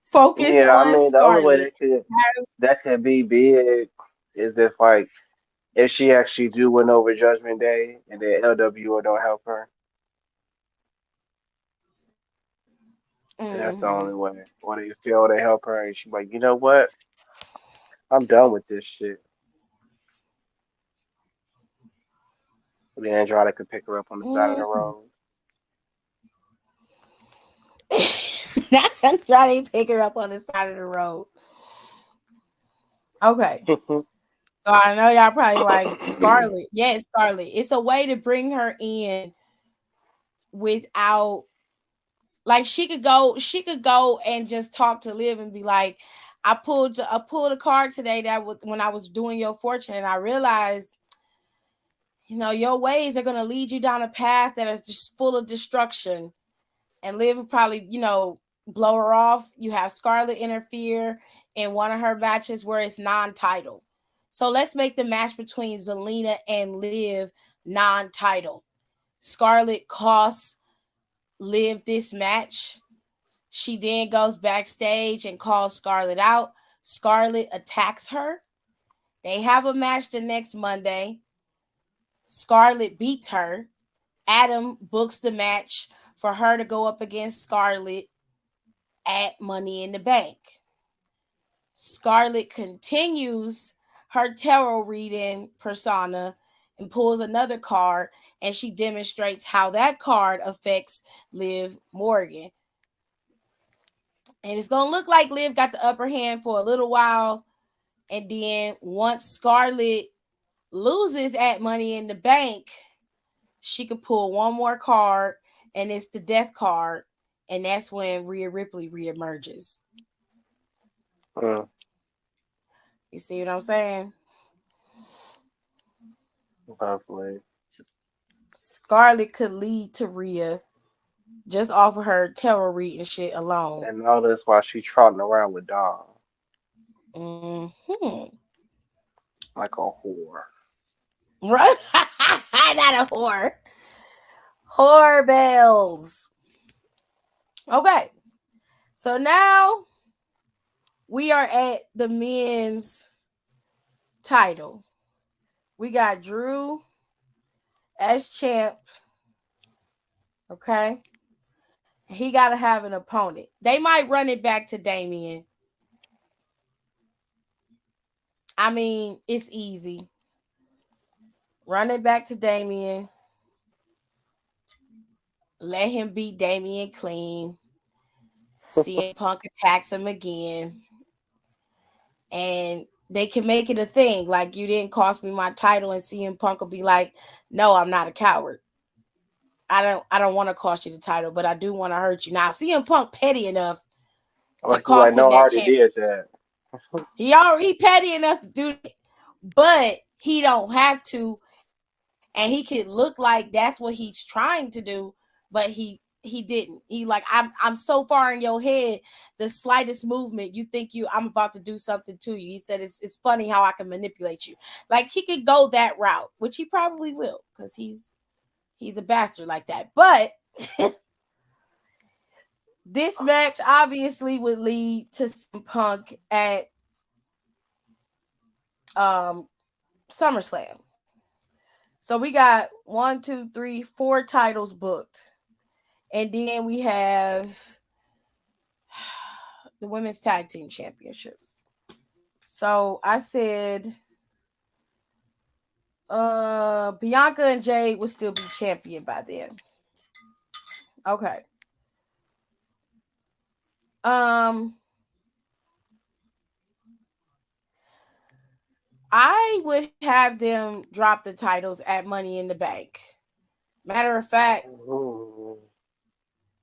focus Yeah, I on mean, the only way Scarlett. that could be big is if like if she actually do win over Judgment Day and then LWO don't help her. That's the Mm-hmm. only way. Or they fail to help her and she's like, you know what? I'm done with this shit. Then Andrade could pick her up on the side of the Mm-hmm. road. Not trying to pick her up on the side of the road. Okay. So I know y'all probably like Scarlett. Yes, Scarlett. It's a way to bring her in without like she could go and just talk to Liv and be like, I pulled a card today that was when I was doing your fortune and I realized, your ways are gonna lead you down a path that is just full of destruction. And Liv would probably, blow her off. You have Scarlett interfere in one of her matches where it's non-title. So let's make the match between Zelina and Liv non-title. Scarlett costs Liv this match. She then goes backstage and calls Scarlett out. Scarlett attacks her. They have a match the next Monday. Scarlett beats her. Adam books the match for her to go up against Scarlett at Money in the Bank. Scarlett continues her tarot reading persona and pulls another card, and she demonstrates how that card affects Liv Morgan. And it's gonna look like Liv got the upper hand for a little while, and then once Scarlett loses at Money in the Bank, she could pull one more card, and it's the death card, and that's when Rhea Ripley reemerges. Mm, You see what I'm saying? lovely. Scarlett could lead to Rhea just off of her tarot reading shit alone. And all this while she trotting around with Dom Mm-hmm. like a whore. Right? Not a whore. Whore bells. Okay. So now we are at the men's title. We got Drew as champ. Okay. He got to have an opponent. They might run it back to Damien. I mean, it's easy. Run it back to Damien. Let him beat Damien clean. CM Punk attacks him again. And they can make it a thing. Like, you didn't cost me my title, and CM Punk will be like, no, I'm not a coward. I don't want to cost you the title, but I do want to hurt you. Now, CM Punk petty enough to Or he like, cost him no, I that already champion. did that. He petty enough to do it, but he don't have to, and he could look like that's what he's trying to do, but he didn't. He like, I'm so far in your head, the slightest movement, you think I'm about to do something to you. He said it's funny how I can manipulate you. Like, he could go that route, which he probably will, because he's a bastard like that. But this match obviously would lead to some Punk at um SummerSlam. So we got 1, 2, 3, 4 titles booked. And then we have the women's tag team championships. So I said Bianca and Jade would still be champion by then. Okay. Um I would have them drop the titles at Money in the Bank. Matter of fact, Ooh.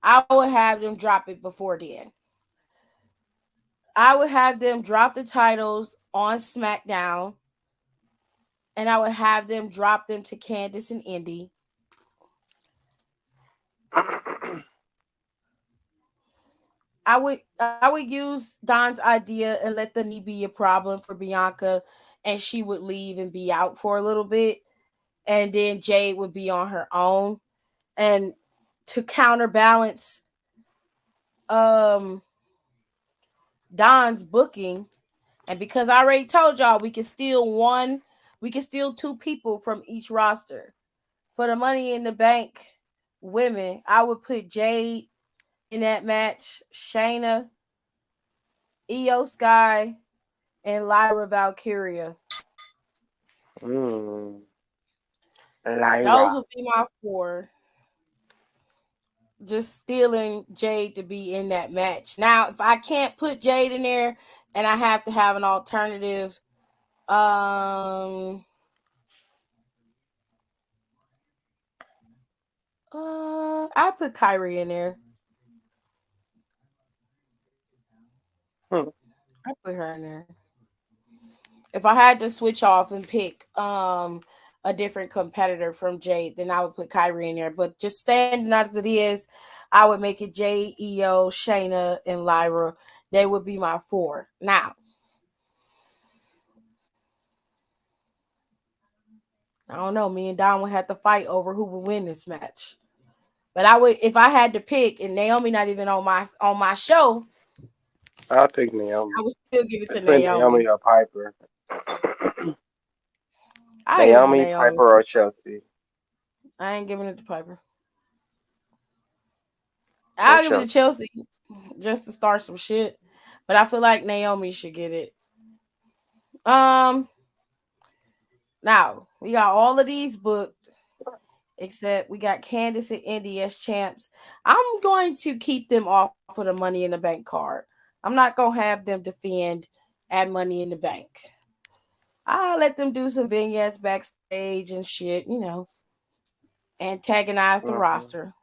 I would have them drop it before then. I would have them drop the titles on SmackDown, and I would have them drop them to Candice and Indy. I would use Don's idea and let the knee be a problem for Bianca, and she would leave and be out for a little bit, and then Jade would be on her own. And to counterbalance um Don's booking, and because I already told y'all we can steal 2 people from each roster. For the Money in the Bank women, I would put Jade in that match, Shayna, Io Sky, and Lyra Valkyria. Mm. Those Lyra. would be my 4. Just stealing Jade to be in that match. Now, if I can't put Jade in there and I have to have an alternative, I put Kyrie in there. Hmm. I put her in there. If I had to switch off and pick a different competitor from Jade, then I would put Kyrie in there. But just standing as it is, I would make it Jade, Io, Shayna, and Lyra. They would be my 4. Now, I don't know. Me and Don would have to fight over who would win this match. But I would, if I had to pick, and Naomi not even on my show, I'll pick Naomi. I would still give it to Between Naomi Naomi. or Piper. I give it to Naomi, Naomi. Piper, or Chelsea. I ain't giving it to Piper. Or I'll give it to Chelsea. Chelsea just to start some shit. But I feel like Naomi should get it. Um, Now we got all of these booked except we got Candace and Indy as champs. I'm going to keep them off of the Money in the Bank card. I'm not gonna have them defend at Money in the Bank. I'll let them do some vignettes backstage and shit, antagonize the Mm-hmm. roster,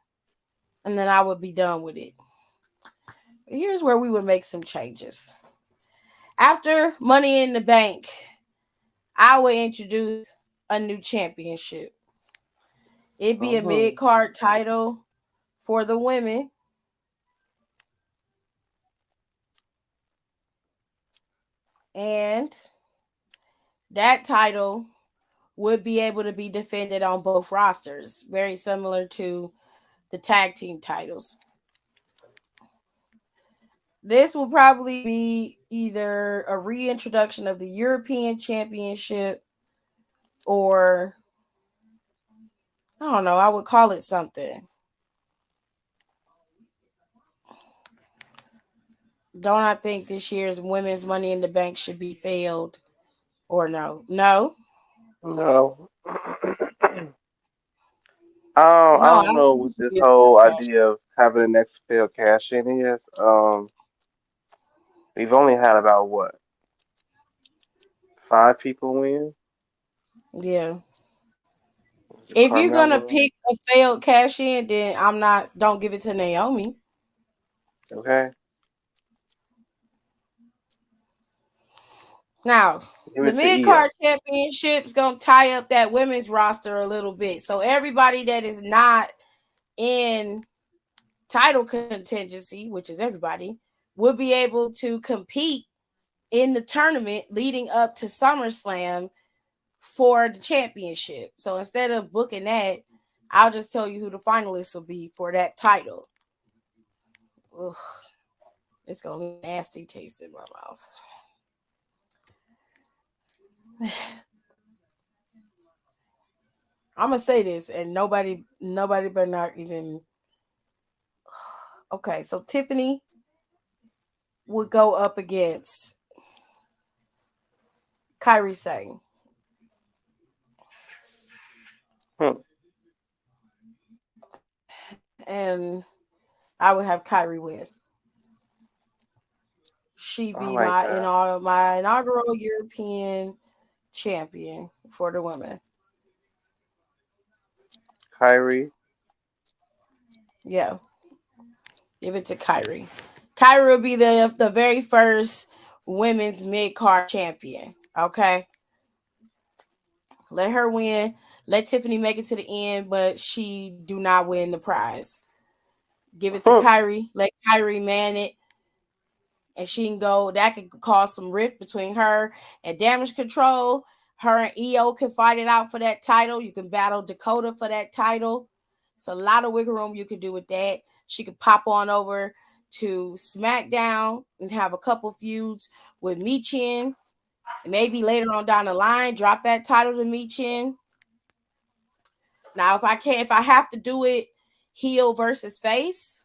and then I would be done with it. Here's where we would make some changes. After Money in the Bank, I would introduce a new championship. It'd be a Mm-hmm. mid card title for the women, and that title would be able to be defended on both rosters, very similar to the tag team titles. This will probably be either a reintroduction of the European Championship or I don't know, I would call it something. Don't I think this year's women's Money in the Bank should be failed or no? No, No. I no, I don't don't know think it what should this be a failed whole cash. idea of having an XFL cash in is. We've only had about what, 5 people win? Yeah. Was it If you're gonna Carmelo? pick a failed cash in, then I'm not. Don't give it to Naomi. Okay. Now, Give the it to mid card Io. championship's gonna tie up that women's roster a little bit. So everybody that is not in title contingency, which is everybody, will be able to compete in the tournament leading up to SummerSlam for the championship. So instead of booking that, I'll just tell you who the finalists will be for that title. Ugh, it's gonna leave a nasty taste in my mouth. I'm gonna say this, and nobody better not even. Okay, so Tiffany would go up against Kyrie Sane, Hmm. and I would have Kyrie win. She I be like my that. inaugural European champion for the women. Kyrie. Yeah, give it to Kyrie. Kyrie will be the very first women's mid card champion. Okay, let her win. Let Tiffany make it to the end, but she do not win the prize. Give it to Hmm. Kyrie. Let Kyrie man it, and she can go. That could cause some rift between her and Damage Control. Her and EO can fight it out for that title. You can battle Dakota for that title. It's a lot of wiggle room you could do with that. She could pop on over to SmackDown and have a couple feuds with Michin. And maybe later on down the line, drop that title to Michin. Now, if I have to do it heel versus face,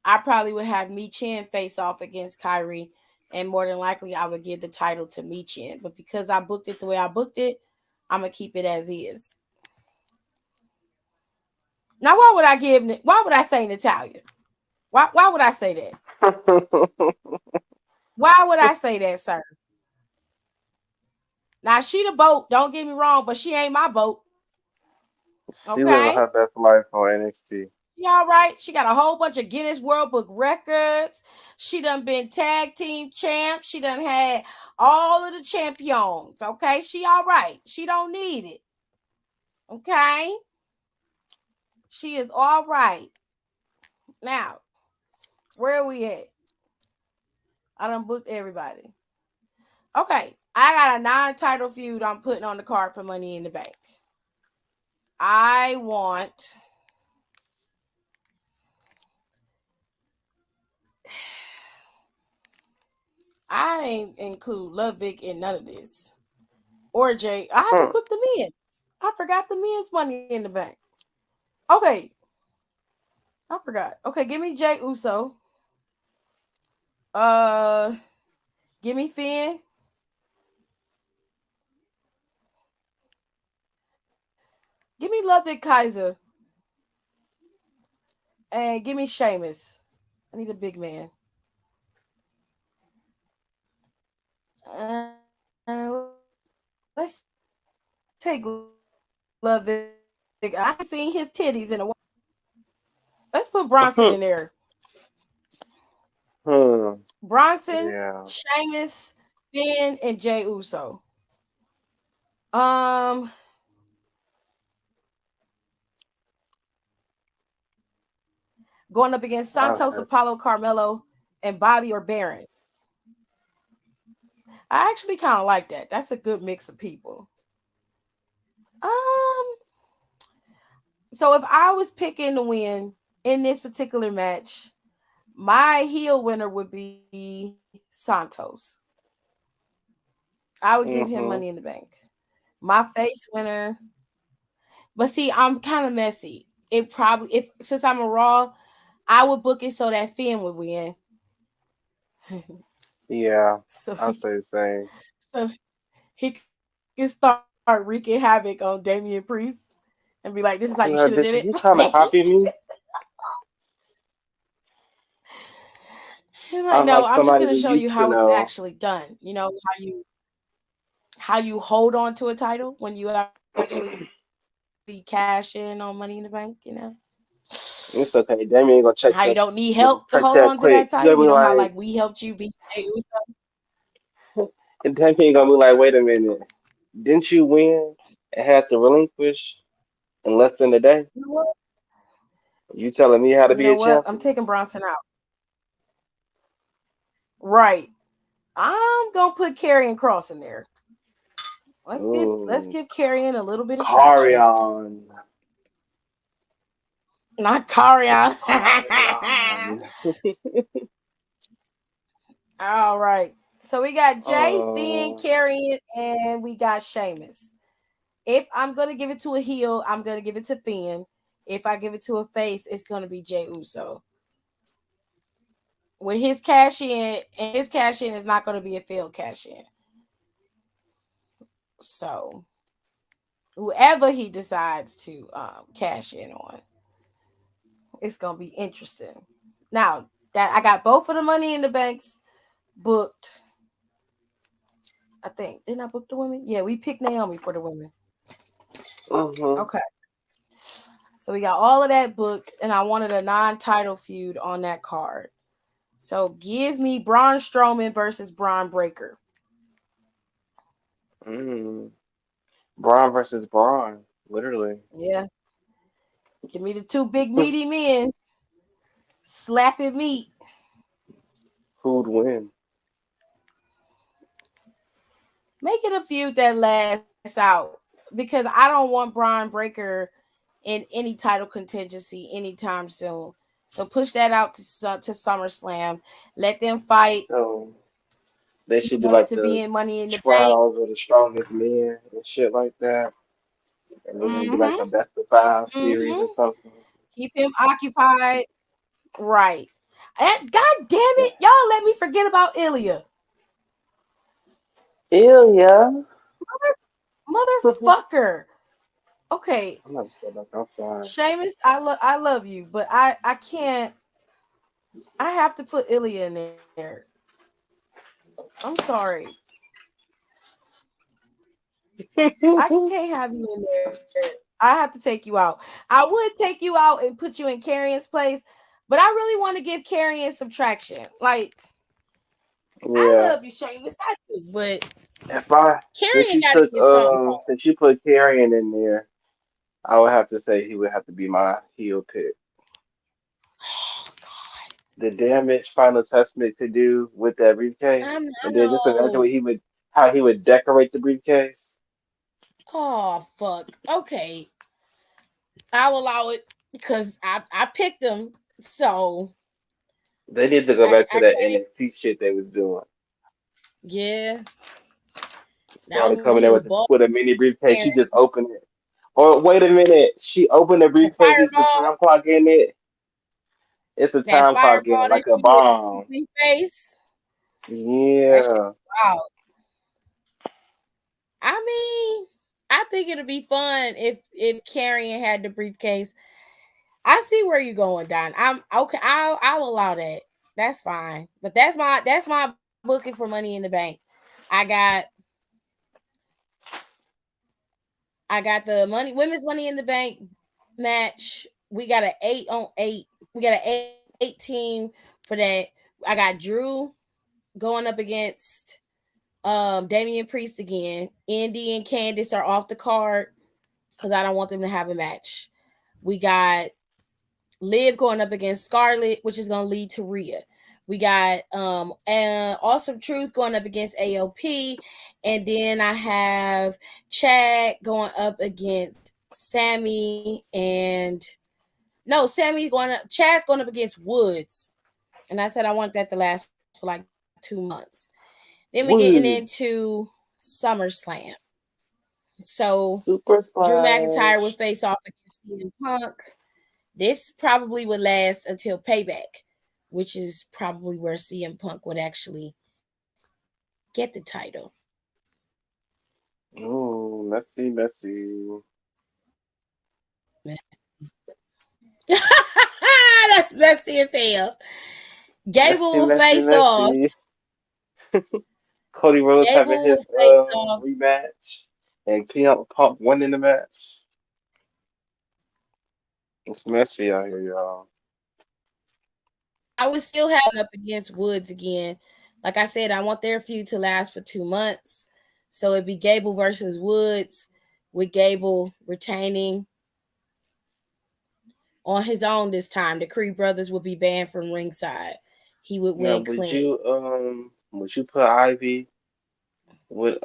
I probably would have Mi Chin face off against Kyrie, and more than likely I would give the title to Mi Chin. But because I booked it the way I booked it, I'm gonna keep it as is. Now, Why would I say Natalia? Why would I say that? Why would I say that, sir? Now she the boat. Don't get me wrong, but she ain't my boat. She living Okay. her best life on NXT. She all right. She got a whole bunch of Guinness World Book records. She done been tag team champ. She done had all of the champions. Okay. She all right. She don't need it. Okay. She is all right. Now, where are we at? I done booked everybody. Okay. I got a non-title feud I'm putting on the card for Money in the Bank. I want I ain't include Ludwig in none of this. Or Jay. I Hmm. haven't booked the men. I forgot the men's money in the bank. Okay, I forgot. Okay, give me Jay Uso. Uh, give me Finn. Give me Ludwig Kaiser, and give me Sheamus. I need a big man. Let's take Ludwig. I haven't seen his titties in a while. Let's put Bronson in there. Hmm. Bronson, Yeah. Sheamus, Finn, and Jay Uso. Um, going up against I Santos, have, Apollo, Carmelo, and Bobby or Baron. I actually kind of like that. That's a good mix of people. Um, so if I was picking to win in this particular match, my heel winner would be Santos. I would give him money in mm-hmm. the bank. My face winner, but see, I'm kind of messy. It probably if since I'm a Raw, I would book it so that Finn would win. Yeah. so I he say the same. so he can start wreaking havoc on Damian Priest and be like, "This is how you should have did it." Bitch, are you trying to copy me? He's like, "No, I'm Unlike just gonna somebody show that you how used to it's know. actually done. You know how you hold on to a title when you actually cash in on Money in the Bank. It's okay. Damien ain't gonna How you check don't that. need help to Check hold on that to that quick. title. You're You gonna know be how like like, we helped you beat Jey Uso. and Damien gonna be like, wait a minute. Didn't you win and had to relinquish in less than a day? You know what? You telling me how to You be know a what? I'm champion? taking Bronson out. Right. I'm gonna put Karrion Cross in there. Let's Ooh, give Karrion a little bit of traction. Carion. Not Karrion. Carion. All right. So we got Jay, Finn, Oh, Karrion, and we got Sheamus. If I'm gonna give it to a heel, I'm gonna give it to Finn. If I give it to a face, it's gonna be Jay Uso. With his cash in, and his cash in is not gonna be a failed cash in. So whoever he decides to cash in on, it's gonna be interesting. Now that I got both of the Money in the Banks booked, I think didn't I book the women? Yeah, we picked Naomi for the women. mm-hmm. Okay, so we got all of that booked, and I wanted a non-title feud on that card. So give me Braun Strowman versus Braun Breaker. Mm. Braun versus Braun, literally. Yeah, give me the two big meaty men slapping meat. Who'd win? Make it a feud that lasts out because I don't want Braun Breaker in any title contingency anytime soon. So push that out to SummerSlam. Let them fight. So they He should do wanted like to be the in Money in the Bank. trials of the strongest men and shit like that. And then they do like Mm-hmm. a best of five series Mm-hmm. or something. Keep him occupied. Right. And God damn it, y'all let me forget about Ilya. Ew, yeah. Motherfucker. Okay, I'm not saying like I'm sorry. Seamus, I love you, but I can't. I have to put Ilya in there. I'm sorry. I can't have you in there. I have to take you out. I would take you out and put you in Carrion's place, but I really want to give Carrion some traction. Like I Yeah. love you, Seamus, I do, but If I since Carrion you got to took get something going. since you put Carrion in there, I would have to say he would have to be my heel pick. Oh God, The damage Final Testament could do with that briefcase, I and then just imagine know. what he would how he would decorate the briefcase. Oh fuck. Okay, I'll allow it because I picked him. So They need to go back to I that can't. NXT shit they was doing. Yeah, that Started was when coming he in was with bald with a mini briefcase. Aaron. She just opened it. Or wait a minute, she opened the The briefcase. It's a fireball, time clock in it. It's a that time clock in it, fireball that like a she hit in bomb. the face. That shit Yeah. wow. I mean, I think it'd be fun if Carrion had the briefcase. I see where you're going, Don. I'm okay. I'll allow that. That's fine. But that's my booking for Money in the Bank. I got I got the women's Money in the Bank match. We got an 8-on-8. We got an 8 team for that. I got Drew going up against Damian Priest again. Indy and Candice are off the card because I don't want them to have a match. We got Liv going up against Scarlett, which is going to lead to Rhea. We got Awesome Truth going up against AOP, and then I have Chad going up against Sammy and no, Sammy's going up. Chad's going up against Woods, and I said I want that to last for like 2 months. Then we getting Woo. into SummerSlam. So Super Drew McIntyre would Splash. face off against CM Punk. This probably would last until Payback, which is probably where CM Punk would actually get the title. Ooh, messy, messy. That's messy as hell. Messy, Gable will messy, face off. messy. Cody Rhodes having Gable his will face off. rematch and Pump winning the match. It's messy out here, y'all. I would still have up against Woods again. Like I said, I want their feud to last for 2 months. So it'd be Gable versus Woods, with Gable retaining on his own this time. The Creed brothers would be banned from ringside. He would Now, win clean. would you put Ivy with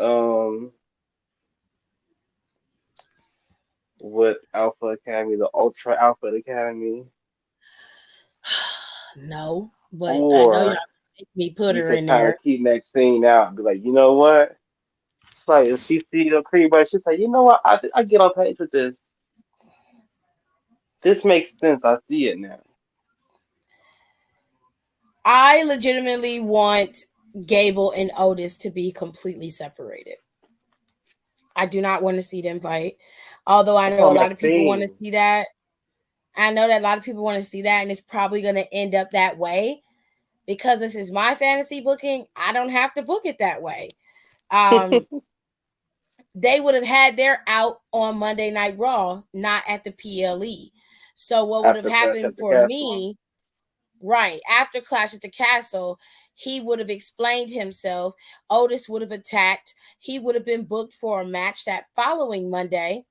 with Alpha Academy, the Ultra Alpha Academy, No, but I know y'all or make me put you her could in kind of there. keep Maxine out and be like, you know what? Like if she see the Creed brother, she's like, you know what? I get on page with this. This makes sense. I see it now. I legitimately want Gable and Otis to be completely separated. I do not want to see them fight. Although I That's know all a lot of people want to Maxine. see that. I know that a lot of people want to see that, and it's probably going to end up that way because this is my fantasy booking. I don't have to book it that way. Um, they would have had their out on Monday Night Raw, not at the PLE. So what would have After Clash happened at the for Castle. me, right, after Clash at the Castle, he would have explained himself. Otis would have attacked. He would have been booked for a match that following Monday.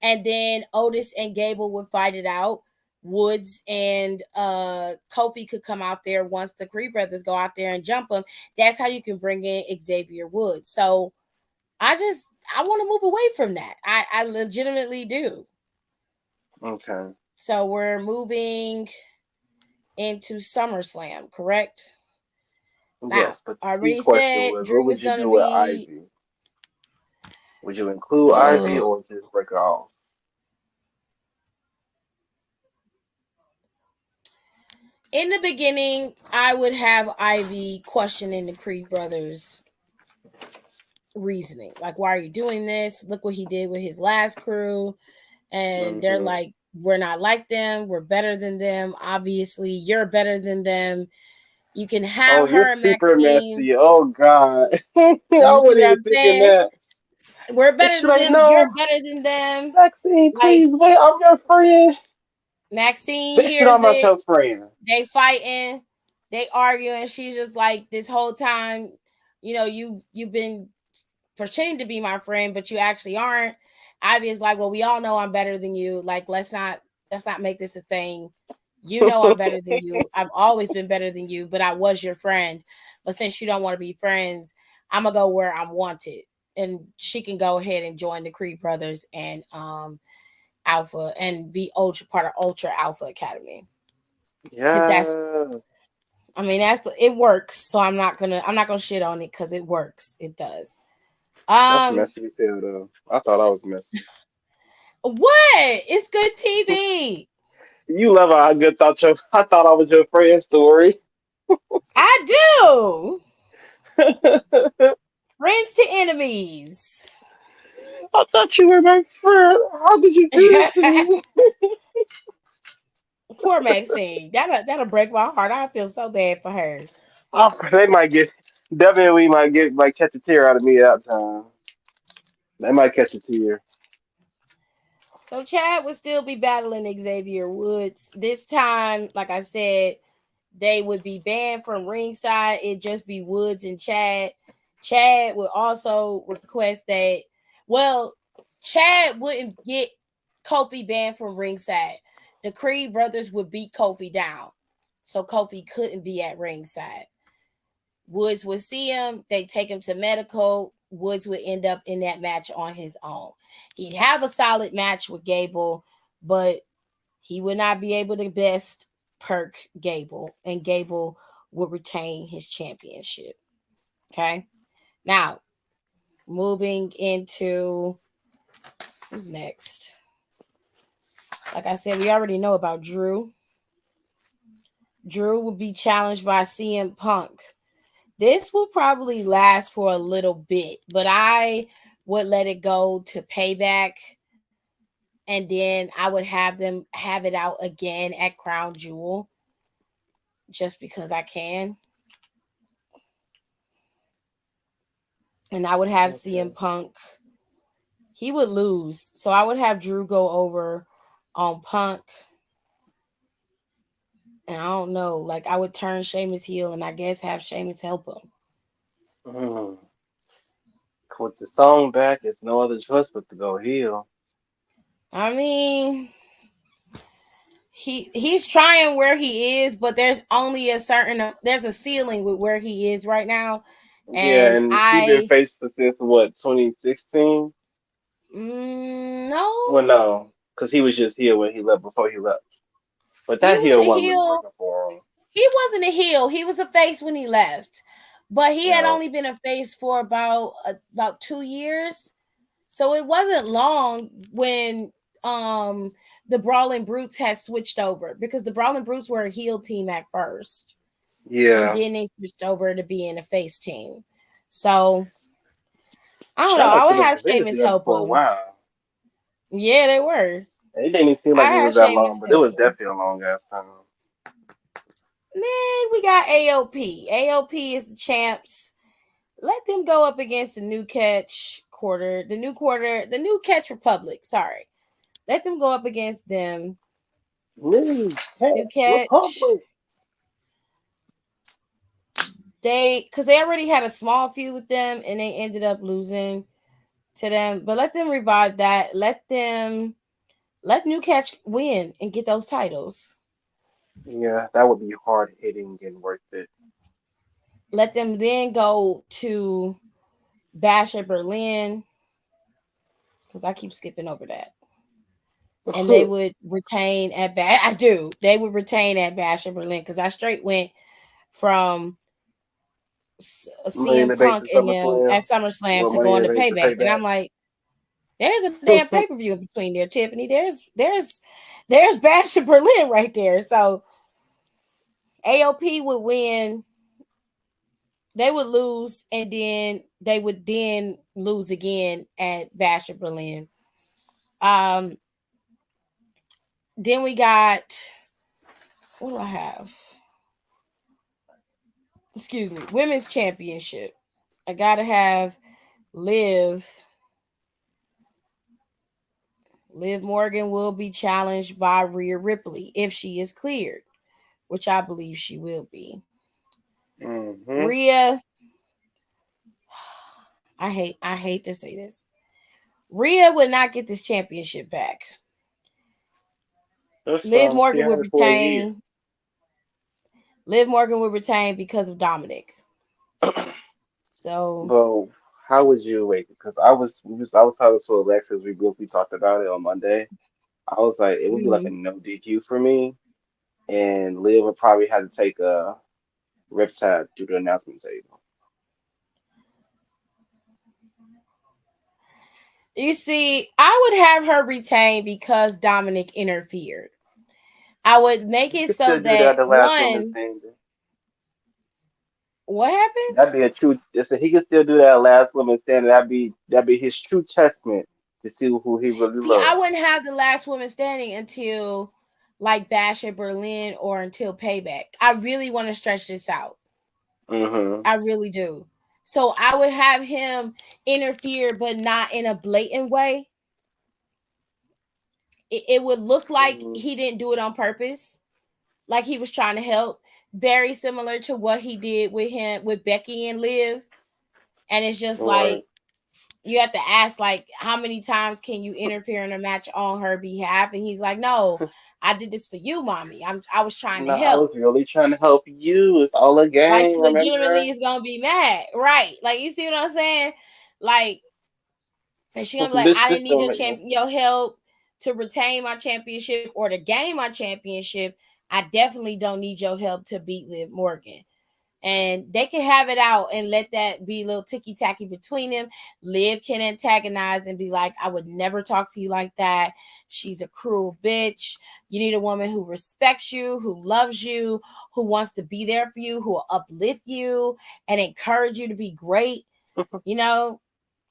And then Otis and Gable would fight it out. Woods and Kofi could come out there once the Creed brothers go out there and jump him. That's how you can bring in Xavier Woods. So I want to move away from that. I legitimately do. Okay. So we're moving into SummerSlam, correct? Now, Yes, but the I key already question said was, what Drew would is you going to do with be. Ivy? Would you include Ivy or just break her off? In the beginning, I would have Ivy questioning the Creed brothers' reasoning. Like, why are you doing this? Look what he did with his last crew. And they're Hmm. like, we're not like them. We're better than them. Obviously, you're better than them. You can Oh, have you're her, super Maxine. messy. Oh God. I You see wasn't what even I'm thinking saying? that. We're And better she's than like, them. You're no, better than them. Maxine, Like, please wait. I'm your friend. Maxine Bitch, shit, I'm hears not it. your friend. They fighting, they arguing. She's just like, this whole time, you've been pretending to be my friend, but you actually aren't. Ivy is like, well, we all know I'm better than you. Like, let's not make this a thing. You know I'm better than you. I've always been better than you, but I was your friend. But since you don't want to be friends, I'm gonna go where I'm wanted. And she can go ahead and join the Creed brothers and Alpha and be ultra part of Ultra Alpha Academy. If that's Yeah. I mean it works. So I'm not gonna shit on it because it works. It does. That's Um messy as hell, though. I thought I was messy. What? It's good TV. You love how good thought your I thought I was your friend story. I do. I Friends to enemies. thought you were my friend. How did you do this to me? Poor Maxine. That'll break my heart. I feel so bad for her. Oh, they might get definitely might catch a tear out of me that time. They might catch a tear. So Chad would still be battling Xavier Woods. This time, like I said, they would be banned from ringside. It'd just be Woods and Chad. Chad would also request that, well, Chad wouldn't get Kofi banned from ringside. The Creed brothers would beat Kofi down. So Kofi couldn't be at ringside. Woods would see him, they take him to medical. Woods would end up in that match on his own. He'd have a solid match with Gable, but he would not be able to best perk Gable, and Gable would retain his championship. Okay. Now, moving into who's next? Like I said, we already know about Drew. Drew will be challenged by CM Punk. This will probably last for a little bit, but I would let it go to Payback, and then I would have them have it out again at Crown Jewel just because I can. And I would have Okay. CM Punk. He would lose. So I would have Drew go over on Punk. And I don't know. Like I would turn Sheamus heel and I guess have Sheamus help him. Mm. With the song back, it's no other choice but to go heel. I mean, he's trying where he is, but there's only a certain there's a ceiling with where he is right now. Yeah, And and he been I faced since what 2016. Well, no, no, because he was just here when he left before he left. But he that was heel a wasn't really heel. working for him. He wasn't a heel. He was a face when he left, but he had Yeah, only been a face for about 2 years. So it wasn't long when um the Brawling Brutes had switched over, because the Brawling Brutes were a heel team at first, and yeah. then they switched over to being a face team. So I don't know. Shout I out to would them have because they was Sheamus together help for a him. while. Yeah, they were. It didn't even seem like I it have was that long, Sheamus but it help was him. definitely a long ass time. Then we got AOP. AOP is the champs. Let them go up against the new catch Republic. Sorry. Let them go up against them. Niggas, New cats, catch. Republic. Because they already had a small feud with them and they ended up losing to them. But let them revive that. Let New Catch win and get those titles. Yeah, that would be hard hitting and worth it. Let them then go to Bash at Berlin, because I keep skipping over that. And they would retain at Bash. I do. They would retain at Bash at Berlin, because I straight went from Money in CM the Bank Punk to and them SummerSlam. at SummerSlam Well, to Money in going the to Bank to Payback. And I'm Payback. like, there's a damn pay per view in between there, Tiffany. There's Bash in Berlin right there. So AOP would win, they would lose, and then they would then lose again at Bash in Berlin. Um, then we got, what do I have? Excuse me, women's championship. I gotta have Liv. Liv Morgan will be challenged by Rhea Ripley if she is cleared, which I believe she will be. Hmm. Rhea, I hate to say this. Rhea would not get this championship back. That's Liv She Morgan had would it for a year. retain. Liv Morgan would retain because of Dominic. So, But how would you wait? Because I was talking to Alexis. We talked about it on Monday. I was like, it would be like a mhm. no DQ for me, and Liv would probably have to take a Riptide through the announcement table. You see, I would have her retain because Dominic interfered. I would make He it could so still do that that. The last woman one, standing. what happened? That'd be a true. It's a, he could still do that. Last woman standing. That'd be his true testament to see who he really See, I loves. wouldn't have the last woman standing until like Bash at Berlin or until Payback. I really want to stretch this out. Mm-hmm. I really do. So I would have him interfere, but not in a blatant way. It would look like Mm-hmm. he didn't do it on purpose, like he was trying to help. Very similar to what he did with him with Becky and Liv. And it's just Right. like you have to ask, like, how many times can you interfere in a match on her behalf? And he's like, no, I did this for you, mommy. I was trying to No, I help. was really trying to help you. It's all a Like she game. legitimately Remember? is gonna be mad, right? Like you see what I'm saying? Like, and she gonna be like, Bitch, I didn't this need don't make no. your help to retain my championship or to gain my championship. I definitely don't need your help to beat Liv Morgan. And they can have it out and let that be a little ticky tacky between them. Liv can antagonize and be like, I would never talk to you like that. She's a cruel bitch. You need a woman who respects you, who loves you, who wants to be there for you, who will uplift you and encourage you to be great. You know,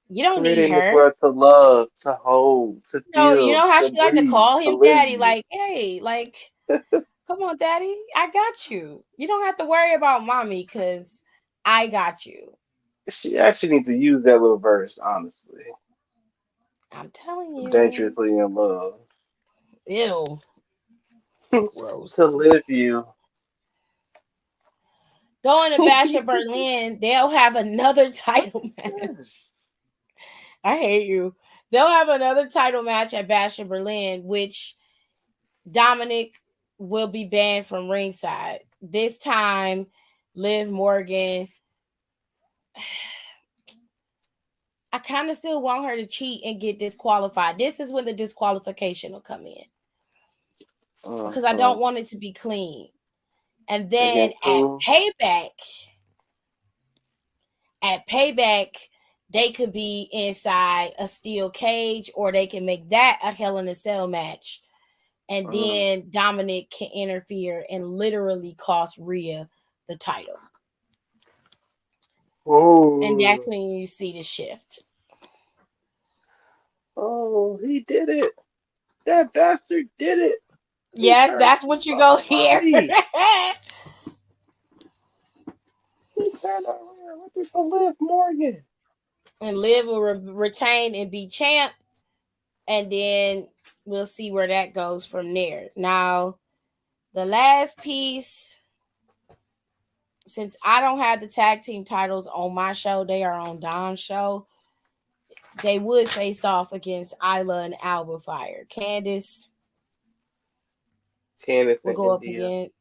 you don't need Creating this her. world to love, to hold, to You feel, know how to she like to breathe, call to him live daddy, you. like, hey, like, come on, daddy, I got you. You don't have to worry about mommy because I got you. She actually needs to use that little verse, honestly. I'm telling you. Dangerously in love. Ew. To Gross. live you. Going to Bash at Berlin, they'll have another title match. Yes. I hate you. They'll have another title match at Bash at Berlin, which Dominic will be banned from ringside. This time, Liv Morgan, I kind of still want her to cheat and get disqualified. This is when the disqualification will come in because I Uh-huh. don't want it to be clean. And then Against who? at payback, they could be inside a steel cage or they can make that a Hell in a Cell match. And Mm. then Dominic can interfere and literally cost Rhea the title. And that's Oh, when you see the shift. oh, he did it. That bastard did it. He Yes, turned that's what you on go here. Bobby. He turned on Rhea looking for Liv Morgan. And Liv will retain and be champ. And then we'll see where that goes from there. Now, the last piece, since I don't have the tag team titles on my show, they are on Don's show. They would face off against Isla and Alba Fire. Candice Tennis will in go up India. against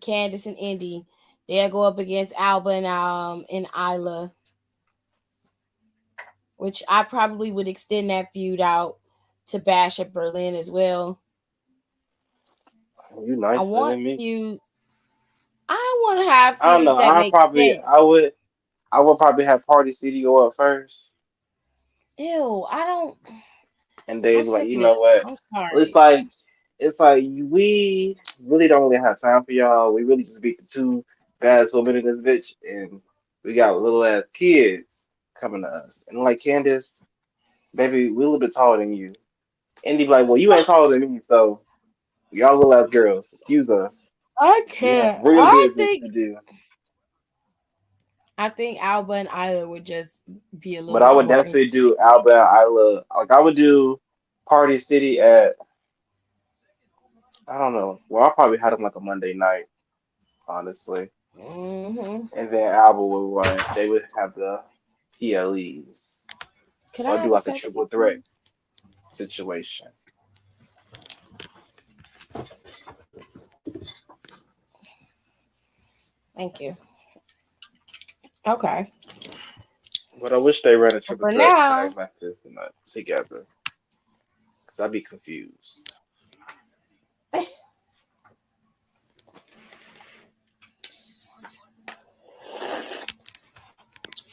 Candice and Indy. They'll go up against Alba and Isla, which I probably would extend that feud out to Bash at Berlin as well. You I nicer want than me. feuds. I want to have I don't feuds know. that make sense. I would probably have Party City go up first, Ew, I don't. and I'm then like, sick you of them. know what? I'm It's sorry. like it's like we really don't really have time for y'all. We really just beat the two baddest women in this bitch, and we got little ass kids coming to us. And like Candace, baby, we a little bit taller than you. And they be like, well, you ain't taller than me, so y'all little ass girls, excuse us. I We have can't. real business to do. I think Alba and Isla would just be a little But I bit would more definitely do entertaining. Alabama, Isla. Like I would do Party City at I don't know. Well, I probably had them like a Monday night, honestly. Hmm. And then Alba would run. They would have the PLEs. Can I Or do have a like a Pepsi, triple threat please? situation. Thank you. Okay. But I wish they ran a So triple for threat now, tag matches and not together. Because I'd be confused.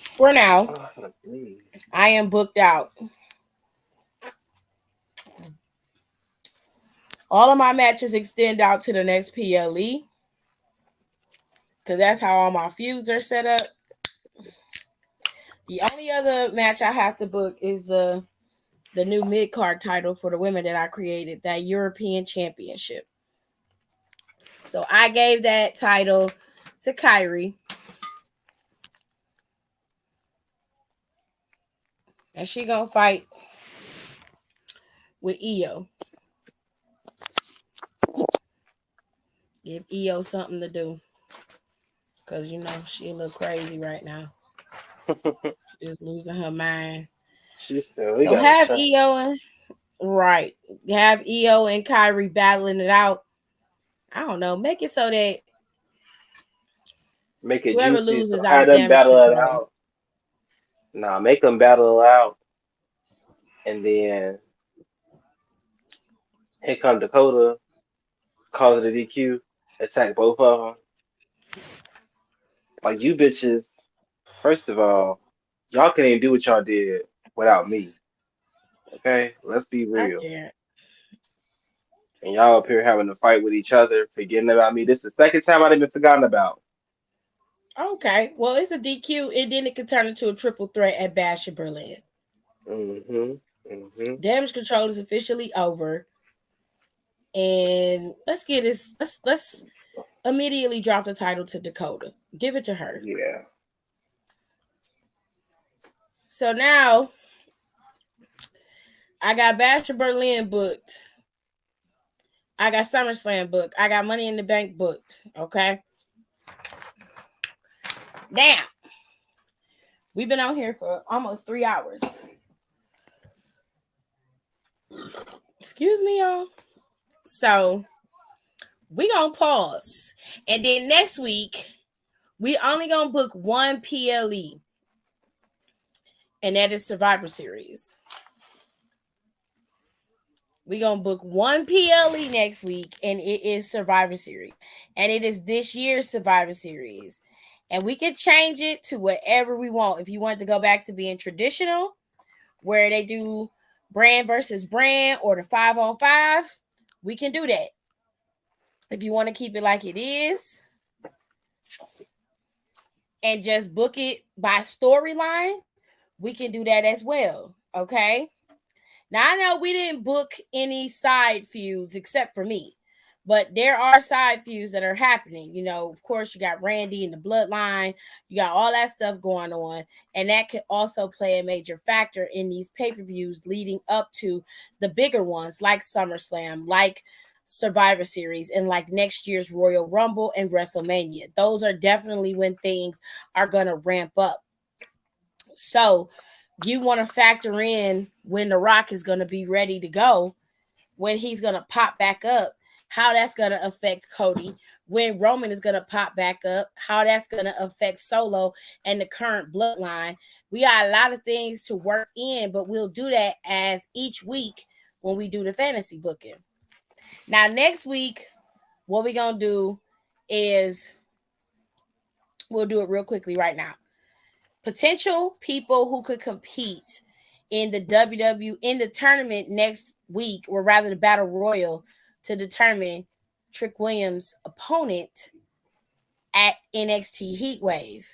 for now, Oh, I gotta sneeze. I am booked out. All of my matches extend out to the next PLE because that's how all my feuds are set up. The only other match I have to book is the new mid card title for the women that I created, that European Championship. So I gave that title to Kyrie, and she gonna fight with Io. Give Io something to do, cause she look crazy right now. She's losing her mind. She said we So gotta have try. Io and right, have Io and Kyrie battling it out. I don't know. Make it so that Make it whoever juicy, loses so out have of them damage battle it control. out. Nah, make them battle it out, and then here come Dakota, cause it a DQ, attack both of them. Like you bitches, first of all, y'all can't even do what y'all did without me. Okay, let's be I real. can't. And y'all up here having to fight with each other, forgetting about me. This is the second time I've been forgotten about. Okay. Well, it's a DQ, and then it could turn into a triple threat at Bash in Berlin. Mm-hmm. Mm-hmm. Damage control is officially over. And let's get this. Let's immediately drop the title to Dakota. Give it to her. Yeah. So now I got Bash in Berlin booked. I got SummerSlam booked. I got Money in the Bank booked. Okay. Now we've been on here for almost 3 hours. Excuse me, y'all. So we gonna pause, and then next week we only gonna book one PLE, and that is Survivor Series. We gonna book one PLE next week, and it is Survivor Series, and it is this year's Survivor Series, and we can change it to whatever we want. If you want to go back to being traditional, where they do brand versus brand or the 5-on-5, we can do that. If you want to keep it like it is and just book it by storyline, we can do that as well. Okay. Now I know we didn't book any side feuds except for me, but there are side feuds that are happening. Of course, you got Randy and the Bloodline, you got all that stuff going on, and that could also play a major factor in these pay-per-views leading up to the bigger ones like SummerSlam, like Survivor Series, and like next year's Royal Rumble and WrestleMania. Those are definitely when things are gonna ramp up. So you want to factor in when The Rock is going to be ready to go, when he's going to pop back up, how that's going to affect Cody, when Roman is going to pop back up, how that's going to affect Solo and the current bloodline. We got a lot of things to work in, but we'll do that as each week when we do the fantasy booking. Now, next week, what we're going to do is we'll do it real quickly right now. Potential people who could compete in the in the tournament next week, or rather the battle royal, to determine Trick Williams' opponent at NXT Heatwave.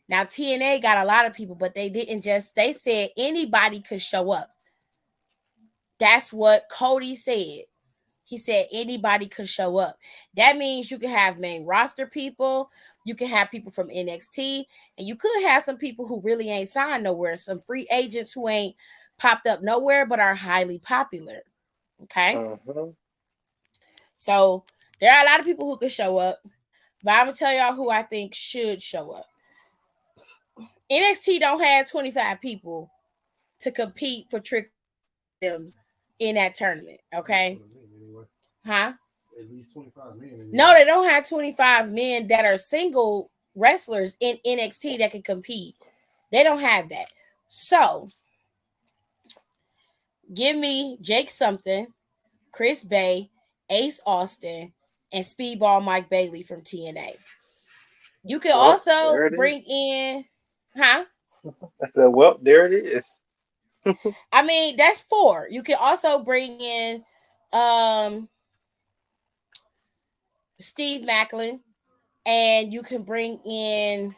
Now TNA got a lot of people, but they didn't they said anybody could show up. That's what Cody said. He said anybody could show up. That means you can have main roster people, you can have people from NXT, and you could have some people who really ain't signed nowhere, some free agents who ain't popped up nowhere but are highly popular. Okay? Uh-huh. So there are a lot of people who could show up, but I'm gonna tell y'all who I think should show up. NXT don't have 25 people to compete for Trick Williams in that tournament. Okay? Huh? At least 25 men. No, they don't have 25 men that are single wrestlers in NXT that can compete. They don't have that. So give me Jake something, Chris Bay, Ace Austin, and Speedball Mike Bailey from TNA. You can Well, also there it is. bring in, huh? I said, well, there it is. I mean, that's 4. You can also bring in Steve Macklin, and you can bring in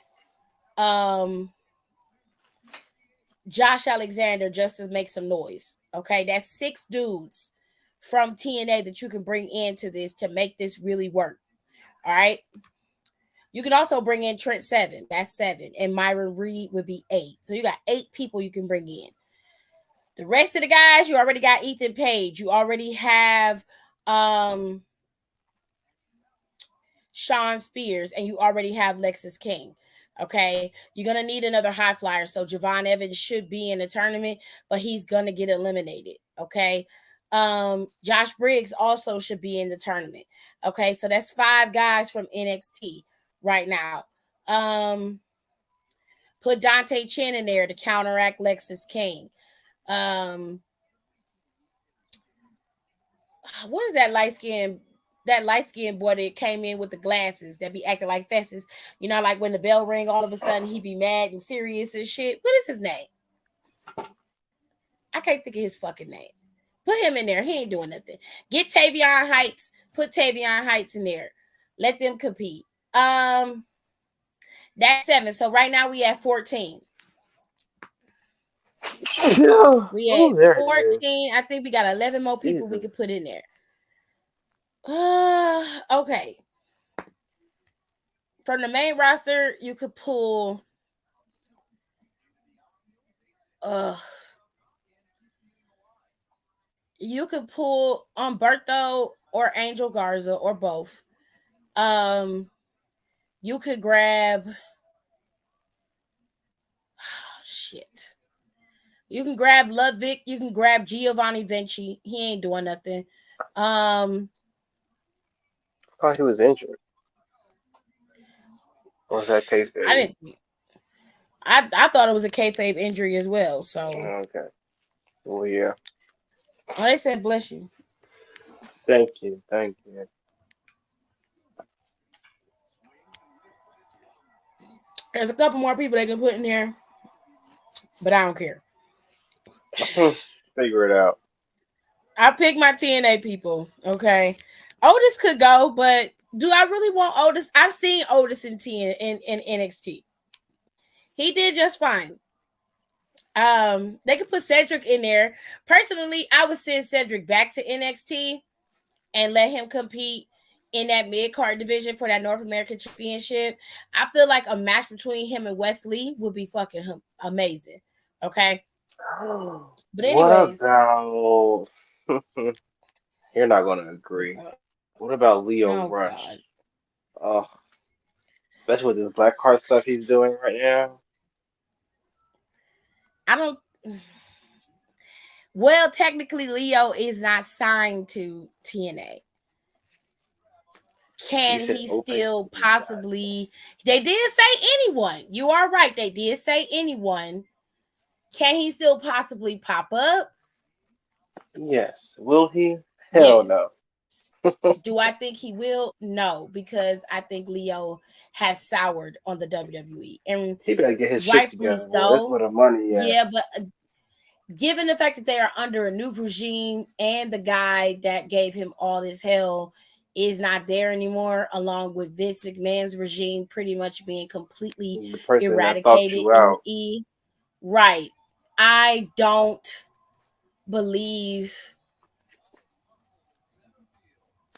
um Josh Alexander just to make some noise. Okay, that's six dudes from TNA that you can bring into this to make this really work. All right. You can also bring in Trent Seven. That's seven. And Myron Reed would be eight. So you got eight people you can bring in. The rest of the guys, you already got Ethan Page. You already have um Sean Spears, and you already have Lexus King. Okay, you're gonna need another high flyer. So Javon Evans should be in the tournament, but he's gonna get eliminated. Okay. Josh Briggs also should be in the tournament. Okay, so that's five guys from NXT right now. Um, put Dante Chen in there to counteract Lexus King. Um, what is that light skinned boy that came in with the glasses that be acting like Festus? You know, like when the bell ring, all of a sudden he be mad and serious and shit. What is his name? I can't think of his fucking name. Put him in there. He ain't doing nothing. Get Tavion Heights. Put Tavion Heights in there. Let them compete. That's seven. So right now we at 14. Yeah. We at Oh, there it is. 14. I think we got 11 more people we Jesus. could put in there. Okay. From the main roster, you could pull uh you could pull Umberto or Angel Garza or both. Um you could grab shit. You can grab Ludwig, you can grab Giovanni Vinci. He ain't doing nothing. Um I thought he was injured. Or was that I kayfabe? didn't I thought it was a kayfabe injury as well. So Okay. Well, yeah. oh, they said bless you. Thank you. Thank you. There's a couple more people they can put in there, but I don't care. Figure it out. I picked my TNA people. Okay. Otis could go, but do I really want Otis? I've seen Otis in in NXT. He did just fine. They could put Cedric in there. Personally, I would send Cedric back to NXT and let him compete in that mid card division for that North American Championship. I feel like a match between him and Wesley would be fucking amazing. Okay. But What anyways, about? You're not gonna agree. uh, What about Leo oh god, Rush? Oh, especially with this black card stuff he's doing right now. I don't. Well, technically, Leo is not signed to TNA. You Can said he open still to this guy. possibly? They did say anyone. You are right. They did say anyone. Can he still possibly pop up? Yes. Will he? Hell Yes. no. Do I think he will? No, because I think Leo has soured on the WWE, and He better get his shit rightfully together, man. That's so. where the money at. Yeah, but given the fact that they are under a new regime and the guy that gave him all this hell is not there anymore, along with Vince McMahon's regime pretty much being completely The person that thought eradicated you in the out. E. Right. I don't believe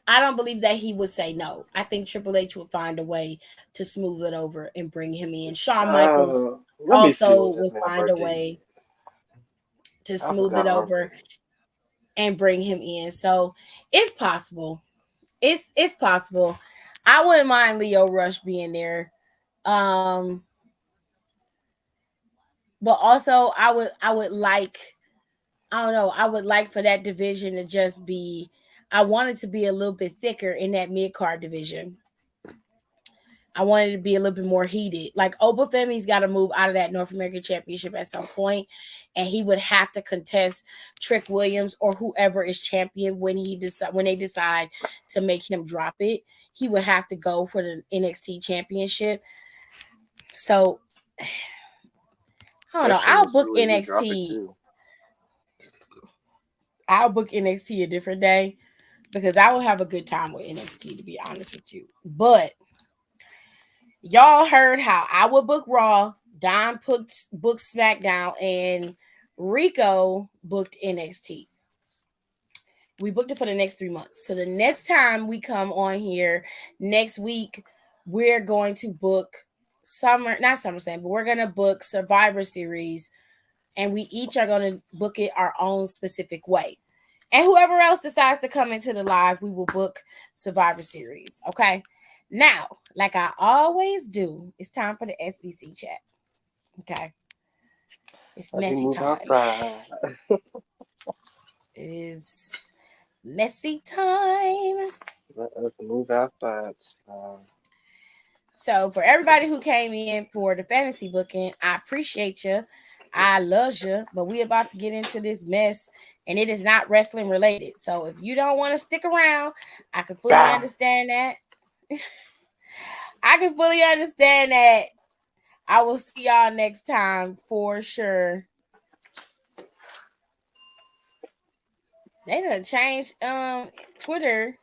I don't believe that he would say no. I think Triple H would find a way to smooth it over and bring him in. Shawn Michaels Let me see also when this would man find a birthday way is. to I smooth it forgot over already. and bring him in. So it's possible. It's possible. I wouldn't mind Leo Rush being there. Um, but also I would like I don't know, I would like for that division to just be I want it to be a little bit thicker in that mid card division. I wanted to be a little bit more heated. Like Obafemi's got to move out of that North American Championship at some point, and he would have to contest Trick Williams or whoever is champion when they decide to make him drop it. He would have to go for the NXT Championship. So I don't know. Especially with who he drop it to. I'll book NXT a different day. because I will have a good time with NXT, to be honest with you. But y'all heard how I would book Raw, Don booked SmackDown, and Rico booked NXT. We booked it for the next 3 months. So the next time we come on here next week, we're going to book not SummerSlam, but we're gonna book Survivor Series, and we each are gonna book it our own specific way. And whoever else decides to come into the live, we will book Survivor Series. Okay. Now, like I always do, it's time for the SBC chat. Okay. It's Let me messy move time. outside. It is messy time. Let us move outside. So for everybody who came in for the fantasy booking, I appreciate you. I love you, but we about to get into this mess, and it is not wrestling related. So if you don't want to stick around, I can fully Ah, understand that. I can fully understand that. I will see y'all next time for sure. They done changed Twitter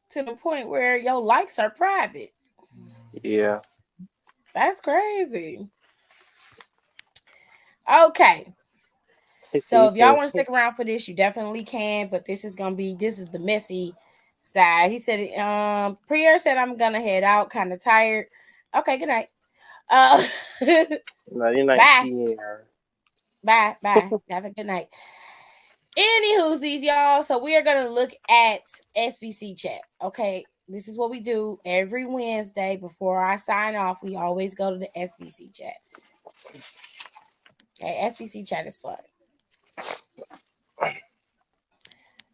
to the point where your likes are private. yeah. That's crazy. Okay. So He if y'all said, want to stick around for this, you definitely can. But this is the messy side. He said, Priya said I'm gonna head out, kind of tired. Okay, good night. Uh, 99 bye, Pierre. bye. Have a good night. Anywho's these y'all. So we are gonna look at SBC chat. Okay, this is what we do every Wednesday before I sign off. We always go to the SBC chat. Okay, SBC chat is fun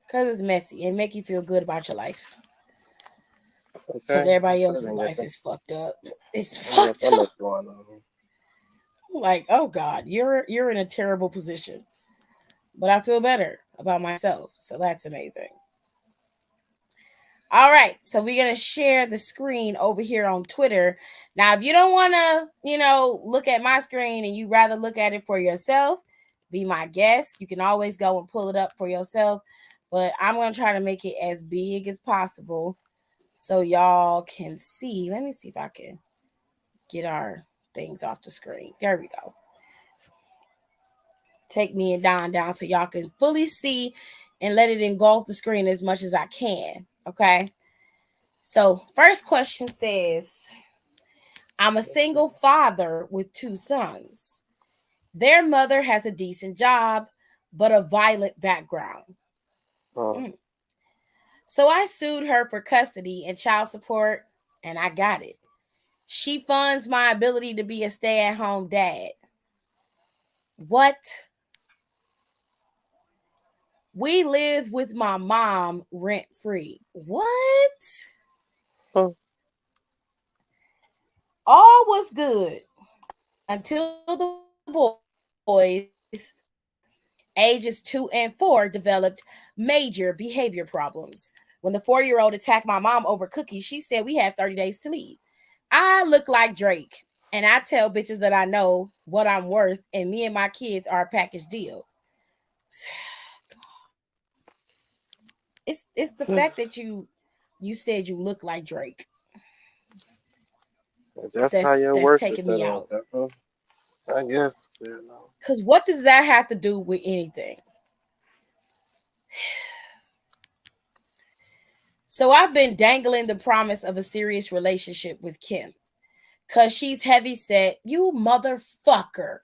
because it's messy and make you feel good about your life. Because Okay, everybody that's else's something life different. is fucked up. It's I got fucked so up. much going on. Like, oh God, you're in a terrible position. But I feel better about myself. So that's amazing. All right. So we're gonna share the screen over here on Twitter. Now, if you don't wanna, look at my screen and you rather look at it for yourself, be my guest. You can always go and pull it up for yourself. But I'm gonna try to make it as big as possible so y'all can see. Let me see if I can get our things off the screen. There we go. Take me and Don down so y'all can fully see and let it engulf the screen as much as I can. Okay. So, first question says, I'm a single father with two sons. Their mother has a decent job, but a violent background. Oh, Mm. So, I sued her for custody and child support, and I got it. She funds my ability to be a stay at home dad. What? We live with my mom rent free. What? huh. All was good until the boys, ages 2 and 4, developed major behavior problems. When the 4-year-old attacked my mom over cookies, she said we have 30 days to leave. I look like Drake, and I tell bitches that I know what I'm worth, and me and my kids are a package deal. It's the fact that you said you look like Drake That's how that's your that's work is taking set me up. out. I guess, you know. Cause what does that have to do with anything? So I've been dangling the promise of a serious relationship with Kim. Cause she's heavy set. You motherfucker.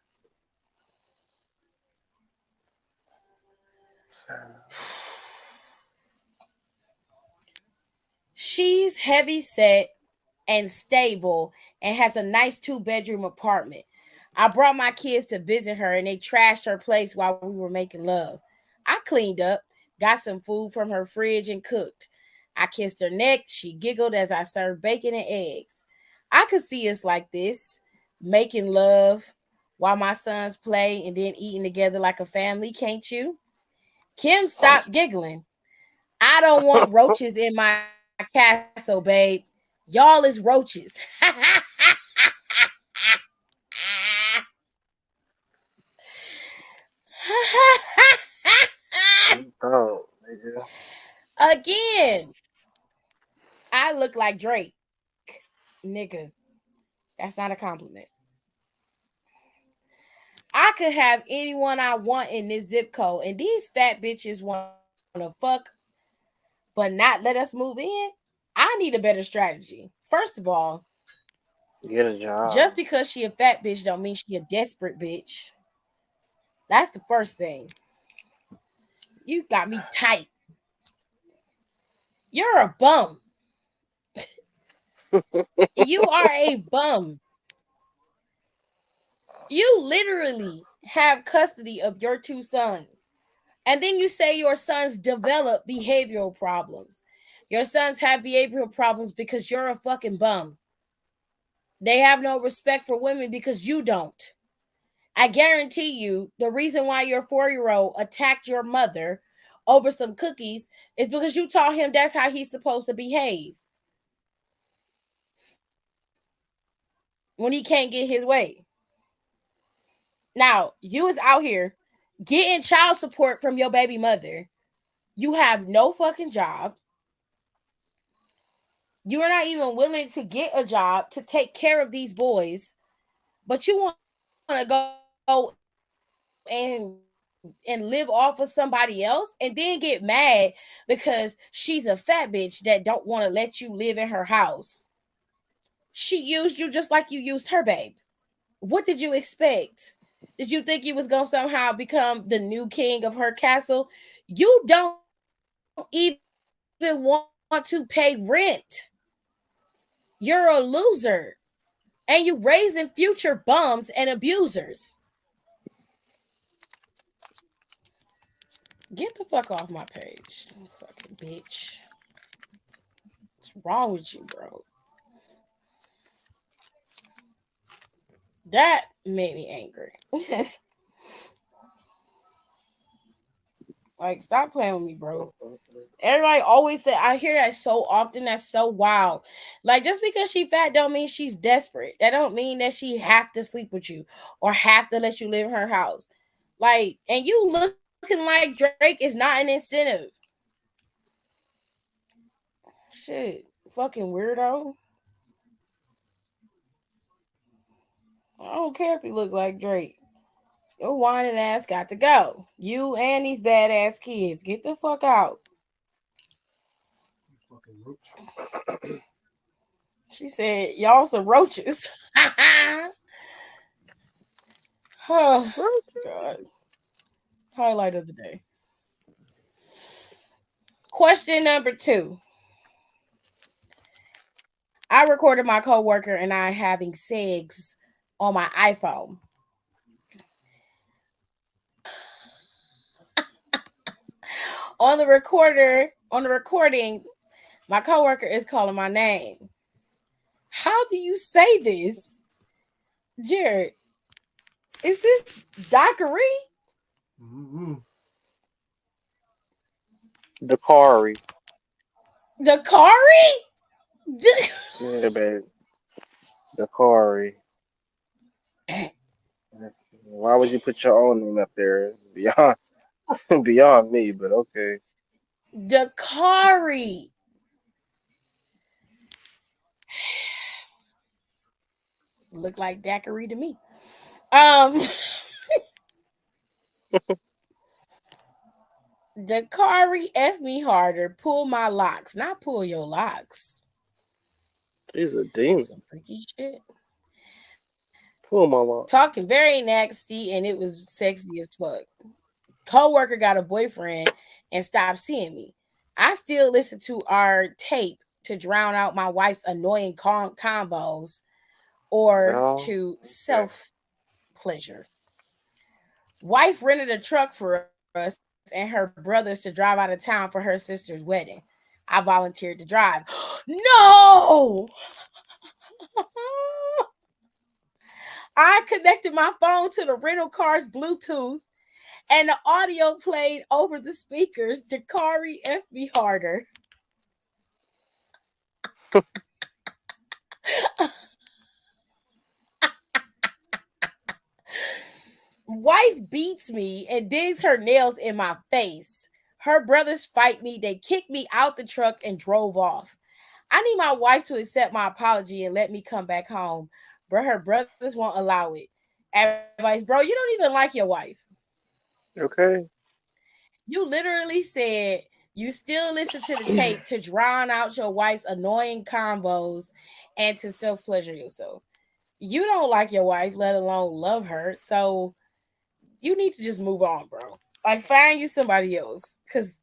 She's heavy set and stable and has a nice 2-bedroom apartment. I brought my kids to visit her and they trashed her place while we were making love. I cleaned up, got some food from her fridge and cooked. I kissed her neck. She giggled as I served bacon and eggs. I could see us like this, making love while my sons play and then eating together like a family, can't you? Kim stopped giggling. I don't want roaches in my castle, babe. Y'all is roaches. Oh, Yeah. Again, I look like Drake. Nigga, that's not a compliment. I could have anyone I want in this zip code, and these fat bitches want to fuck, but not let us move in. I need a better strategy. First of all, Get a just job. because she a fat bitch don't mean she a desperate bitch. That's the first thing. You got me tight. You're a bum. You are a bum. You literally have custody of your two sons. And then you say your sons develop behavioral problems. Your sons have behavioral problems because you're a fucking bum. They have no respect for women because you don't. I guarantee you the reason why your 4-year-old attacked your mother over some cookies is because you taught him that's how he's supposed to behave when he can't get his way. Now, you is out here getting child support from your baby mother. You have no fucking job. You are not even willing to get a job to take care of these boys, but you want to go and live off of somebody else and then get mad because she's a fat bitch that don't want to let you live in her house. She used you just like you used her, babe. What did you expect? Did you think you was gonna somehow become the new king of her castle? You don't even want to pay rent. You're a loser. And you raising future bums and abusers. Get the fuck off my page, fucking bitch. What's wrong with you, bro? That made me angry. Like, stop playing with me, bro. Everybody always say, I hear that so often. That's so wild. Like, just because she fat don't mean she's desperate. That don't mean that she have to sleep with you or have to let you live in her house. Like, and you looking like Drake is not an incentive. Shit, fucking weirdo. I don't care if you look like Drake. Your whining ass got to go. You and these badass kids, get the fuck out. She said, y'all some roaches. Oh, God. Highlight of the day. Question number 2. I recorded my coworker and I having sex on my iPhone. On the recording, my coworker is calling my name. How do you say this? Jared, is this Dockery? Dakari. Dakari? Yeah, babe. Dakari. Why would you put your own name up there? Beyond beyond me, but okay. Dakari. Look like daiquiri to me. Um, Dakari F me harder. Pull my locks, not pull your locks. She's a Some demon. freaky shit. Pull my Talking locks. very nasty, and it was sexy as fuck. Coworker got a boyfriend and stopped seeing me. I still listen to our tape to drown out my wife's annoying combos or Oh, to okay. self pleasure. Wife rented a truck for us and her brothers to drive out of town for her sister's wedding. I volunteered to drive. No! I connected my phone to the rental car's Bluetooth and the audio played over the speakers. Dakari F me harder. Wife beats me and digs her nails in my face. Her brothers fight me. They kicked me out the truck and drove off. I need my wife to accept my apology and let me come back home. Bro, her brothers won't allow it. Advice, bro, you don't even like your wife. Okay. You literally said you still listen to the tape to drown out your wife's annoying combos and to self pleasure yourself. You don't like your wife, let alone love her. So you need to just move on, bro. Like find you somebody else. Cause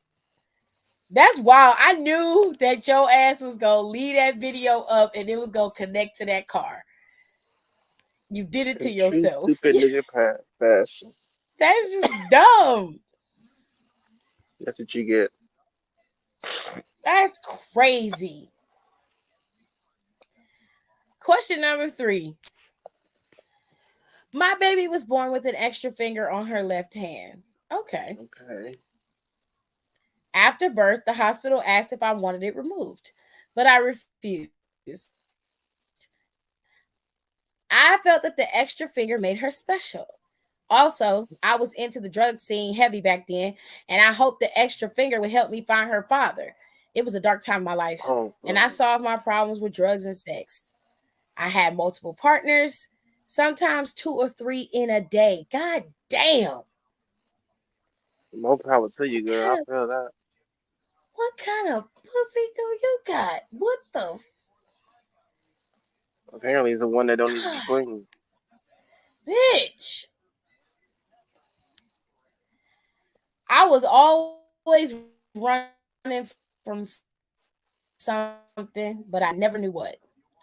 that's wild. I knew that your ass was gonna leave that video up and it was gonna connect to that car. You did it to In true yourself. stupid nigga fashion. That's just dumb. That's what you get. That's crazy. Question number 3. My baby was born with an extra finger on her left hand. Okay. Okay. After birth, the hospital asked if I wanted it removed, but I refused. I felt that the extra finger made her special. Also, I was into the drug scene heavy back then, and I hoped the extra finger would help me find her father. It was a dark time in my life, Oh, and I bro. solved my problems with drugs and sex. I had multiple partners, sometimes 2 or 3 in a day. God damn. More power to What you, girl. kind of I feel that. what kind of pussy do you got? What the Apparently, it's the one that don't need to be God, clean. bitch? I was always running from something, but I never knew what.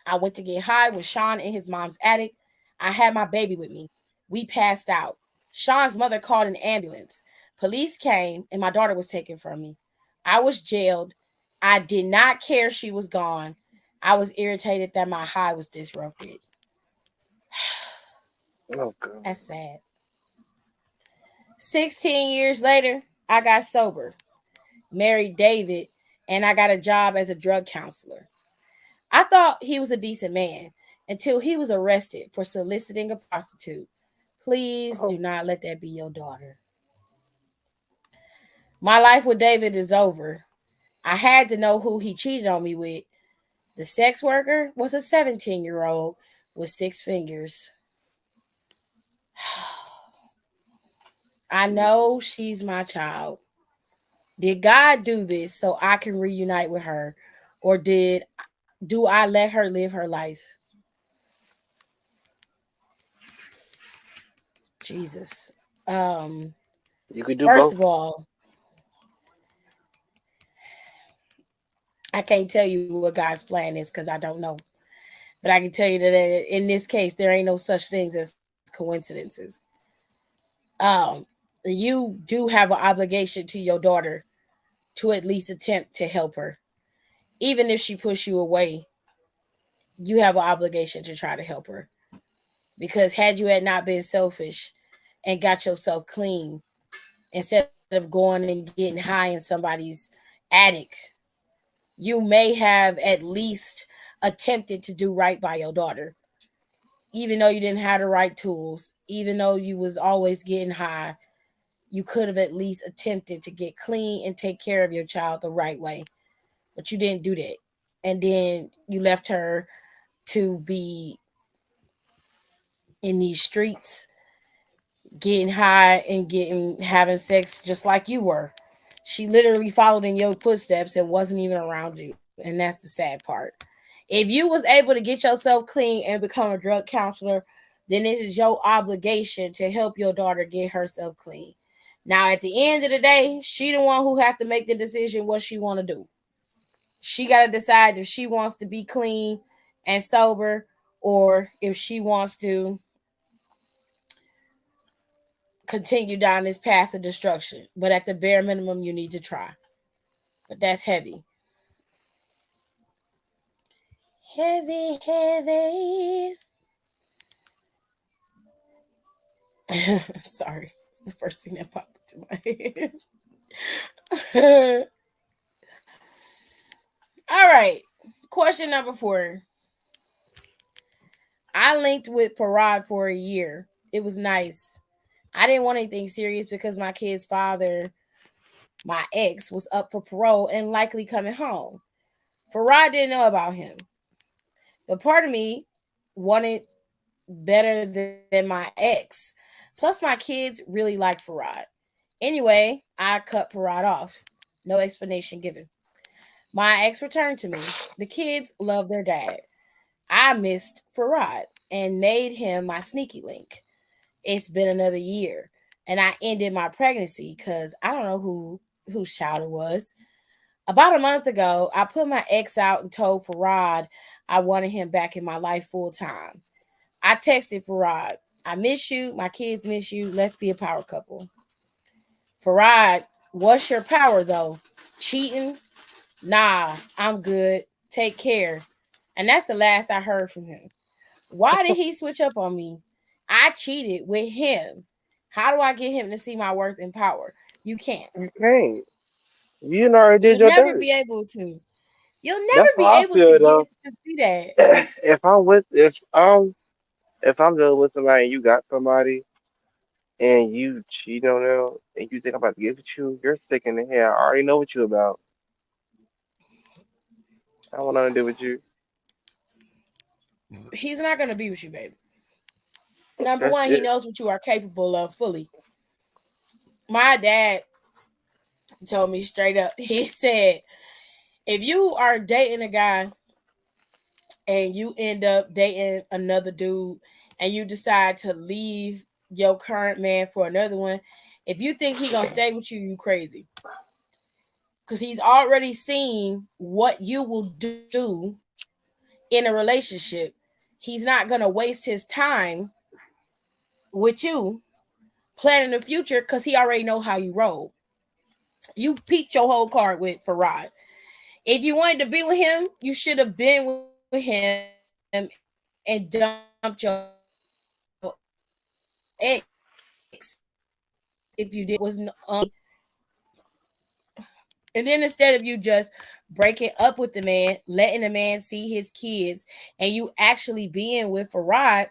I went to get high with Sean in his mom's attic. I had my baby with me. We passed out. Sean's mother called an ambulance. Police came and my daughter was taken from me. I was jailed. I did not care she was gone. I was irritated that my high was disrupted. Oh, That's God. sad. 16 years later, I got sober, married David, and I got a job as a drug counselor. I thought he was a decent man until he was arrested for soliciting a prostitute. Please do Oh, not let that be your daughter. My life with David is over. I had to know who he cheated on me with. The sex worker was a 17-year-old with 6 fingers. I know Jesus. she's my child. Did God do this so I can reunite with her? Or do I let her live her life? Jesus. Um, You could do First both. of all, I can't tell you what God's plan is because I don't know. But I can tell you that in this case, there ain't no such things as coincidences. Um, you do have an obligation to your daughter to at least attempt to help her. Even if she push you away, you have an obligation to try to help her. Because had you had not been selfish and got yourself clean, instead of going and getting high in somebody's attic, you may have at least attempted to do right by your daughter. Even though you didn't have the right tools, even though you was always getting high, you could have at least attempted to get clean and take care of your child the right way. But you didn't do that. And then you left her to be in these streets getting high and getting having sex just like you were. She literally followed in your footsteps and wasn't even around you. And that's the sad part. If you was able to get yourself clean and become a drug counselor, then it is your obligation to help your daughter get herself clean. Now at the end of the day, she the one who have to make the decision what she want to do. She got to decide if she wants to be clean and sober or if she wants to continue down this path of destruction. But at the bare minimum, you need to try. But that's heavy. Heavy, heavy. Sorry. It's the first thing that popped into my head. All right. Question number 4. I linked with Farad for a year. It was nice. I didn't want anything serious because my kid's father My ex was up for parole and likely coming home. Farad didn't know about him, but part of me wanted better than my ex. Plus, my kids really like Farad. Anyway, I cut Farad off. No explanation given. My ex returned to me. The kids love their dad. I missed Farad and made him my sneaky link. It's been another year, and I ended my pregnancy because I don't know whose child it was. About a month ago, I put my ex out and told Farad I wanted him back in my life full time. I texted Farad, I miss you, my kids miss you, let's be a power couple. Farad, what's your power though? Cheating? Nah, I'm good. Take care. And that's the last I heard from him. Why did he switch up on me? I cheated with him. How do I get him to see my worth and power? You can't. You can't. You done already did You'll your never dirt. be able to. You'll never That's how be I able to feel get though. to see that. If I'm dealing with somebody and you got somebody and you cheat on them and you think I'm about to get with you, you're sick in the head. I already know what you about. I don't want nothing to do with you. He's not gonna be with you, baby. Number That's one, he it. knows what you are capable of fully. My dad told me straight up. He said, if you are dating a guy and you end up dating another dude and you decide to leave your current man for another one, if you think he gonna stay with you, you crazy. Because he's already seen what you will do in a relationship. He's not gonna waste his time with you planning the future because he already know how you roll. You peaked your whole card with Farad. If you wanted to be with him, you should have been with him and dumped your ex if you did was and then instead of you just breaking up with the man, letting the man see his kids, and you actually being with Farad,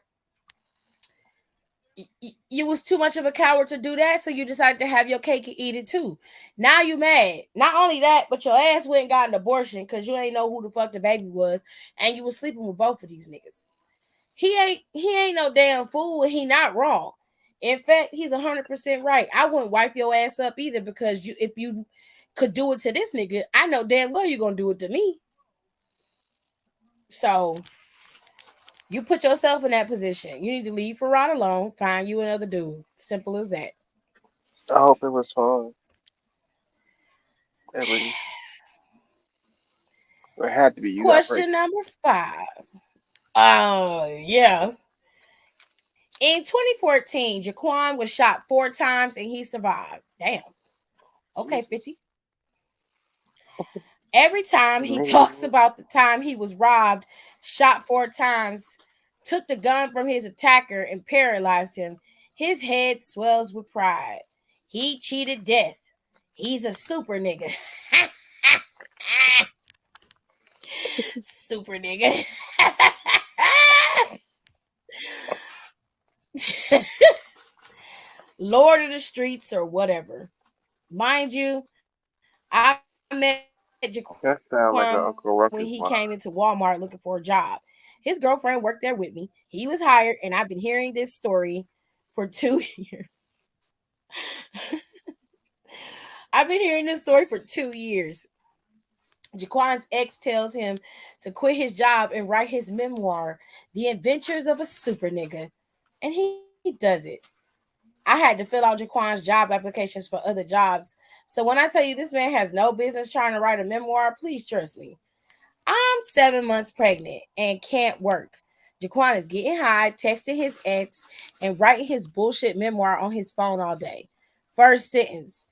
you was too much of a coward to do that, so you decided to have your cake and eat it too. Now you mad. Not only that, but your ass went and got an abortion because you ain't know who the fuck the baby was, and you was sleeping with both of these niggas. He ain't no damn fool, and he not wrong. In fact, he's 100% right. I wouldn't wipe your ass up either because if you could do it to this nigga, I know damn well you're gonna do it to me. So you put yourself in that position. You need to leave Farad alone, find you another dude. Simple as that. I hope it was fun, at least. Or it had to be. You got Question pregnant. number 5. Yeah. In 2014, Jaquan was shot 4 times and he survived. Damn. Okay, 50. Jesus. Every time he talks Man. about the time he was robbed, shot 4 times, took the gun from his attacker, and paralyzed him, his head swells with pride. He cheated death. He's a super nigga. Super nigga. Lord of the streets or whatever. Mind you, I met Jaquan when he came That into sound like an Walmart Uncle looking Ruckus for a line. job. His girlfriend worked there with me. He was hired, and I've been hearing this story for 2 years. I've been hearing this story for 2 years. Jaquan's ex tells him to quit his job and write his memoir, The Adventures of a Super Nigga. And he does it. I had to fill out Jaquan's job applications for other jobs. So when I tell you this man has no business trying to write a memoir, please trust me. I'm 7 months pregnant and can't work. Jaquan is getting high, texting his ex, and writing his bullshit memoir on his phone all day. First sentence: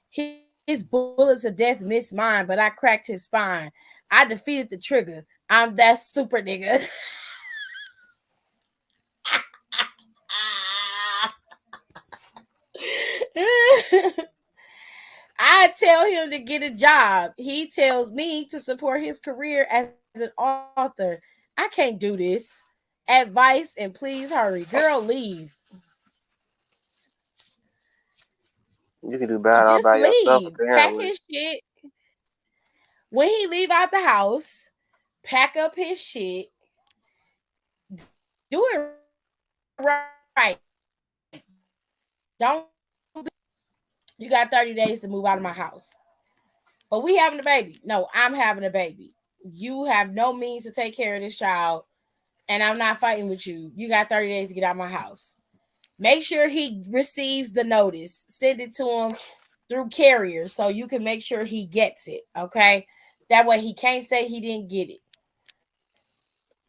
his bullets of death missed mine, but I cracked his spine. I defeated the trigger. I'm that super nigga. I tell him to get a job. He tells me to support his career as an author. I can't do this. Advice and please hurry. Girl, leave. You can do bad all Just by yourself, leave. Pack apparently. his shit. When he leave out the house, pack up his shit. Do it right. Don't be. You got 30 days to move out of my house. But we having a baby. No, I'm having a baby. You have no means to take care of this child, and I'm not fighting with you. You got 30 days to get out of my house. Make sure he receives the notice. Send it to him through carrier so you can make sure he gets it. Okay. That way he can't say he didn't get it.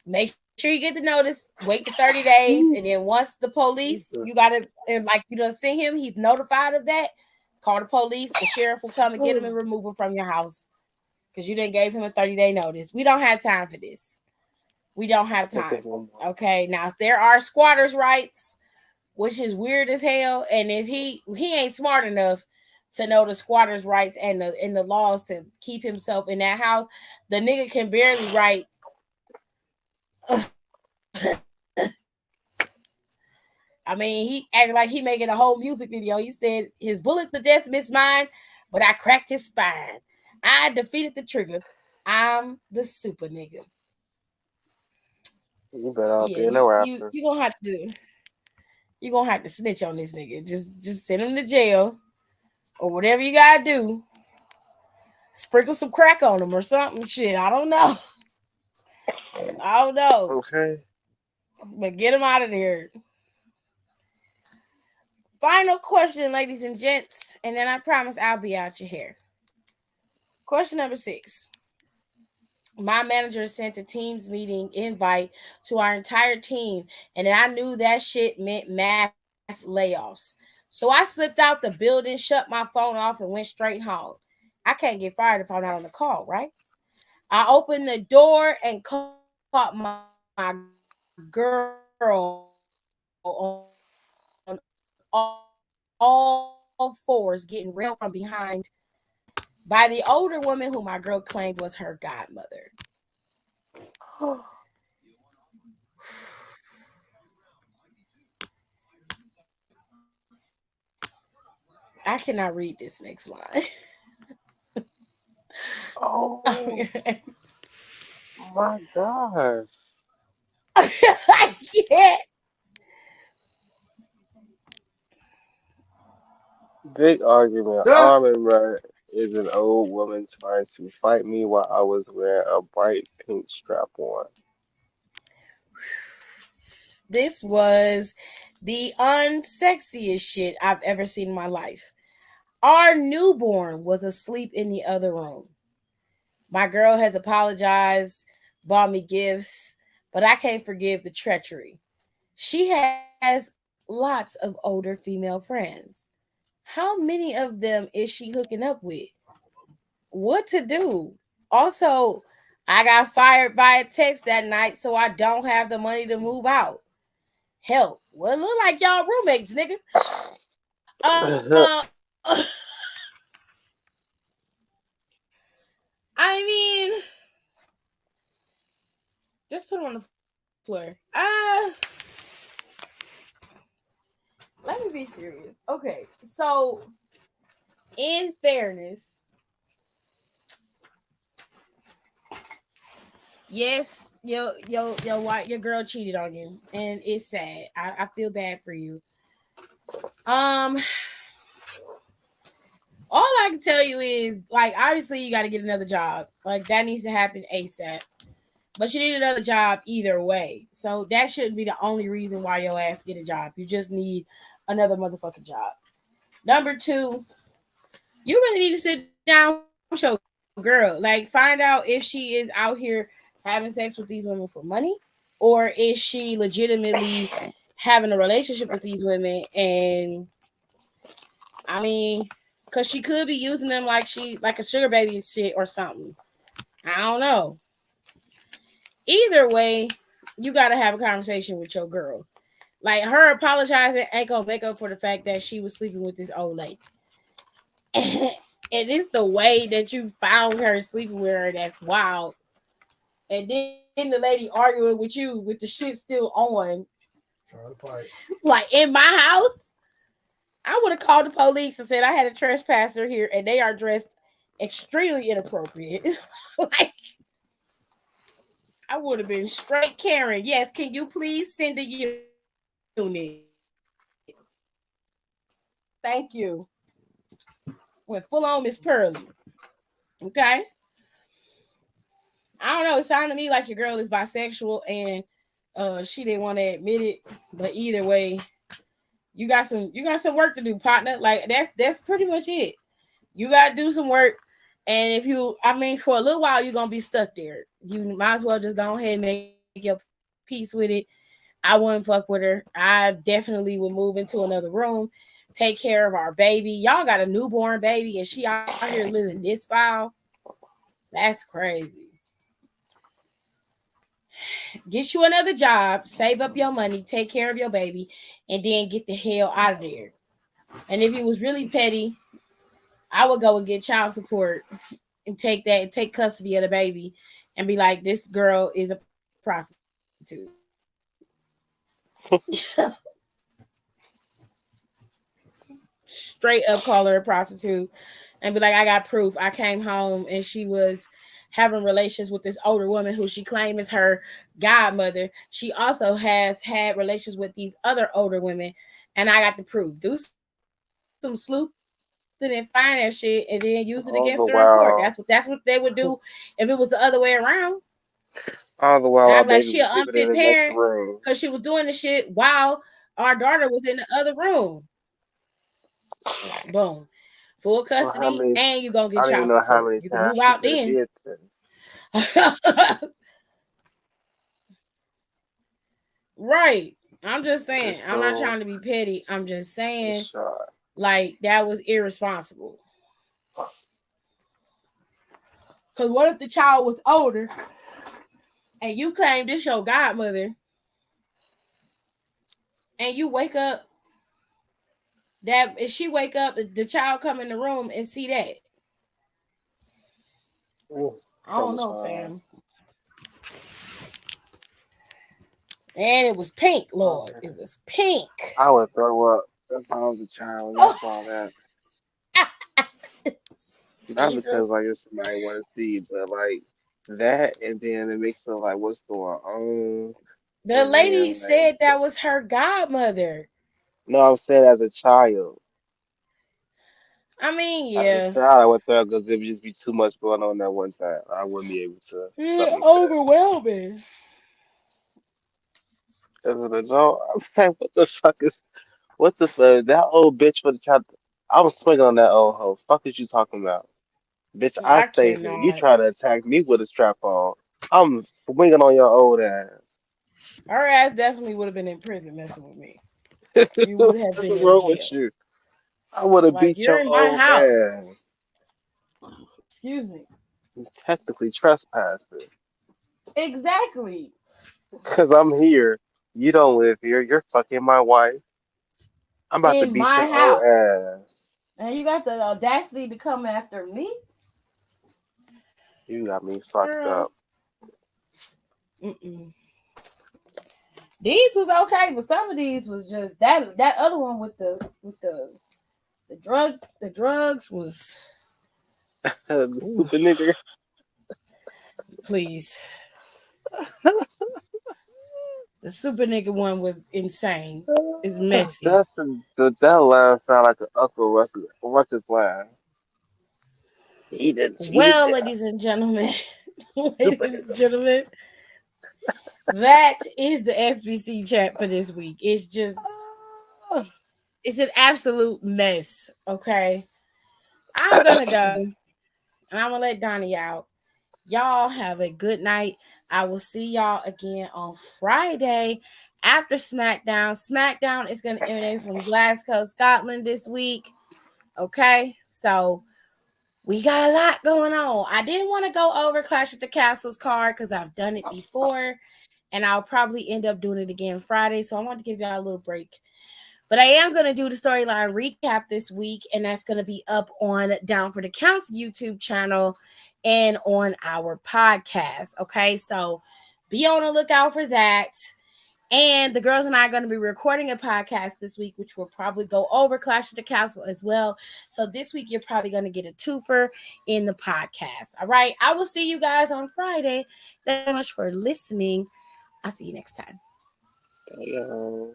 Make sure you get the notice, wait the 30 days, and then once the police, you gotta and like you done send him, he's notified of that. Call the police, the sheriff will come and get him and remove him from your house because you didn't gave him a 30-day notice. We don't have time for this. We don't have time. Okay, one more. Okay. Now there are squatters' rights, which is weird as hell. And if he ain't smart enough to know the squatters' rights and the laws to keep himself in that house, the nigga can barely write. I mean, he acted like he making a whole music video. He said his bullets to death missed mine, but I cracked his spine. I defeated the trigger. I'm the super nigga. You better all Yeah, be in a you rapper. you gonna have to snitch on this nigga. Just send him to jail or whatever you gotta do. Sprinkle some crack on him or something. Shit, I don't know. I don't know. Okay. But get him out of there. Final question, ladies and gents, and then I promise I'll be out your hair. Question number 6. My manager sent a Teams meeting invite to our entire team, and I knew that shit meant mass layoffs. So I slipped out the building, shut my phone off, and went straight home. I can't get fired if I'm not on the call, right? I opened the door and caught my girl on all fours getting railed from behind by the older woman who my girl claimed was her godmother. I cannot read this next line. Oh my gosh. I can't. Big argument. Arm and Run is an old woman trying to fight me while I was wearing a bright pink strap on. This was the unsexiest shit I've ever seen in my life. Our newborn was asleep in the other room. My girl has apologized, bought me gifts, but I can't forgive the treachery. She has lots of older female friends. How many of them is she hooking up with? What to do? Also, I got fired by a text that night, so I don't have the money to move out. Help. Well, it look like y'all roommates, nigga. Uh, I mean, just put it on the floor. Let me be serious. Okay, so in fairness, yes, your girl cheated on you, and it's sad. I feel bad for you. Um, all I can tell you is like obviously you got to get another job. Like that needs to happen ASAP. But you need another job either way. So that shouldn't be the only reason why your ass get a job. You just need another motherfucking job. Number two, you really need to sit down with your girl. Like find out if she is out here having sex with these women for money, or is she legitimately having a relationship with these women and I mean, cause she could be using them like she like a sugar baby and shit or something. I don't know. Either way, you gotta have a conversation with your girl. Like her apologizing ain't gonna make up for the fact that she was sleeping with this old lady. And it's the way that you found her sleeping with her that's wild. And then the lady arguing with you with the shit still on, like in my house. I would have called the police and said I had a trespasser here and they are dressed extremely inappropriate. Like, I would have been straight Karen. Yes, can you please send a unit? Thank you. Went full on Miss Pearly. Okay. I don't know. It sounded to me like your girl is bisexual and she didn't want to admit it. But either way, you got some work to do, partner. Like that's pretty much it. You gotta do some work. And if you I mean for a little while you're gonna be stuck there. You might as well just go ahead and make your peace with it. I wouldn't fuck with her. I definitely would move into another room, take care of our baby. Y'all got a newborn baby and she out here living this foul. That's crazy. Get you another job, save up your money, take care of your baby, and then get the hell out of there. And if it was really petty, I would go and get child support and take custody of the baby and be like, this girl is a prostitute. Straight up call her a prostitute and be like, I got proof. I came home and she was having relations with this older woman who she claims is her godmother. She also has had relations with these other older women, and I got the proof. Do some sleuthing and find that shit, and then use it against her in court. That's All what the they would do while, if it was the other way around. And I'd be like, our she an baby was unfit sleeping in the parent next because she room. was doing the shit while our daughter was in the other room. Boom. Full So how custody, many? and you gonna I get don't even child know how support. many You can move times she out could have then. did this. Right. I'm just saying. It's I'm not so trying to be petty. I'm just it's saying, shot. like, that was irresponsible. Because what if the child was older and you claim this your godmother and you wake up, that if she wake up, the child come in the room and see that? Ooh, I don't know, traumatized. fam. And it was pink, Lord. Okay. It was pink. I would throw up if I was a child and I Oh, saw that. Not because Jesus. like it's somebody want to see, but like that, and then it makes it like what's going on, The and lady then like said that was her godmother. no, I'm saying as a child. I mean, As a yeah. child, I would throw because there would just be too much going on at one time. I wouldn't be able to Yeah, stomach that. overwhelming. As an adult, I'm like, what the fuck is what the fuck? That old bitch would try. I was swinging on that old hoe. Fuck is you talking about? Bitch, I I stay here. You cannot. try to attack me with a strap on. I'm swinging on your old ass. Her ass definitely would have been in prison messing with me. You would have What's been in wrong with jail. you? I would have Like, beat you're your in my old house. ass. Excuse me. You technically trespassing. Exactly. Because I'm here. You don't live here. You're fucking my wife. I'm about to In beat my your old house. ass. And you got the audacity to come after me? You got me fucked Girl. up. Mm-mm. These was okay, but some of these was just that other one with the drugs was The super oof, nigga. please. The super nigga one was insane. It's messy. That line sound like an Uncle Ruckus line. He did Well, that. ladies and gentlemen, Super ladies and gentlemen, that is the SBC chat for this week. nigga. It's an absolute mess. Okay. I'm gonna go and I'm gonna let Donnie out. Y'all have a good night. I will see y'all again on Friday after SmackDown. SmackDown is gonna emanate from Glasgow, Scotland this week. Okay. So we got a lot going on. I didn't want to go over Clash at the Castles card because I've done it before and I'll probably end up doing it again Friday. So I want to give y'all a little break. But I am going to do the storyline recap this week, and that's going to be up on Down for the Counts YouTube channel and on our podcast. Okay, so be on the lookout for that. And the girls and I are going to be recording a podcast this week, which will probably go over Clash of the Castle as well. So this week, you're probably going to get a twofer in the podcast. All right. I will see you guys on Friday. Thank you so much for listening. I'll see you next time. Yeah.